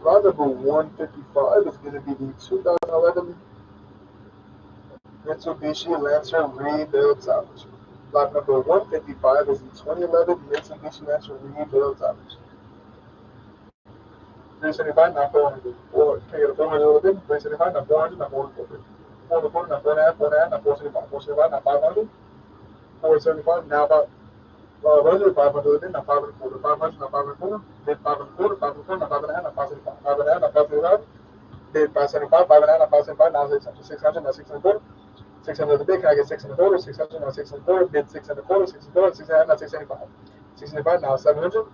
Round number 155 is going to be the 2011 Mitsubishi Lancer Rebuild Salvage. Lot number 155 is the 2011 Mitsubishi Lancer Rebuild Salvage. 375, not 400. Pay it 400 a little bit. 375, not 400, not 400. 400, not 4.5, 4.5, not 475. 475, not 500. 475, now about 500, 500 a little bit, not 500, 500, not 500, bid 500, 500, not 5.5, not 575. 5.5, not 575. Bid 575, 5.5, not 575, now 600. 600, not 600. 600 the bid, can I get 6 and a quarter? 600, now 6 and a quarter, bid 6 and a quarter, 6 and a quarter, 6 and a half, now 675. 675, now 700,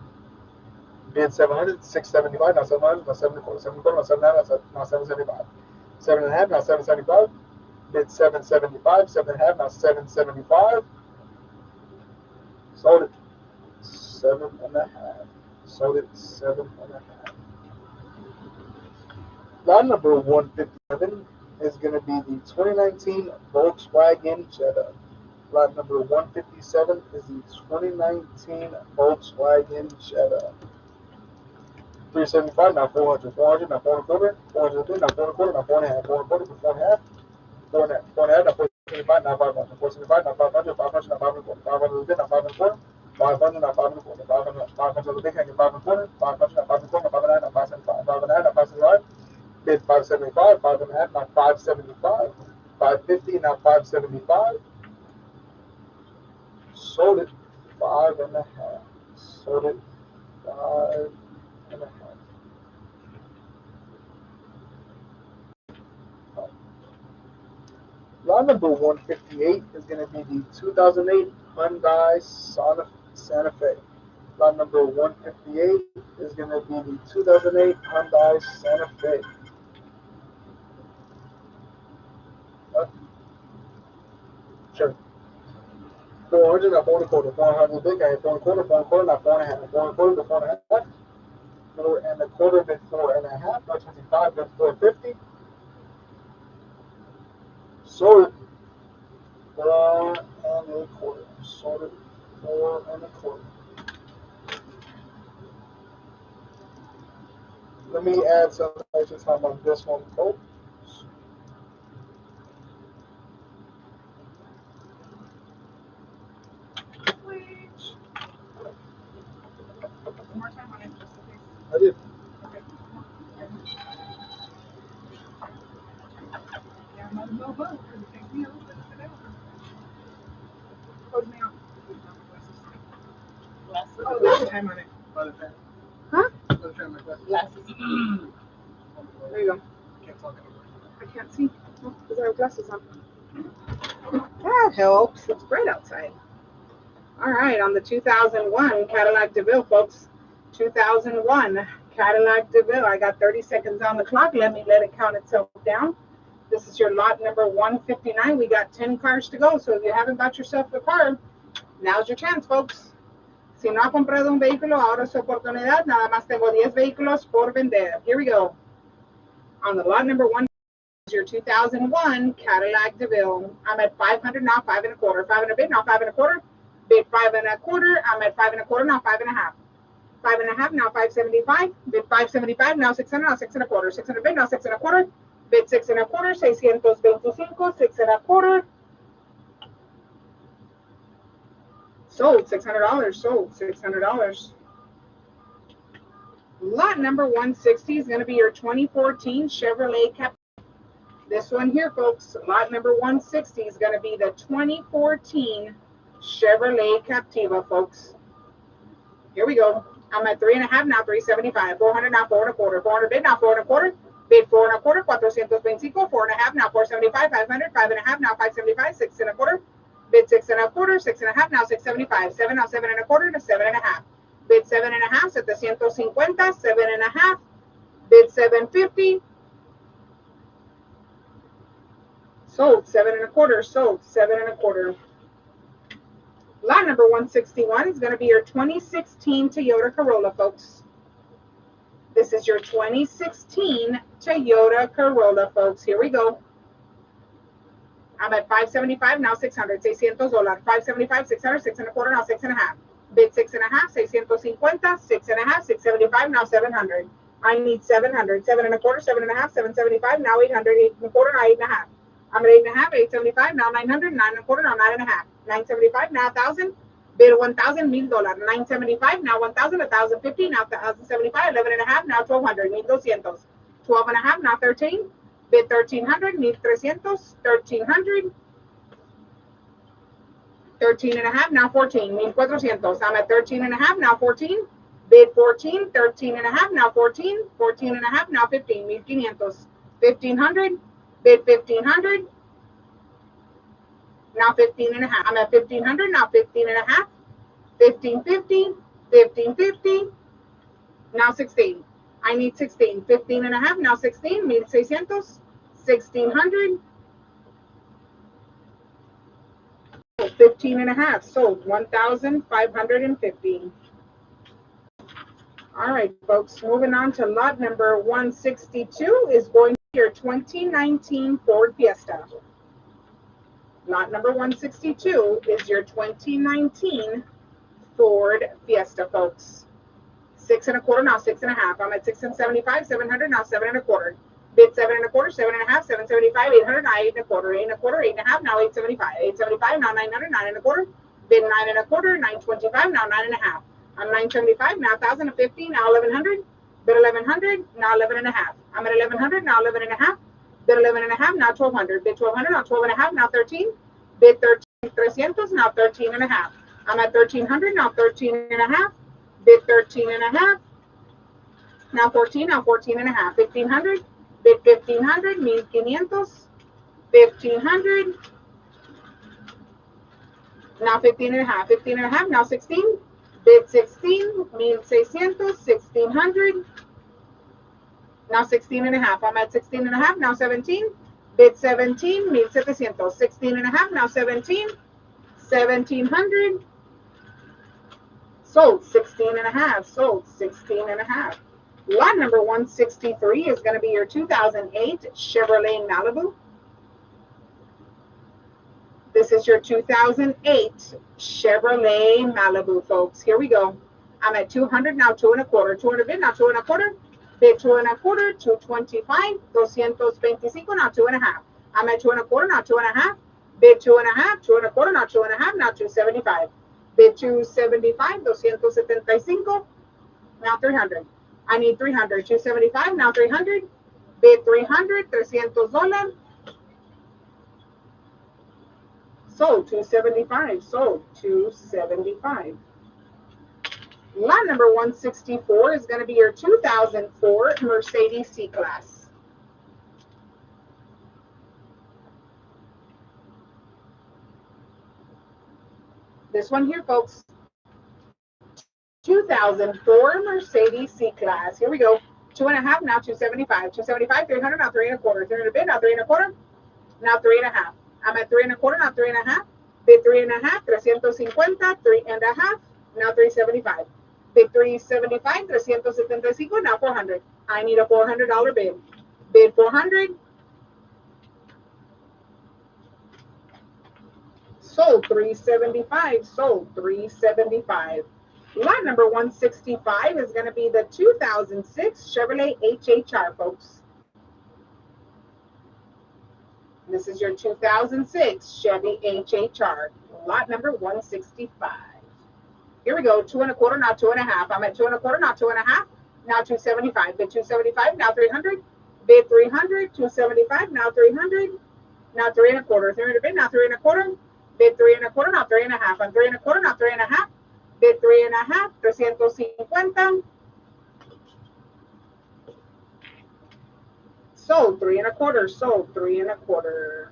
bid 700, 675, now 700, now 7 and a quarter, 7 and a quarter, now 7 and a half, now 775. 7 and a half, now 775, bid 775, 7 and a half, now 775. Sold it 7 and a half. Sold it 7 and a half. Lot number 157 is going to be the 2019 Volkswagen Jetta. Lot number 157 is the 2019 Volkswagen Jetta. 375, now 400. 400, now 4 and a quarter. 400, now 4 and a quarter, now 4 and a half. 4 and a quarter, 4 and a half. 4 and a half, 4 and a half, now 475, now 500. 475, now 500. 500, now 5 and a quarter. 500 a bit, now 5 and a quarter. 500, now 5 and a quarter. 500, 500 a bit, can I get 5 and a quarter. 500, now 5 and a quarter, now 5 and a half, now 575. 5 and a half, now 575. Bid 575, 5 and a half, now 575. 550, now 575. Sold it 5 and a half. Sold it 5 and a half. Lot number 158 is going to be the 2008 Hyundai Santa Fe. Lot number 158 is going to be the 2008 Hyundai Santa Fe. Sure. 400, now 4 and a quarter. 400 big guy, 4 and a quarter, 4 and a quarter, now 4 and a half. 4 and a quarter to 4 and a half. 4 and a quarter, bid 4 and a half. 425, bid 450. Sold it 4 and a quarter. Sold it 4 and a quarter. Let me add some extra time on this one, folks. One more time on it, just in case. I did. Okay. Yeah, I'm on the boat because it takes me a little bit to sit down. Close me out. Glasses. Oh, there's time on it. By the fan. Huh? By the fan, my glasses. Glasses. There you go. Can't talk anymore. I can't see because I have glasses on. That helps. It's bright outside. All right, on the 2001 Cadillac DeVille, folks. 2001 Cadillac DeVille. I got 30 seconds on the clock. Let it count itself down. This is your lot number 159. We got 10 cars to go. So if you haven't got yourself a car, now's your chance, folks. Si no ha comprado un vehículo, ahora es su oportunidad. Nada más tengo 10 vehículos por vender. Here we go. On the lot number 1 is your 2001 Cadillac DeVille. I'm at 500 now, 5 and a quarter. 5 and a bit now, 5 and a quarter. Bid 5 and a quarter. I'm at 5 and a quarter now, 5 and a half. 5 and a half now, 575. Bid 575 now, 600 now, 6 and a quarter. 600 bid now, 6 and a quarter. Bid 6 and a quarter. 625, 6 and a quarter. Sold $600. Sold $600. Lot number 160 is going to be your 2014 Chevrolet Captiva. This one here, folks, lot number 160 is going to be the 2014 Chevrolet Captiva, folks. Here we go. I'm at 3 and a half now, 375. 400 now, 4 and a quarter. 400 bid now, 4 and a quarter. Bid 4 and a quarter, 425, 4 and a half, now 475, 500, 5 and a half, now 575, 6 and a quarter. Bid 6 and a quarter, 6 and a half, now 675, 7, now 7 and a quarter to 7 and a half. Bid 7 and a half, 750, 7 and a half. Bid 750. Sold 7 and a quarter, sold 7 and a quarter. Lot number 161 is going to be your 2016 Toyota Corolla, folks. This is your 2016 Toyota Corolla, folks. Here we go. I'm at 575, now 600, $600. 575, 600, 6 and a quarter, now 6 and a half. Bid 6 and a half, 650, 6 and a half, 675, now 700. I need 700, 7 and a quarter, 7 and a half, 775, now 800, 8 and a quarter, now 8 and a half. I'm at 8 and a half, 875, now 900, 9 and a quarter, now 9 and a half. 975, now 1,000. Bid 1,000, $1,000. 975, now 1,000, 1,050, now 1,075, 11 and a half, now 1,200, 1,200. 12 and a half, now 13. Bid 1,300, 1,300, 1,300. 13 and a half, now 14, 1,400. I'm at 13 and a half, now 14. Bid 14, 13 and a half, now 14. 14 and a half, now 15, 1,500. 1,500. Bid 1,500. Now 15 and a half. I'm at 1,500, now 15 and a half. 1,550, 1,550. Now 16. I need 16. 15 and a half, now 16, 1,600. 1,600. 15 and a half, sold 1,550. All right, folks, moving on to lot number 162 is going to be your 2019 Ford Fiesta. Lot number 162 is your 2019 Ford Fiesta, folks. 6 and a quarter, now 6 and a half. I'm at 6 and 75, 700, now 7 and a quarter. Bid 7 and a quarter, 7 and a half, 775, 800, now 8 and a quarter, 8 and a quarter, 8 and a half, now 875, 875, now 900, 9 and a quarter. Bid 9 and a quarter, 925, now 9 and a half. I'm 975, now 1,050, now 1,100. Bid 1,100, now 11 and a half. I'm at 1,100, now 11 and a half. Bid 11 and a half, now 1,200. Bid 1,200, now 12 and a half, now 13. Bid 13,300, now 13 and a half. I'm at 1,300, now 13 and a half. Bid 13 and a half. Now 14, now 14 and a half. 1,500. Bid 1,500, 1,500. 1,500. Now 15 and a half. 15 and a half, now 16. Bid 16, 1,600. 1,600. Now 16 and a half. I'm at 16 and a half, now 17. Bid 17, 1,700. 16 and a half, now 17. 1,700. Sold 16 and a half, sold 16 and a half. Lot number 163 is going to be your 2008 Chevrolet Malibu. This is your 2008 Chevrolet Malibu, folks. Here we go. I'm at 200, now 2 and a quarter. 200 bid, now 2 and a quarter. Bid 2 and a quarter, 225, 225, now 2 and a half. I'm at 2 and a quarter, now 2 and a half. Bid 2 and a half, 2 and a quarter, now 2 and a half, now 275. Bid 275, 275, now 300. I need 300, 275, now 300. Bid 300, $300. Sold 275, sold 275. Lot number 164 is going to be your 2004 Mercedes C-Class. This one here, folks. 2004 Mercedes C-Class. Here we go. 2 and a half, now 275. 275, 300, now 3 and a quarter. 300 bid, now 3 and a quarter. Now 3 and a half. I'm at 3 and a quarter, now 3 and a half. Bid 3 and a half, 350, 3 and a half. Now 375. Bid 375, 375, now 400. I need a $400 bid. Bid 400. Sold 375, sold 375. Lot number 165 is going to be the 2006 Chevrolet HHR, folks. This is your 2006 Chevy HHR, lot number 165. Here we go, 2 and a quarter, now 2 and a half. I'm at 2 and a quarter, now 2 and a half. Now 275, bid 275, now 300. Bid 300, 275, now 300. Now 3 and a quarter, 300 bid, now 3 and a quarter. Bid 3 and a quarter, now 3 and a half. I'm 3 and a quarter, now 3 and a half. Bid 3 and a half, 350. Sold 3.25, sold 3.25.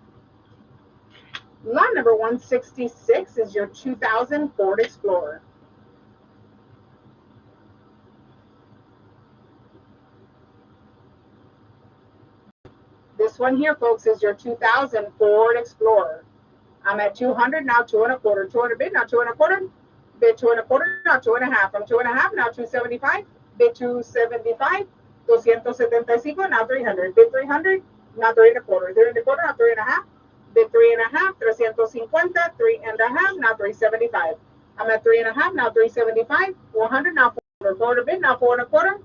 Lot number 166 is your 2000 Ford Explorer. This one here, folks, is your 2000 Ford Explorer. I'm at 200, now 2.25, 200 bid, now 2.25, bid 2.25, now 2.5, I'm 2.5, now 275, bid 275, 275, now 300, bid 300, now 3.25, 3.25, now 3.5, bid 3.5, 350, 3.5, now 375. I'm at 3.5, now 375, 400, now 400 bid, now 4.25,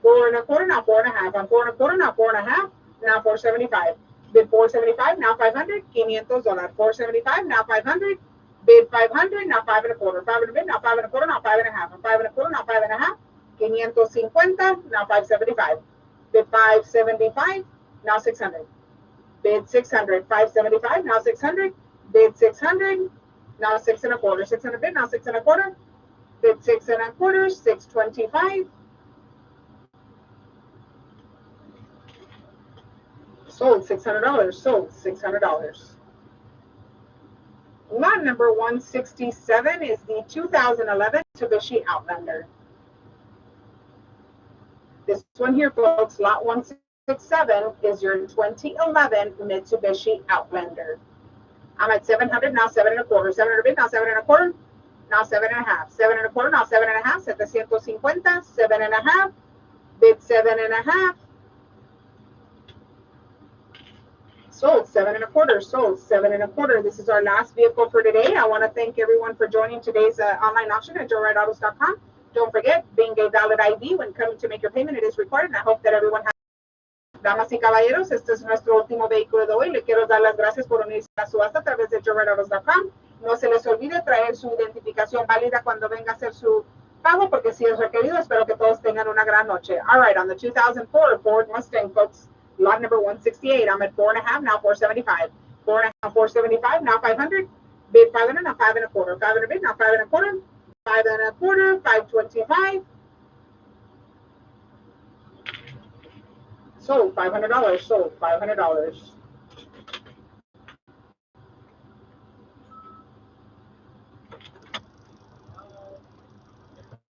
4.25, now 4.5, I'm 4.25, now 4.5, now 475. Bid 475, now 500, $500, 475, now 500, bid 500, now 5.25, 500 bid, now 5.25, now 5.5, 5.25, now 5.5, 550, now 575, bid 575, now 600, bid 600, 575, now 600, bid 600, now 6.25, 600 bid, now 6.25, bid 6.25, 625, sold $600, sold $600. Lot number 167 is the 2011 Mitsubishi Outlander. This one here, folks, lot 167 is your 2011 Mitsubishi Outlander. I'm at 700, now 7.25, 700 bid, now 7.25, now 7.5, 7.25, now 7.5, 750, 7.5, bid 7.5, sold 7.25, sold 7.25. This is our last vehicle for today. I want to thank everyone for joining today's online auction at joerideautos.com. Don't forget, being a valid ID when coming to make your payment, it is required, and I hope that everyone has. Damas y caballeros, este es nuestro último vehículo de hoy. Le quiero dar las gracias por unirse a la subasta a través de joerideautos.com. No se les olvide traer su identificación válida cuando venga a hacer su pago, porque si es requerido. Espero que todos tengan una gran noche. All right, on the 2004 Ford Mustang, folks, lot number 168. I'm at 4.5, now 475. 4.5, 475, now 500. Bid 500, now 5.25. 500 bid, now 5.25. 5.25, 525. Sold $500, sold $500.